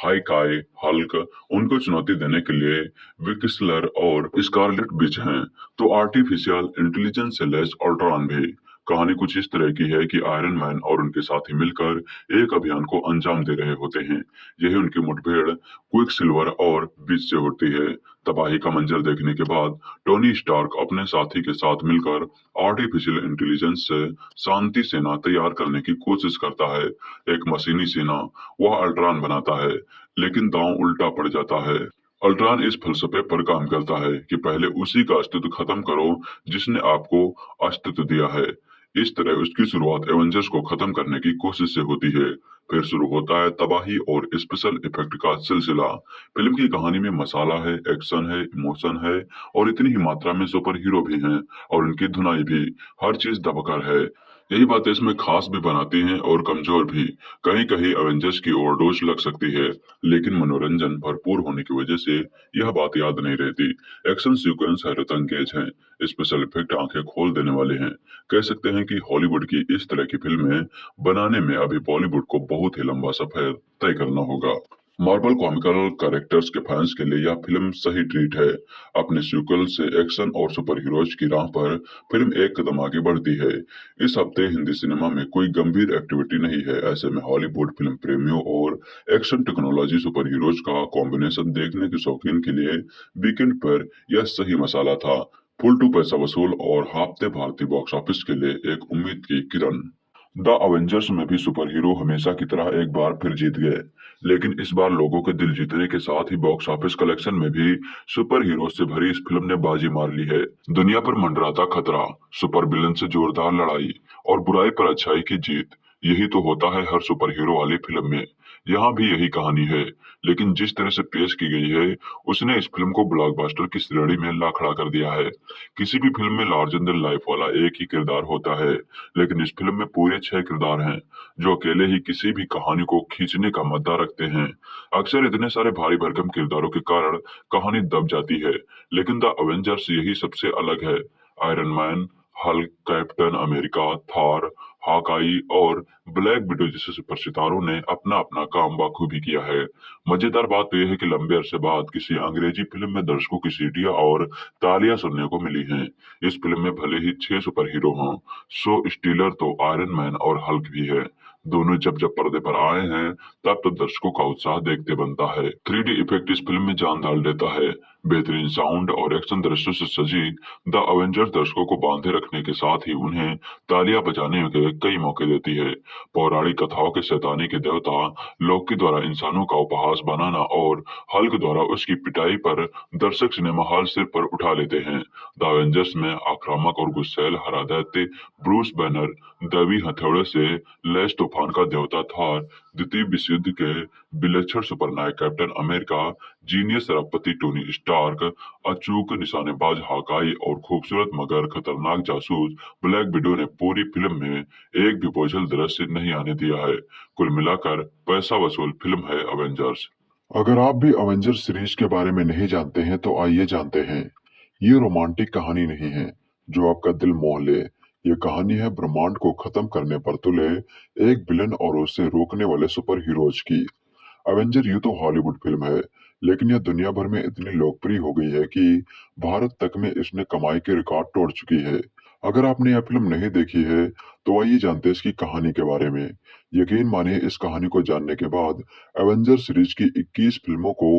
Hawkeye, Hulk, उनको चुनौती देने के लिए विक्सलर और स्कारलेट विच हैं, तो आर्टिफिशियल इंटेलिजेंस से लैस अल्ट्रॉन भी। कहानी कुछ इस तरह की है कि आयरन मैन और उनके साथी मिलकर एक अभियान को अंजाम दे रहे होते हैं। यही उनकी मुठभेड़ क्विक सिल्वर और बीच से होती है। तबाही का मंजर देखने के बाद टोनी स्टार्क अपने साथी के साथ मिलकर आर्टिफिशियल इंटेलिजेंस से शांति सेना तैयार करने की कोशिश करता है। एक मशीनी सेना वह अल्ट्रॉन बनाता है, लेकिन दांव उल्टा पड़ जाता है। अल्ट्रॉन इस फलसफे पर काम करता है कि पहले उसी का अस्तित्व खत्म करो जिसने आपको अस्तित्व दिया है। इस तरह उसकी शुरुआत एवेंजर्स को खत्म करने की कोशिश से होती है। फिर शुरू होता है तबाही और स्पेशल इफेक्ट का सिलसिला। फिल्म की कहानी में मसाला है, एक्शन है, इमोशन है और इतनी ही मात्रा में सुपर हीरो भी हैं और उनकी धुनाई भी। हर चीज दबकर है। यही बात इसमें खास भी बनाती हैं और कमजोर भी। कहीं कहीं एवेंजर्स की ओवरडोज लग सकती है, लेकिन मनोरंजन भरपूर होने की वजह से यह बात याद नहीं रहती। एक्शन सीक्वेंस हैरत अंगेज हैं, स्पेशल इफेक्ट आंखें खोल देने वाले हैं। कह सकते हैं कि हॉलीवुड की इस तरह की फिल्में बनाने में अभी बॉलीवुड को बहुत ही लंबा सफर तय करना होगा। मार्वल कॉमिकल कैरेक्टर्स के फैंस के लिए यह फिल्म सही ट्रीट है। अपने सीक्वल से एक्शन और सुपर हीरोज की राह पर फिल्म एक कदम आगे बढ़ती है। इस हफ्ते हिंदी सिनेमा में कोई गंभीर एक्टिविटी नहीं है। ऐसे में हॉलीवुड फिल्म प्रेमियों और एक्शन टेक्नोलॉजी सुपर हीरोज का कॉम्बिनेशन देखने के शौकीन के लिए वीकेंड पर यह सही मसाला था। फुल टू पैसा वसूल और हफ्ते भारतीय बॉक्स ऑफिस के लिए एक उम्मीद की किरण। द अवेंजर्स में भी सुपर हीरो हमेशा की तरह एक बार फिर जीत गए, लेकिन इस बार लोगों के दिल जीतने के साथ ही बॉक्स ऑफिस कलेक्शन में भी सुपर हीरो से भरी इस फिल्म ने बाजी मार ली है। दुनिया पर मंडराता खतरा, सुपर विलन से जोरदार लड़ाई और बुराई पर अच्छाई की जीत, यही तो होता है हर सुपर हीरो वाली फिल्म में। यहाँ भी यही कहानी है, लेकिन जिस तरह से पेश की गई है उसने इस फिल्म को ब्लॉकबस्टर की श्रेणी में ला खड़ा कर दिया है। किसी भी फिल्म में लार्जर देन लाइफ वाला एक ही किरदार होता है, लेकिन इस फिल्म में पूरे 6 किरदार हैं जो अकेले ही किसी भी कहानी को खींचने का मद्दा रखते हैं। अक्सर इतने सारे भारी भरकम किरदारों के कारण कहानी दब जाती है, लेकिन द अवेंजर्स यही सबसे अलग है। Iron man, Hulk, captain America, Thor, Hawkeye और ब्लैक विडो जैसे सुपर सितारों ने अपना अपना काम बखूबी किया है। मजेदार बात तो यह है कि लंबे अरसे बाद किसी अंग्रेजी फिल्म में दर्शकों की सीटियां और तालियां सुनने को मिली हैं। इस फिल्म में भले ही 6 सुपर हीरो हों, सो स्टीलर तो आयरन मैन और हल्क भी है। दोनों जब जब पर्दे पर आए हैं तब तो दर्शकों का उत्साह देखते बनता है। 3D इफेक्ट इस फिल्म में जान डाल देता है। बेहतरीन साउंड और एक्शन दृश्यों से सजी द अवेंजर्स दर्शकों को बांधे रखने के साथ ही उन्हें तालियां बजाने के कई मौके देती है। पौराणिक कथाओं के शैतानी के देवता लोकी द्वारा इंसानों का उपहास बनाना और हल्क द्वारा उसकी पिटाई पर दर्शक सिनेमा हॉल सिर पर उठा लेते हैं। द अवेंजर्स में आक्रामक और गुस्सैल हरा दैत्य ब्रूस बैनर, दैवी हथौड़े से लैस तूफान का देवता थॉर, द्वितीय विश्व युद्ध के विलक्षण सुपरनायक कैप्टन अमेरिका, जीनियस रबपति टोनी स्टार्क, अचूक निशानेबाज हॉकाई और खूबसूरत मगर खतरनाक जासूस ब्लैक विडो ने पूरी फिल्म में एक भी बोझल दृश्य नहीं आने दिया है। कुल मिलाकर पैसा वसूल फिल्म है अवेंजर्स। अगर आप भी अवेंजर्स सीरीज के बारे में नहीं जानते हैं तो आइए जानते हैं। ये रोमांटिक कहानी नहीं है जो आपका दिल मोह ले। ये कहानी है ब्रह्मांड को खत्म करने पर तुले एक विलन और उसे रोकने वाले सुपर हीरोज की। अवेंजर यूं तो हॉलीवुड फिल्म है, लेकिन यह दुनिया भर में इतनी लोकप्रिय हो गई है कि भारत तक में इसने कमाई के रिकॉर्ड तोड़ चुकी है। अगर आपने यह फिल्म नहीं देखी है तो आइए जानते हैं इसकी कहानी के बारे में। यकीन मानिए इस कहानी को जानने के बाद एवेंजर सीरीज की 21 फिल्मों को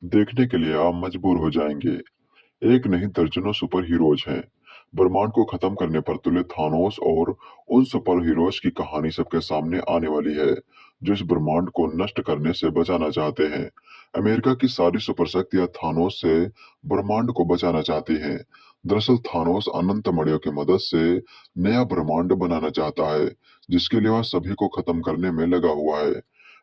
देखने के लिए आप मजबूर हो जाएंगे। एक नहीं दर्जनों सुपर हीरोज हैं। ब्रह्मांड को खत्म करने पर तुले थानोस और उन सुपर हीरोज की कहानी सबके सामने आने वाली है जो इस ब्रह्मांड को नष्ट करने से बचाना चाहते हैं। अमेरिका की सारी सुपर शक्तियां थानोस से ब्रह्मांड को बचाना चाहती हैं। दरअसल थानोस अनंत मणियों की मदद से नया ब्रह्मांड बनाना चाहता है, जिसके लिए वह सभी को खत्म करने में लगा हुआ है।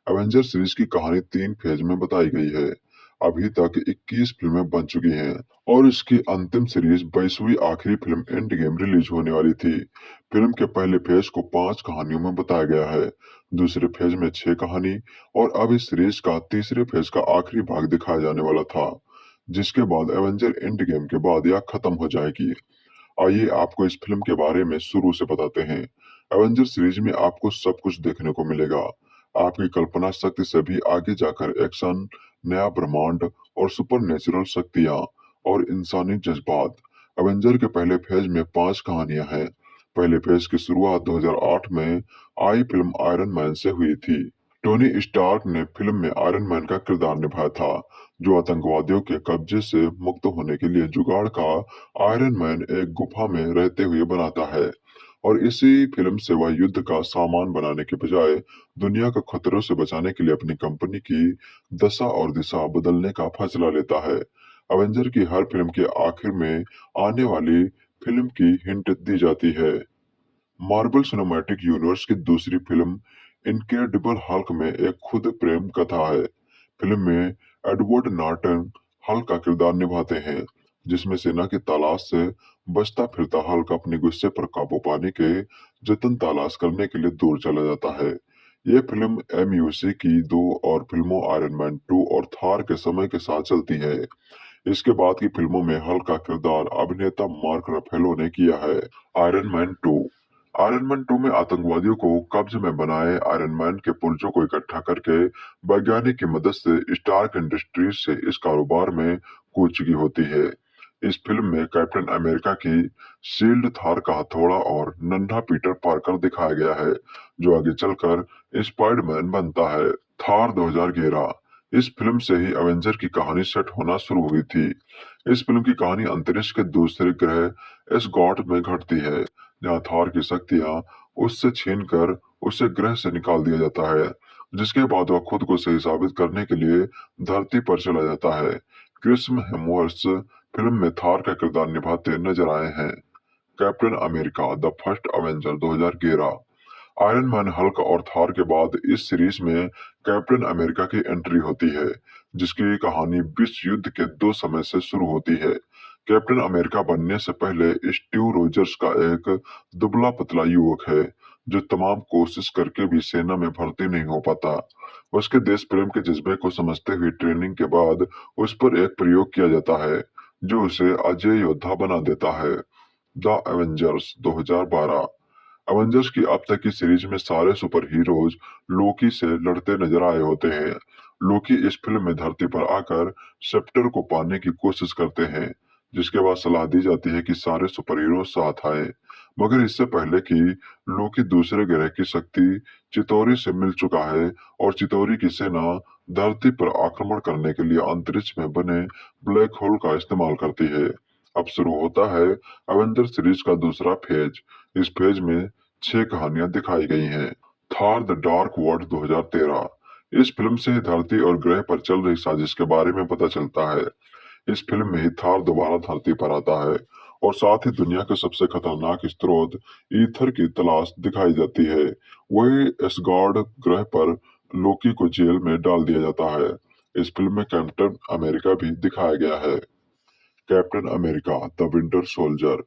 एवेंजर सीरीज की कहानी 3 फेज में बताई गई है। अभी तक 21 फिल्में बन चुकी हैं और इसकी अंतिम सीरीज 22वीं आखिरी फिल्म एंड गेम रिलीज होने वाली थी। फिल्म के पहले फेज को 5 कहानियों में बताया गया है, दूसरे फेज में 6 कहानी और अब इस सीरीज का तीसरे फेज का आखिरी भाग दिखाया जाने वाला था, जिसके बाद एवेंजर एंड गेम के बाद यह खत्म हो जाएगी। आइए आपको इस फिल्म के बारे में शुरू से बताते हैं। एवेंजर सीरीज में आपको सब कुछ देखने को मिलेगा। आपकी कल्पना शक्ति से भी आगे जाकर एक्शन, नया ब्रह्मांड और सुपर नेचुरल शक्तियां और इंसानी जज्बात। एवेंजर के पहले फेज में 5 कहानियां हैं। पहले फेज की शुरुआत 2008 में आई फिल्म आयरन मैन से हुई थी। टोनी स्टार्क ने फिल्म में आयरन मैन का किरदार निभाया था, जो आतंकवादियों के कब्जे से मुक्त होने के लिए जुगाड़ का आयरन मैन एक गुफा में रहते हुए बनाता है और इसी फिल्म से वह युद्ध का सामान बनाने के बजाय दुनिया को खतरों से बचाने के लिए अपनी कंपनी की दशा और दिशा बदलने का फैसला लेता है। अवेंजर की हर फिल्म के आखिर में आने वाली फिल्म की हिंट दी जाती है। मार्वल सिनेमैटिक यूनिवर्स की दूसरी फिल्म इनक्रेडिबल हल्क में एक खुद प्रेम कथा है। फिल्म में एडवर्ड नॉर्टन हल्क का किरदार निभाते हैं, जिसमें सेना की तलाश से बचता फिरता हल्क अपने गुस्से पर काबू पाने के जतन तलाश करने के लिए दूर चला जाता है। यह फिल्म एमयूसी की दो और फिल्मों आयरन मैन 2 और थार के समय के साथ चलती है। इसके बाद की फिल्मों में हल्क का किरदार अभिनेता मार्क रफेलो ने किया है। आयरन मैन 2 आयरन मैन 2 में आतंकवादियों को कब्जे में बनाए आयरन मैन के पुर्जों को इकट्ठा करके वैज्ञानिक की मदद से स्टार्क इंडस्ट्रीज से इस कारोबार में कूच चुकी होती है। इस फिल्म में कैप्टन अमेरिका की शील्ड, थार का हथौड़ा और नन्हा पीटर पार्कर दिखाया गया है, जो आगे चलकर स्पाइडरमैन बनता है। थार 2011 इस फिल्म से ही अवेंजर की कहानी सेट होना शुरू हुई थी। इस फिल्म की कहानी अंतरिक्ष के दूसरे ग्रह एसगॉर्ड में घटती है, जहां थार की शक्तियां उससे छीनकर उसे ग्रह से निकाल दिया जाता है, जिसके बाद वह खुद को सही साबित करने के लिए धरती पर चला जाता है। क्रिस हेम्सवर्थ फिल्म में थार का किरदार निभाते नजर आए हैं। Captain America the first Avenger 2011 iron man, Hulk और थार के बाद इस सीरीज में कैप्टन अमेरिका की एंट्री होती है, जिसकी कहानी विश्व युद्ध के 2 समय से शुरू होती है। कैप्टन अमेरिका बनने से पहले स्टीव रोजर्स का एक दुबला पतला युवक है, जो तमाम कोशिश करके भी सेना में भर्ती नहीं हो पाता। उसके देश प्रेम के जज्बे को समझते हुए ट्रेनिंग के बाद उस पर एक प्रयोग किया जाता है, जो उसे अजय योद्धा बना देता है। द एवेंजर्स 2012 अवेंजर्स की अब तक की सीरीज में सारे सुपर हीरोज लोकी से लड़ते नजर आए होते हैं। लोकी इस फिल्म में धरती पर आकर सेप्टर को पाने की कोशिश करते हैं, जिसके बाद सलाह दी जाती है कि सारे सुपर हीरो साथ आए, मगर इससे पहले कि लोकी दूसरे ग्रह की शक्ति चितौरी से मिल चुका है और चितौरी की सेना धरती पर आक्रमण करने के लिए अंतरिक्ष में बने ब्लैक होल का इस्तेमाल करती है। अब शुरू होता है अवेंजर सीरीज का दूसरा फेज। इस फेज में 6 कहानियां दिखाई गई हैं। थार द डार्क वर्ल्ड 2013 इस फिल्म से धरती और ग्रह पर चल रही साजिश के बारे में पता चलता है। इस फिल्म में ही थार दोबारा धरती पर आता है और साथ ही दुनिया के सबसे खतरनाक स्रोत ईथर की तलाश दिखाई जाती है। वही एसगार्ड ग्रह पर लोकी को जेल में डाल दिया जाता है। इस फिल्म में कैप्टन अमेरिका भी दिखाया गया है। Captain America the winter soldier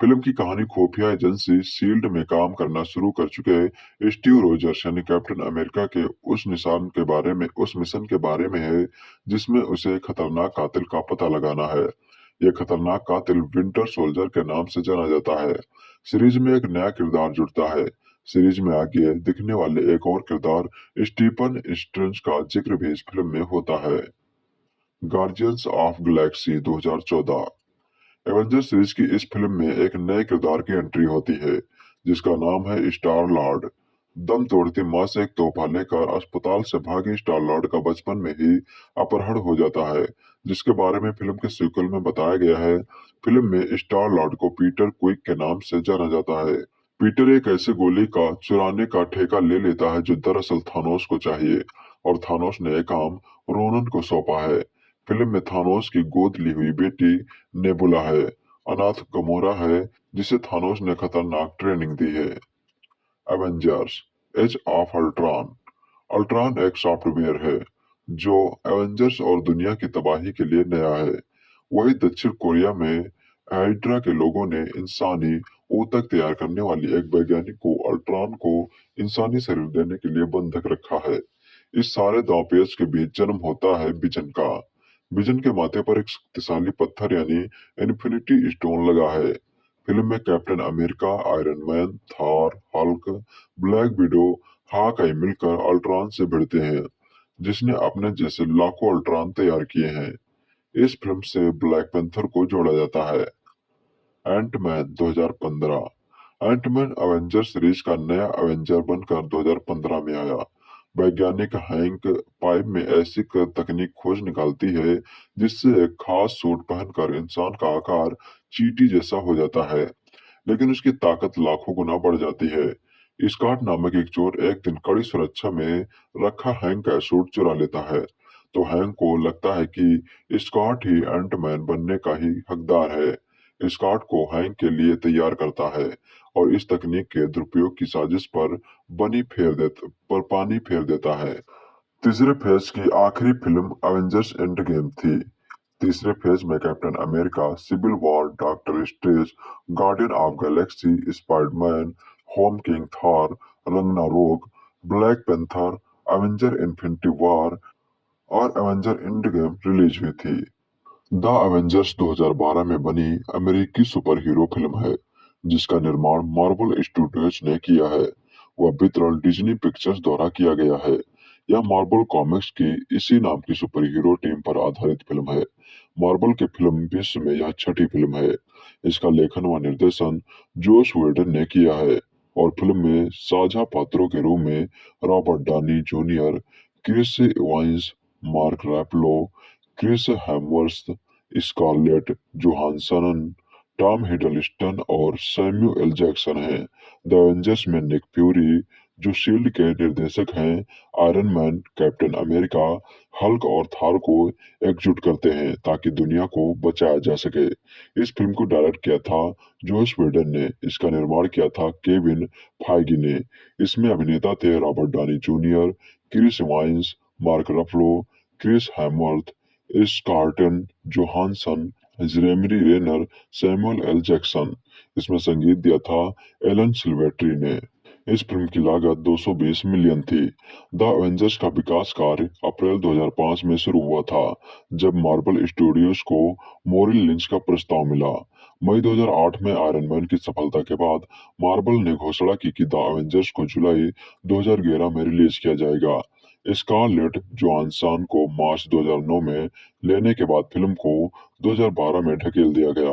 film की कहानी खुफिया एजेंसी शील्ड में काम करना शुरू कर चुके स्टीव रोजर्स यानी कैप्टन अमेरिका के उस मिशन के बारे में है, जिसमें उसे खतरनाक कातिल का पता लगाना है। यह खतरनाक कातिल विंटर सोल्जर के नाम से जाना जाता है। सीरीज में एक नया किरदार जुड़ता है। सीरीज में आगे दिखने वाले एक और किरदार स्टीफन स्ट्रेंज का जिक्र भी इस फिल्म में होता है। Guardians of Galaxy 2014 Avenger series की इस फिल्म में एक नए किरदार की एंट्री होती है, जिसका नाम है स्टार लॉर्ड। दम तोड़ती मां से एक तोहफा लेकर अस्पताल से भागे स्टार लॉर्ड का बचपन में ही अपहरण हो जाता है, जिसके बारे में फिल्म के सीक्वल में बताया गया है। फिल्म में स्टार लॉर्ड को पीटर क्विक के नाम से जाना जाता है। पीटर एक ऐसे गोली का चुराने का ठेका ले लेता है जो दरअसल थानोस को चाहिए, और थानोस ने यह काम रोनन को सौंपा है। फिल्म में थानोस की गोद ली हुई बेटी नेबुला है, अनाथ गमोरा है, जिसे थानोस ने खतरनाक ट्रेनिंग दी है। Avengers Age of Ultron Ultron एक सॉफ्टवेयर है जो एवेंजर्स और दुनिया की तबाही के लिए नया है। वही दक्षिण कोरिया में हाइड्रा के लोगों ने इंसानी ऊतक तैयार करने वाली एक वैज्ञानिक को अल्ट्रॉन को इंसानी शरीर देने के लिए बंधक रखा है। इस सारे दांवपेच के बीच जन्म होता है विजन का। विजन के माथे पर एक शक्तिशाली पत्थर यानी इन्फिनिटी स्टोन लगा है। फिल्म में Captain America, Iron Man, Thor, Hulk, Black Widow, Hawkeye मिलकर अल्ट्रॉन से भिड़ते हैं, जिसने अपने जैसे लाखों अल्ट्रॉन तैयार किए हैं। इस फिल्म से ब्लैक पैंथर को जोड़ा जाता है। एंटमैन 2015 एंटमैन अवेंजर सीरीज का नया अवेंजर बनकर 2015 में आया। वैज्ञानिक हैंक पाइप में ऐसी तकनीक खोज निकालती है जिससे एक खास सूट पहनकर इंसान का आकार चींटी जैसा हो जाता है, लेकिन उसकी ताकत लाखों गुना बढ़ जाती है। स्कॉट नामक एक चोर एक दिन कड़ी सुरक्षा में रखा हैंक का सूट चुरा लेता है, तो हैंक को लगता है कि स्कॉट ही एंटमैन बनने का ही हकदार है। स्कॉट को हैंक के लिए तैयार करता है और इस तकनीक के दुरुपयोग की साजिश पर पानी फेर देता है। तीसरे फेज की आखिरी फिल्म अवेंजर्स एंड गेम थी। तीसरे फेज में Captain America, Civil War, doctor Strange, Guardian of Galaxy, Spiderman, Homecoming, Thor, Ragnarok, Black Panther, Avenger Infinity War और एवेंजर एंड गेम रिलीज हुई थी। द अवेंजर्स 2012 में बनी अमेरिकी सुपर हीरो फिल्म है जिसका निर्माण मार्वल स्टूडियोज ने किया है। वह वितरण डिज्नी पिक्चर्स द्वारा किया गया है। यह मार्वल कॉमिक्स की इसी नाम की सुपर हीरो टीम पर आधारित फिल्म है। मार्वल की फिल्म विश्व में यह छठी फिल्म है। इसका लेखन व निर्देशन जोश वेडन ने किया है और फिल्म में साझा पात्रों के रूप में Robert Downey Junior, Chris Evans, Mark Ruffalo, Chris Hemsworth, Scarlett Johansson, Tom Hiddleston और सैम्यूएल एल जैक्सन हैं। द एवेंजर्स में निक फ्यूरी जो शील्ड के निर्देशक हैं, Iron Man, Captain America, Hulk और थार को एकजुट करते हैं ताकि दुनिया को बचाया जा सके। इस फिल्म को डायरेक्ट किया था जोश वेडन ने। इसका निर्माण किया था केविन फाइगी ने। इसमें अभिनेता थे Robert Downey Junior, Chris Evans, Mark Ruffalo, Chris Hemsworth, Scarlett Johansson, Jeremy Renner, Samuel L Jackson. इसमें संगीत दिया था एलन सिल्वेस्ट्री ने। इस फिल्म की लागत 220 मिलियन थी। द एवेंजर्स का विकास कार्य अप्रैल 2005 में शुरू हुआ था जब मार्वल स्टूडियोज को मोरिल लिंच का प्रस्ताव मिला। मई 2008 में आयरन मैन की सफलता के बाद मार्वल ने घोषणा की कि द एवेंजर्स को जुलाई 2011 में रिलीज किया जाएगा। स्कारलेट जोहानसन को मार्च 2009 में लेने के बाद फिल्म को 2012 में ढकेल दिया गया।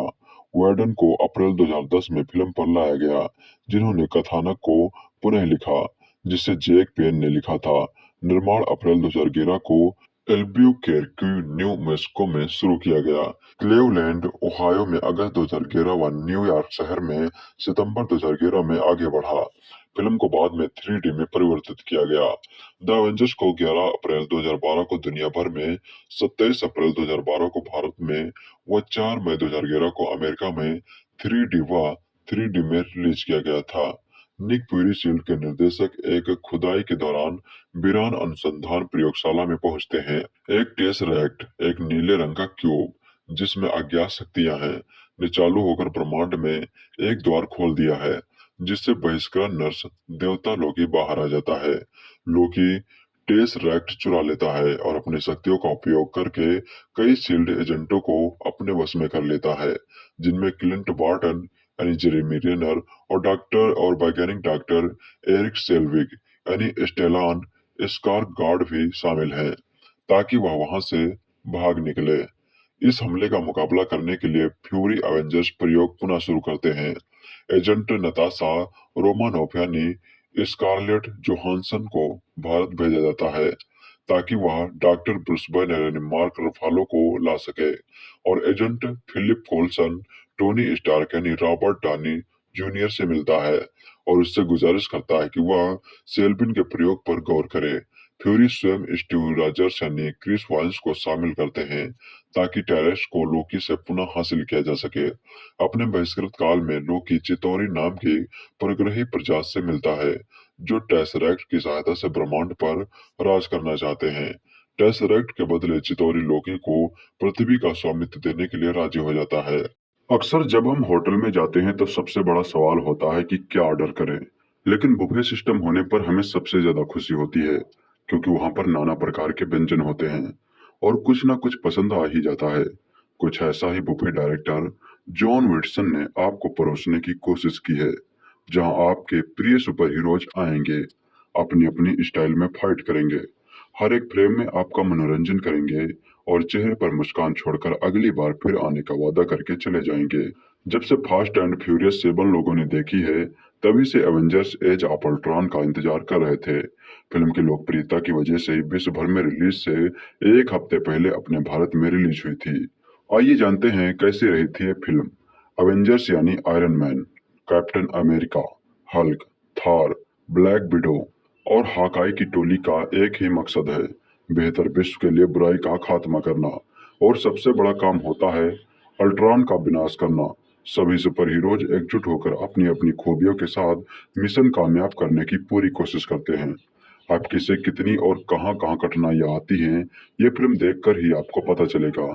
वेडन को अप्रैल 2010 में फिल्म पर लाया गया, जिन्होंने कथानक को पुनः लिखा जिसे जैक पेन ने लिखा था। निर्माण अप्रैल 2011 को एल्ब्यूकेर्क, न्यू मैक्सिको में शुरू किया गया। क्लेवलैंड, ओहायो में अगस्त 2011 व न्यूयॉर्क शहर में सितंबर 2011 में आगे बढ़ा। फिल्म को बाद में 3D में परिवर्तित किया गया। द एवेंजर्स को 11 अप्रैल 2012 को दुनिया भर में, 27 अप्रैल 2012 को भारत में व 4 मई 2011 को अमेरिका में 3D में रिलीज किया गया था। निक फ्यूरी शील्ड के निर्देशक एक खुदाई के दौरान वीरान अनुसंधान प्रयोगशाला में पहुंचते हैं। एक टेसरैक्ट, एक नीले रंग का क्यूब जिसमें अज्ञात शक्तियां हैं, ने चालू होकर ब्रह्मांड में एक द्वार खोल दिया है जिससे बहिष्कृत नर्स देवता लोकी बाहर आ जाता है। लोकी टेसरैक्ट चुरा लेता है और अपनी शक्तियों का उपयोग करके कई शील्ड एजेंटों को अपने वश में कर लेता है, जिनमें क्लिंट बार्टन यानी जेरेमी रेनर और डॉक्टर और वैज्ञानिक डॉक्टर एरिक सेल्विग यानी स्टेलान स्कारगार्ड भी शामिल हैं, ताकि वह वहां से भाग निकले। इस हमले का मुकाबला करने के लिए फ्यूरी एवेंजर्स प्रयोग पुनः शुरू करते हैं। एजेंट नताशा रोमानोफ यानी स्कारलेट जोहानसन को भारत भेजा जाता है ताकि वह डॉक्टर ब्रूस बैनर यानी मार्क रफालो को ला सके, और एजेंट फिलिप कोल्सन टोनी स्टार्क यानी रॉबर्ट डानी जूनियर से मिलता है और उससे गुजारिश करता है कि वह सेल्बिन के प्रयोग पर गौर करे। फ्यूरी स्वयं स्टीव रॉजर्स यानी क्रिस वाइंस को शामिल करते हैं ताकि टेरेस को लोकी से पुनः हासिल किया जा सके। अपने बहिष्कृत काल में लोकी चितौरी नाम की परग्रही प्रजाति से मिलता है जो टेसरैक्ट की सहायता से ब्रह्मांड पर राज करना चाहते हैं। टेसरैक्ट के बदले चितौरी लोकी को पृथ्वी का स्वामित्व देने के लिए राजी हो जाता है। अक्सर जब हम होटल में जाते हैं तो सबसे बड़ा सवाल होता है कि क्या ऑर्डर करें, लेकिन बुफे सिस्टम होने पर हमें सबसे ज्यादा खुशी होती है क्योंकि वहां पर नाना प्रकार के व्यंजन होते हैं और कुछ ना कुछ पसंद आ ही जाता है। कुछ ऐसा ही बुफे डायरेक्टर जॉन विटसन ने आपको परोसने की कोशिश की है, जहां आपके प्रिय सुपर हीरोज आएंगे, अपनी अपनी स्टाइल में फाइट करेंगे, हर एक फ्रेम में आपका मनोरंजन करेंगे और चेहरे पर मुस्कान छोड़कर अगली बार फिर आने का वादा करके चले जाएंगे। जब से फास्ट एंड फ्यूरियस 7 लोगों ने देखी है, तभी से एवेंजर्स एज ऑफ अल्ट्रॉन का इंतजार कर रहे थे। फिल्म की लोकप्रियता की वजह से विश्व भर में रिलीज से 1 हफ्ते पहले अपने भारत में रिलीज हुई थी। आइए जानते हैं कैसी रही थी ये फिल्म। एवेंजर्स यानी iron Man, Captain America, Hulk, Thor, Black window और हाकाई की टोली का एक ही मकसद है, बेहतर विश्व के लिए बुराई का खात्मा करना। और सबसे बड़ा काम होता है अल्ट्रॉन का विनाश करना। सभी सुपर हीरोज एकजुट होकर अपनी अपनी खूबियों के साथ मिशन कामयाब करने की पूरी कोशिश करते हैं। अब किसे कितनी और कहां कहां कठिनाइयां आती हैं, ये फिल्म देखकर ही आपको पता चलेगा।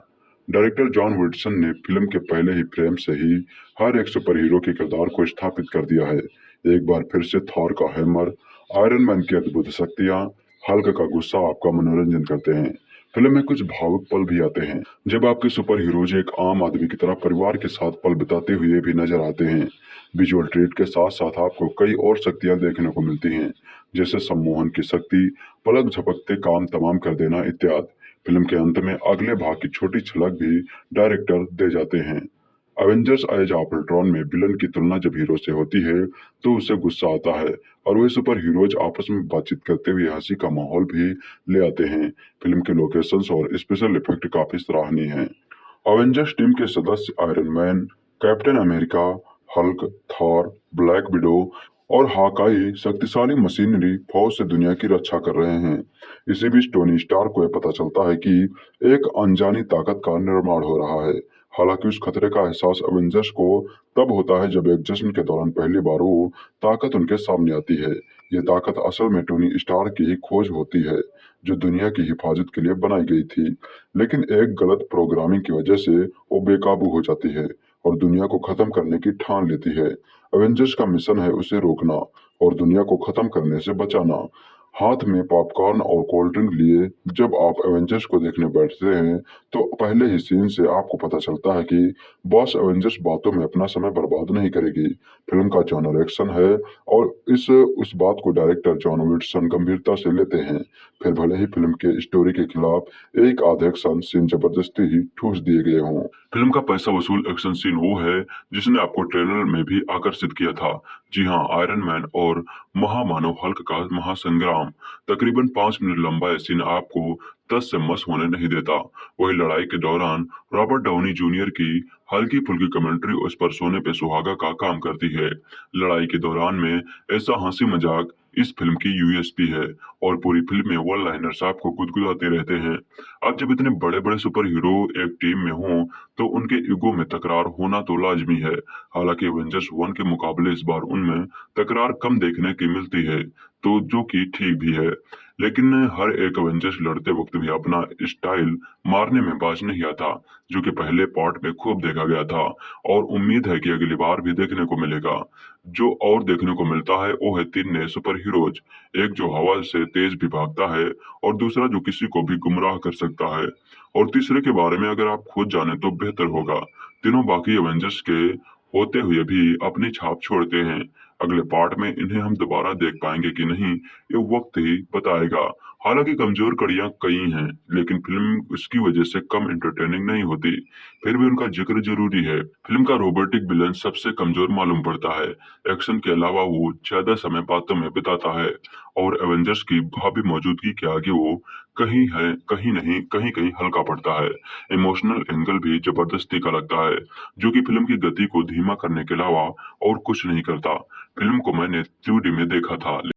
डायरेक्टर जॉन विल्सन ने फिल्म के पहले ही फ्रेम से ही हर एक सुपर हीरो के किरदार को स्थापित कर दिया है। एक बार फिर से थॉर का हैमर, आयरन मैन की अद्भुत शक्तियां, हल्क का गुस्सा आपका मनोरंजन करते हैं। फिल्म में कुछ भावुक पल भी आते हैं, जब आपके सुपर हीरोज एक आम आदमी की तरह परिवार के साथ पल बिताते हुए भी नजर आते हैं। विजुअल ट्रीट के साथ साथ आपको कई और शक्तियां देखने को मिलती हैं, जैसे सम्मोहन की शक्ति, पलक झपकते काम तमाम कर देना इत्यादि। फिल्म के अंत में अगले भाग की छोटी झलक भी डायरेक्टर दे जाते हैं। एवेंजर्स एज ऑफ अल्ट्रॉन में विलन की तुलना जब हीरो से होती है तो उसे गुस्सा आता है और वे सुपर हीरोज आपस में बातचीत करते हुए हंसी का माहौल भी ले आते हैं। फिल्म के लोकेशंस और स्पेशल इफेक्ट काफी सराहनीय हैं। एवेंजर्स टीम के सदस्य iron Man, Captain America, Hulk, Thor, Black window और हाकाई शक्तिशाली मशीनरी फौज से दुनिया की रक्षा कर रहे हैं। इसी बीच टोनी स्टार्क को यह पता चलता है कि एक अनजानी ताकत का निर्माण हो रहा है। हालांकि उस खतरे का एहसास एवेंजर्स को तब होता है जब एक जश्न के दौरान पहली बार वो ताकत उनके सामने आती है। ये ताकत असल में टोनी स्टार्क की ही खोज होती है, जो दुनिया की हिफाजत के लिए बनाई गई थी, लेकिन एक गलत प्रोग्रामिंग की वजह से वो बेकाबू हो जाती है और दुनिया को खत्म करने की ठान लेती है। एवेंजर्स का मिशन है उसे रोकना और दुनिया को खत्म करने से बचाना। हाथ में पॉपकॉर्न और कोल्ड ड्रिंक लिए जब आप एवेंजर्स को देखने बैठते हैं तो पहले ही सीन से आपको पता चलता है कि बॉस एवेंजर्स बातों में अपना समय बर्बाद नहीं करेगी। फिल्म का जॉनर एक्शन है और उस बात को डायरेक्टर जॉन विल्सन गंभीरता से लेते हैं। फिर भले ही फिल्म के स्टोरी के खिलाफ एक आधे एक्शन सीन जबरदस्ती ही ठूस दिए गए हों। फिल्म का पैसा वसूल एक्शन सीन वो है जिसने आपको ट्रेलर में भी आकर्षित किया था। जी हाँ, आयरन मैन और महामानव हल्क का महासंग्राम तकरीबन 5 मिनट लंबा यह सीन आपको तस से मस होने नहीं देता। वही लड़ाई के दौरान रॉबर्ट डाउनी जूनियर की हल्की फुल्की कमेंट्री उस पर सोने पे सुहागा का काम करती है। लड़ाई के दौरान में ऐसा हंसी मजाक इस फिल्म की यूएसपी है और पूरी फिल्म में वन लाइनर्स आपको गुदगुदाते रहते हैं। अब जब इतने बड़े बड़े सुपर हीरो एक टीम में हों तो उनके ईगो में तकरार होना तो लाजमी है। हालांकि एवेंजर्स 1 के मुकाबले इस बार उनमें तकरार कम देखने की मिलती है, तो जो कि ठीक भी है। लेकिन हर एक एवेंजर्स लड़ते वक्त भी अपना स्टाइल मारने में बाज नहीं आता, जो कि पहले पार्ट में खूब देखा गया था और उम्मीद है कि अगली बार भी देखने को मिलेगा। जो और देखने को मिलता है वो है 3 नए सुपर हीरोज, एक जो हवा से तेज भी भागता है और दूसरा जो किसी को भी गुमराह कर सकता है, और तीसरे के बारे में अगर आप खुद जाने तो बेहतर होगा। तीनों बाकी एवेंजर्स के होते हुए भी अपनी छाप छोड़ते हैं। अगले पार्ट में इन्हें हम दोबारा देख पाएंगे कि नहीं, ये वक्त ही बताएगा। हालांकि कमजोर कड़ियां कई हैं, लेकिन फिल्म उसकी वजह से कम एंटरटेनिंग नहीं होती, फिर भी उनका जिक्र जरूरी है। फिल्म का रोबोटिक विलन सबसे कमजोर मालूम पड़ता है। एक्शन के अलावा वो ज्यादा समय बातों में बिताता है और एवेंजर्स की भावी मौजूदगी के आगे वो कहीं है कहीं नहीं, कहीं कहीं हल्का पड़ता है। इमोशनल एंगल भी जबरदस्ती का लगता है, जो कि फिल्म की गति को धीमा करने के अलावा और कुछ नहीं करता। फिल्म को मैंने 3D में देखा था।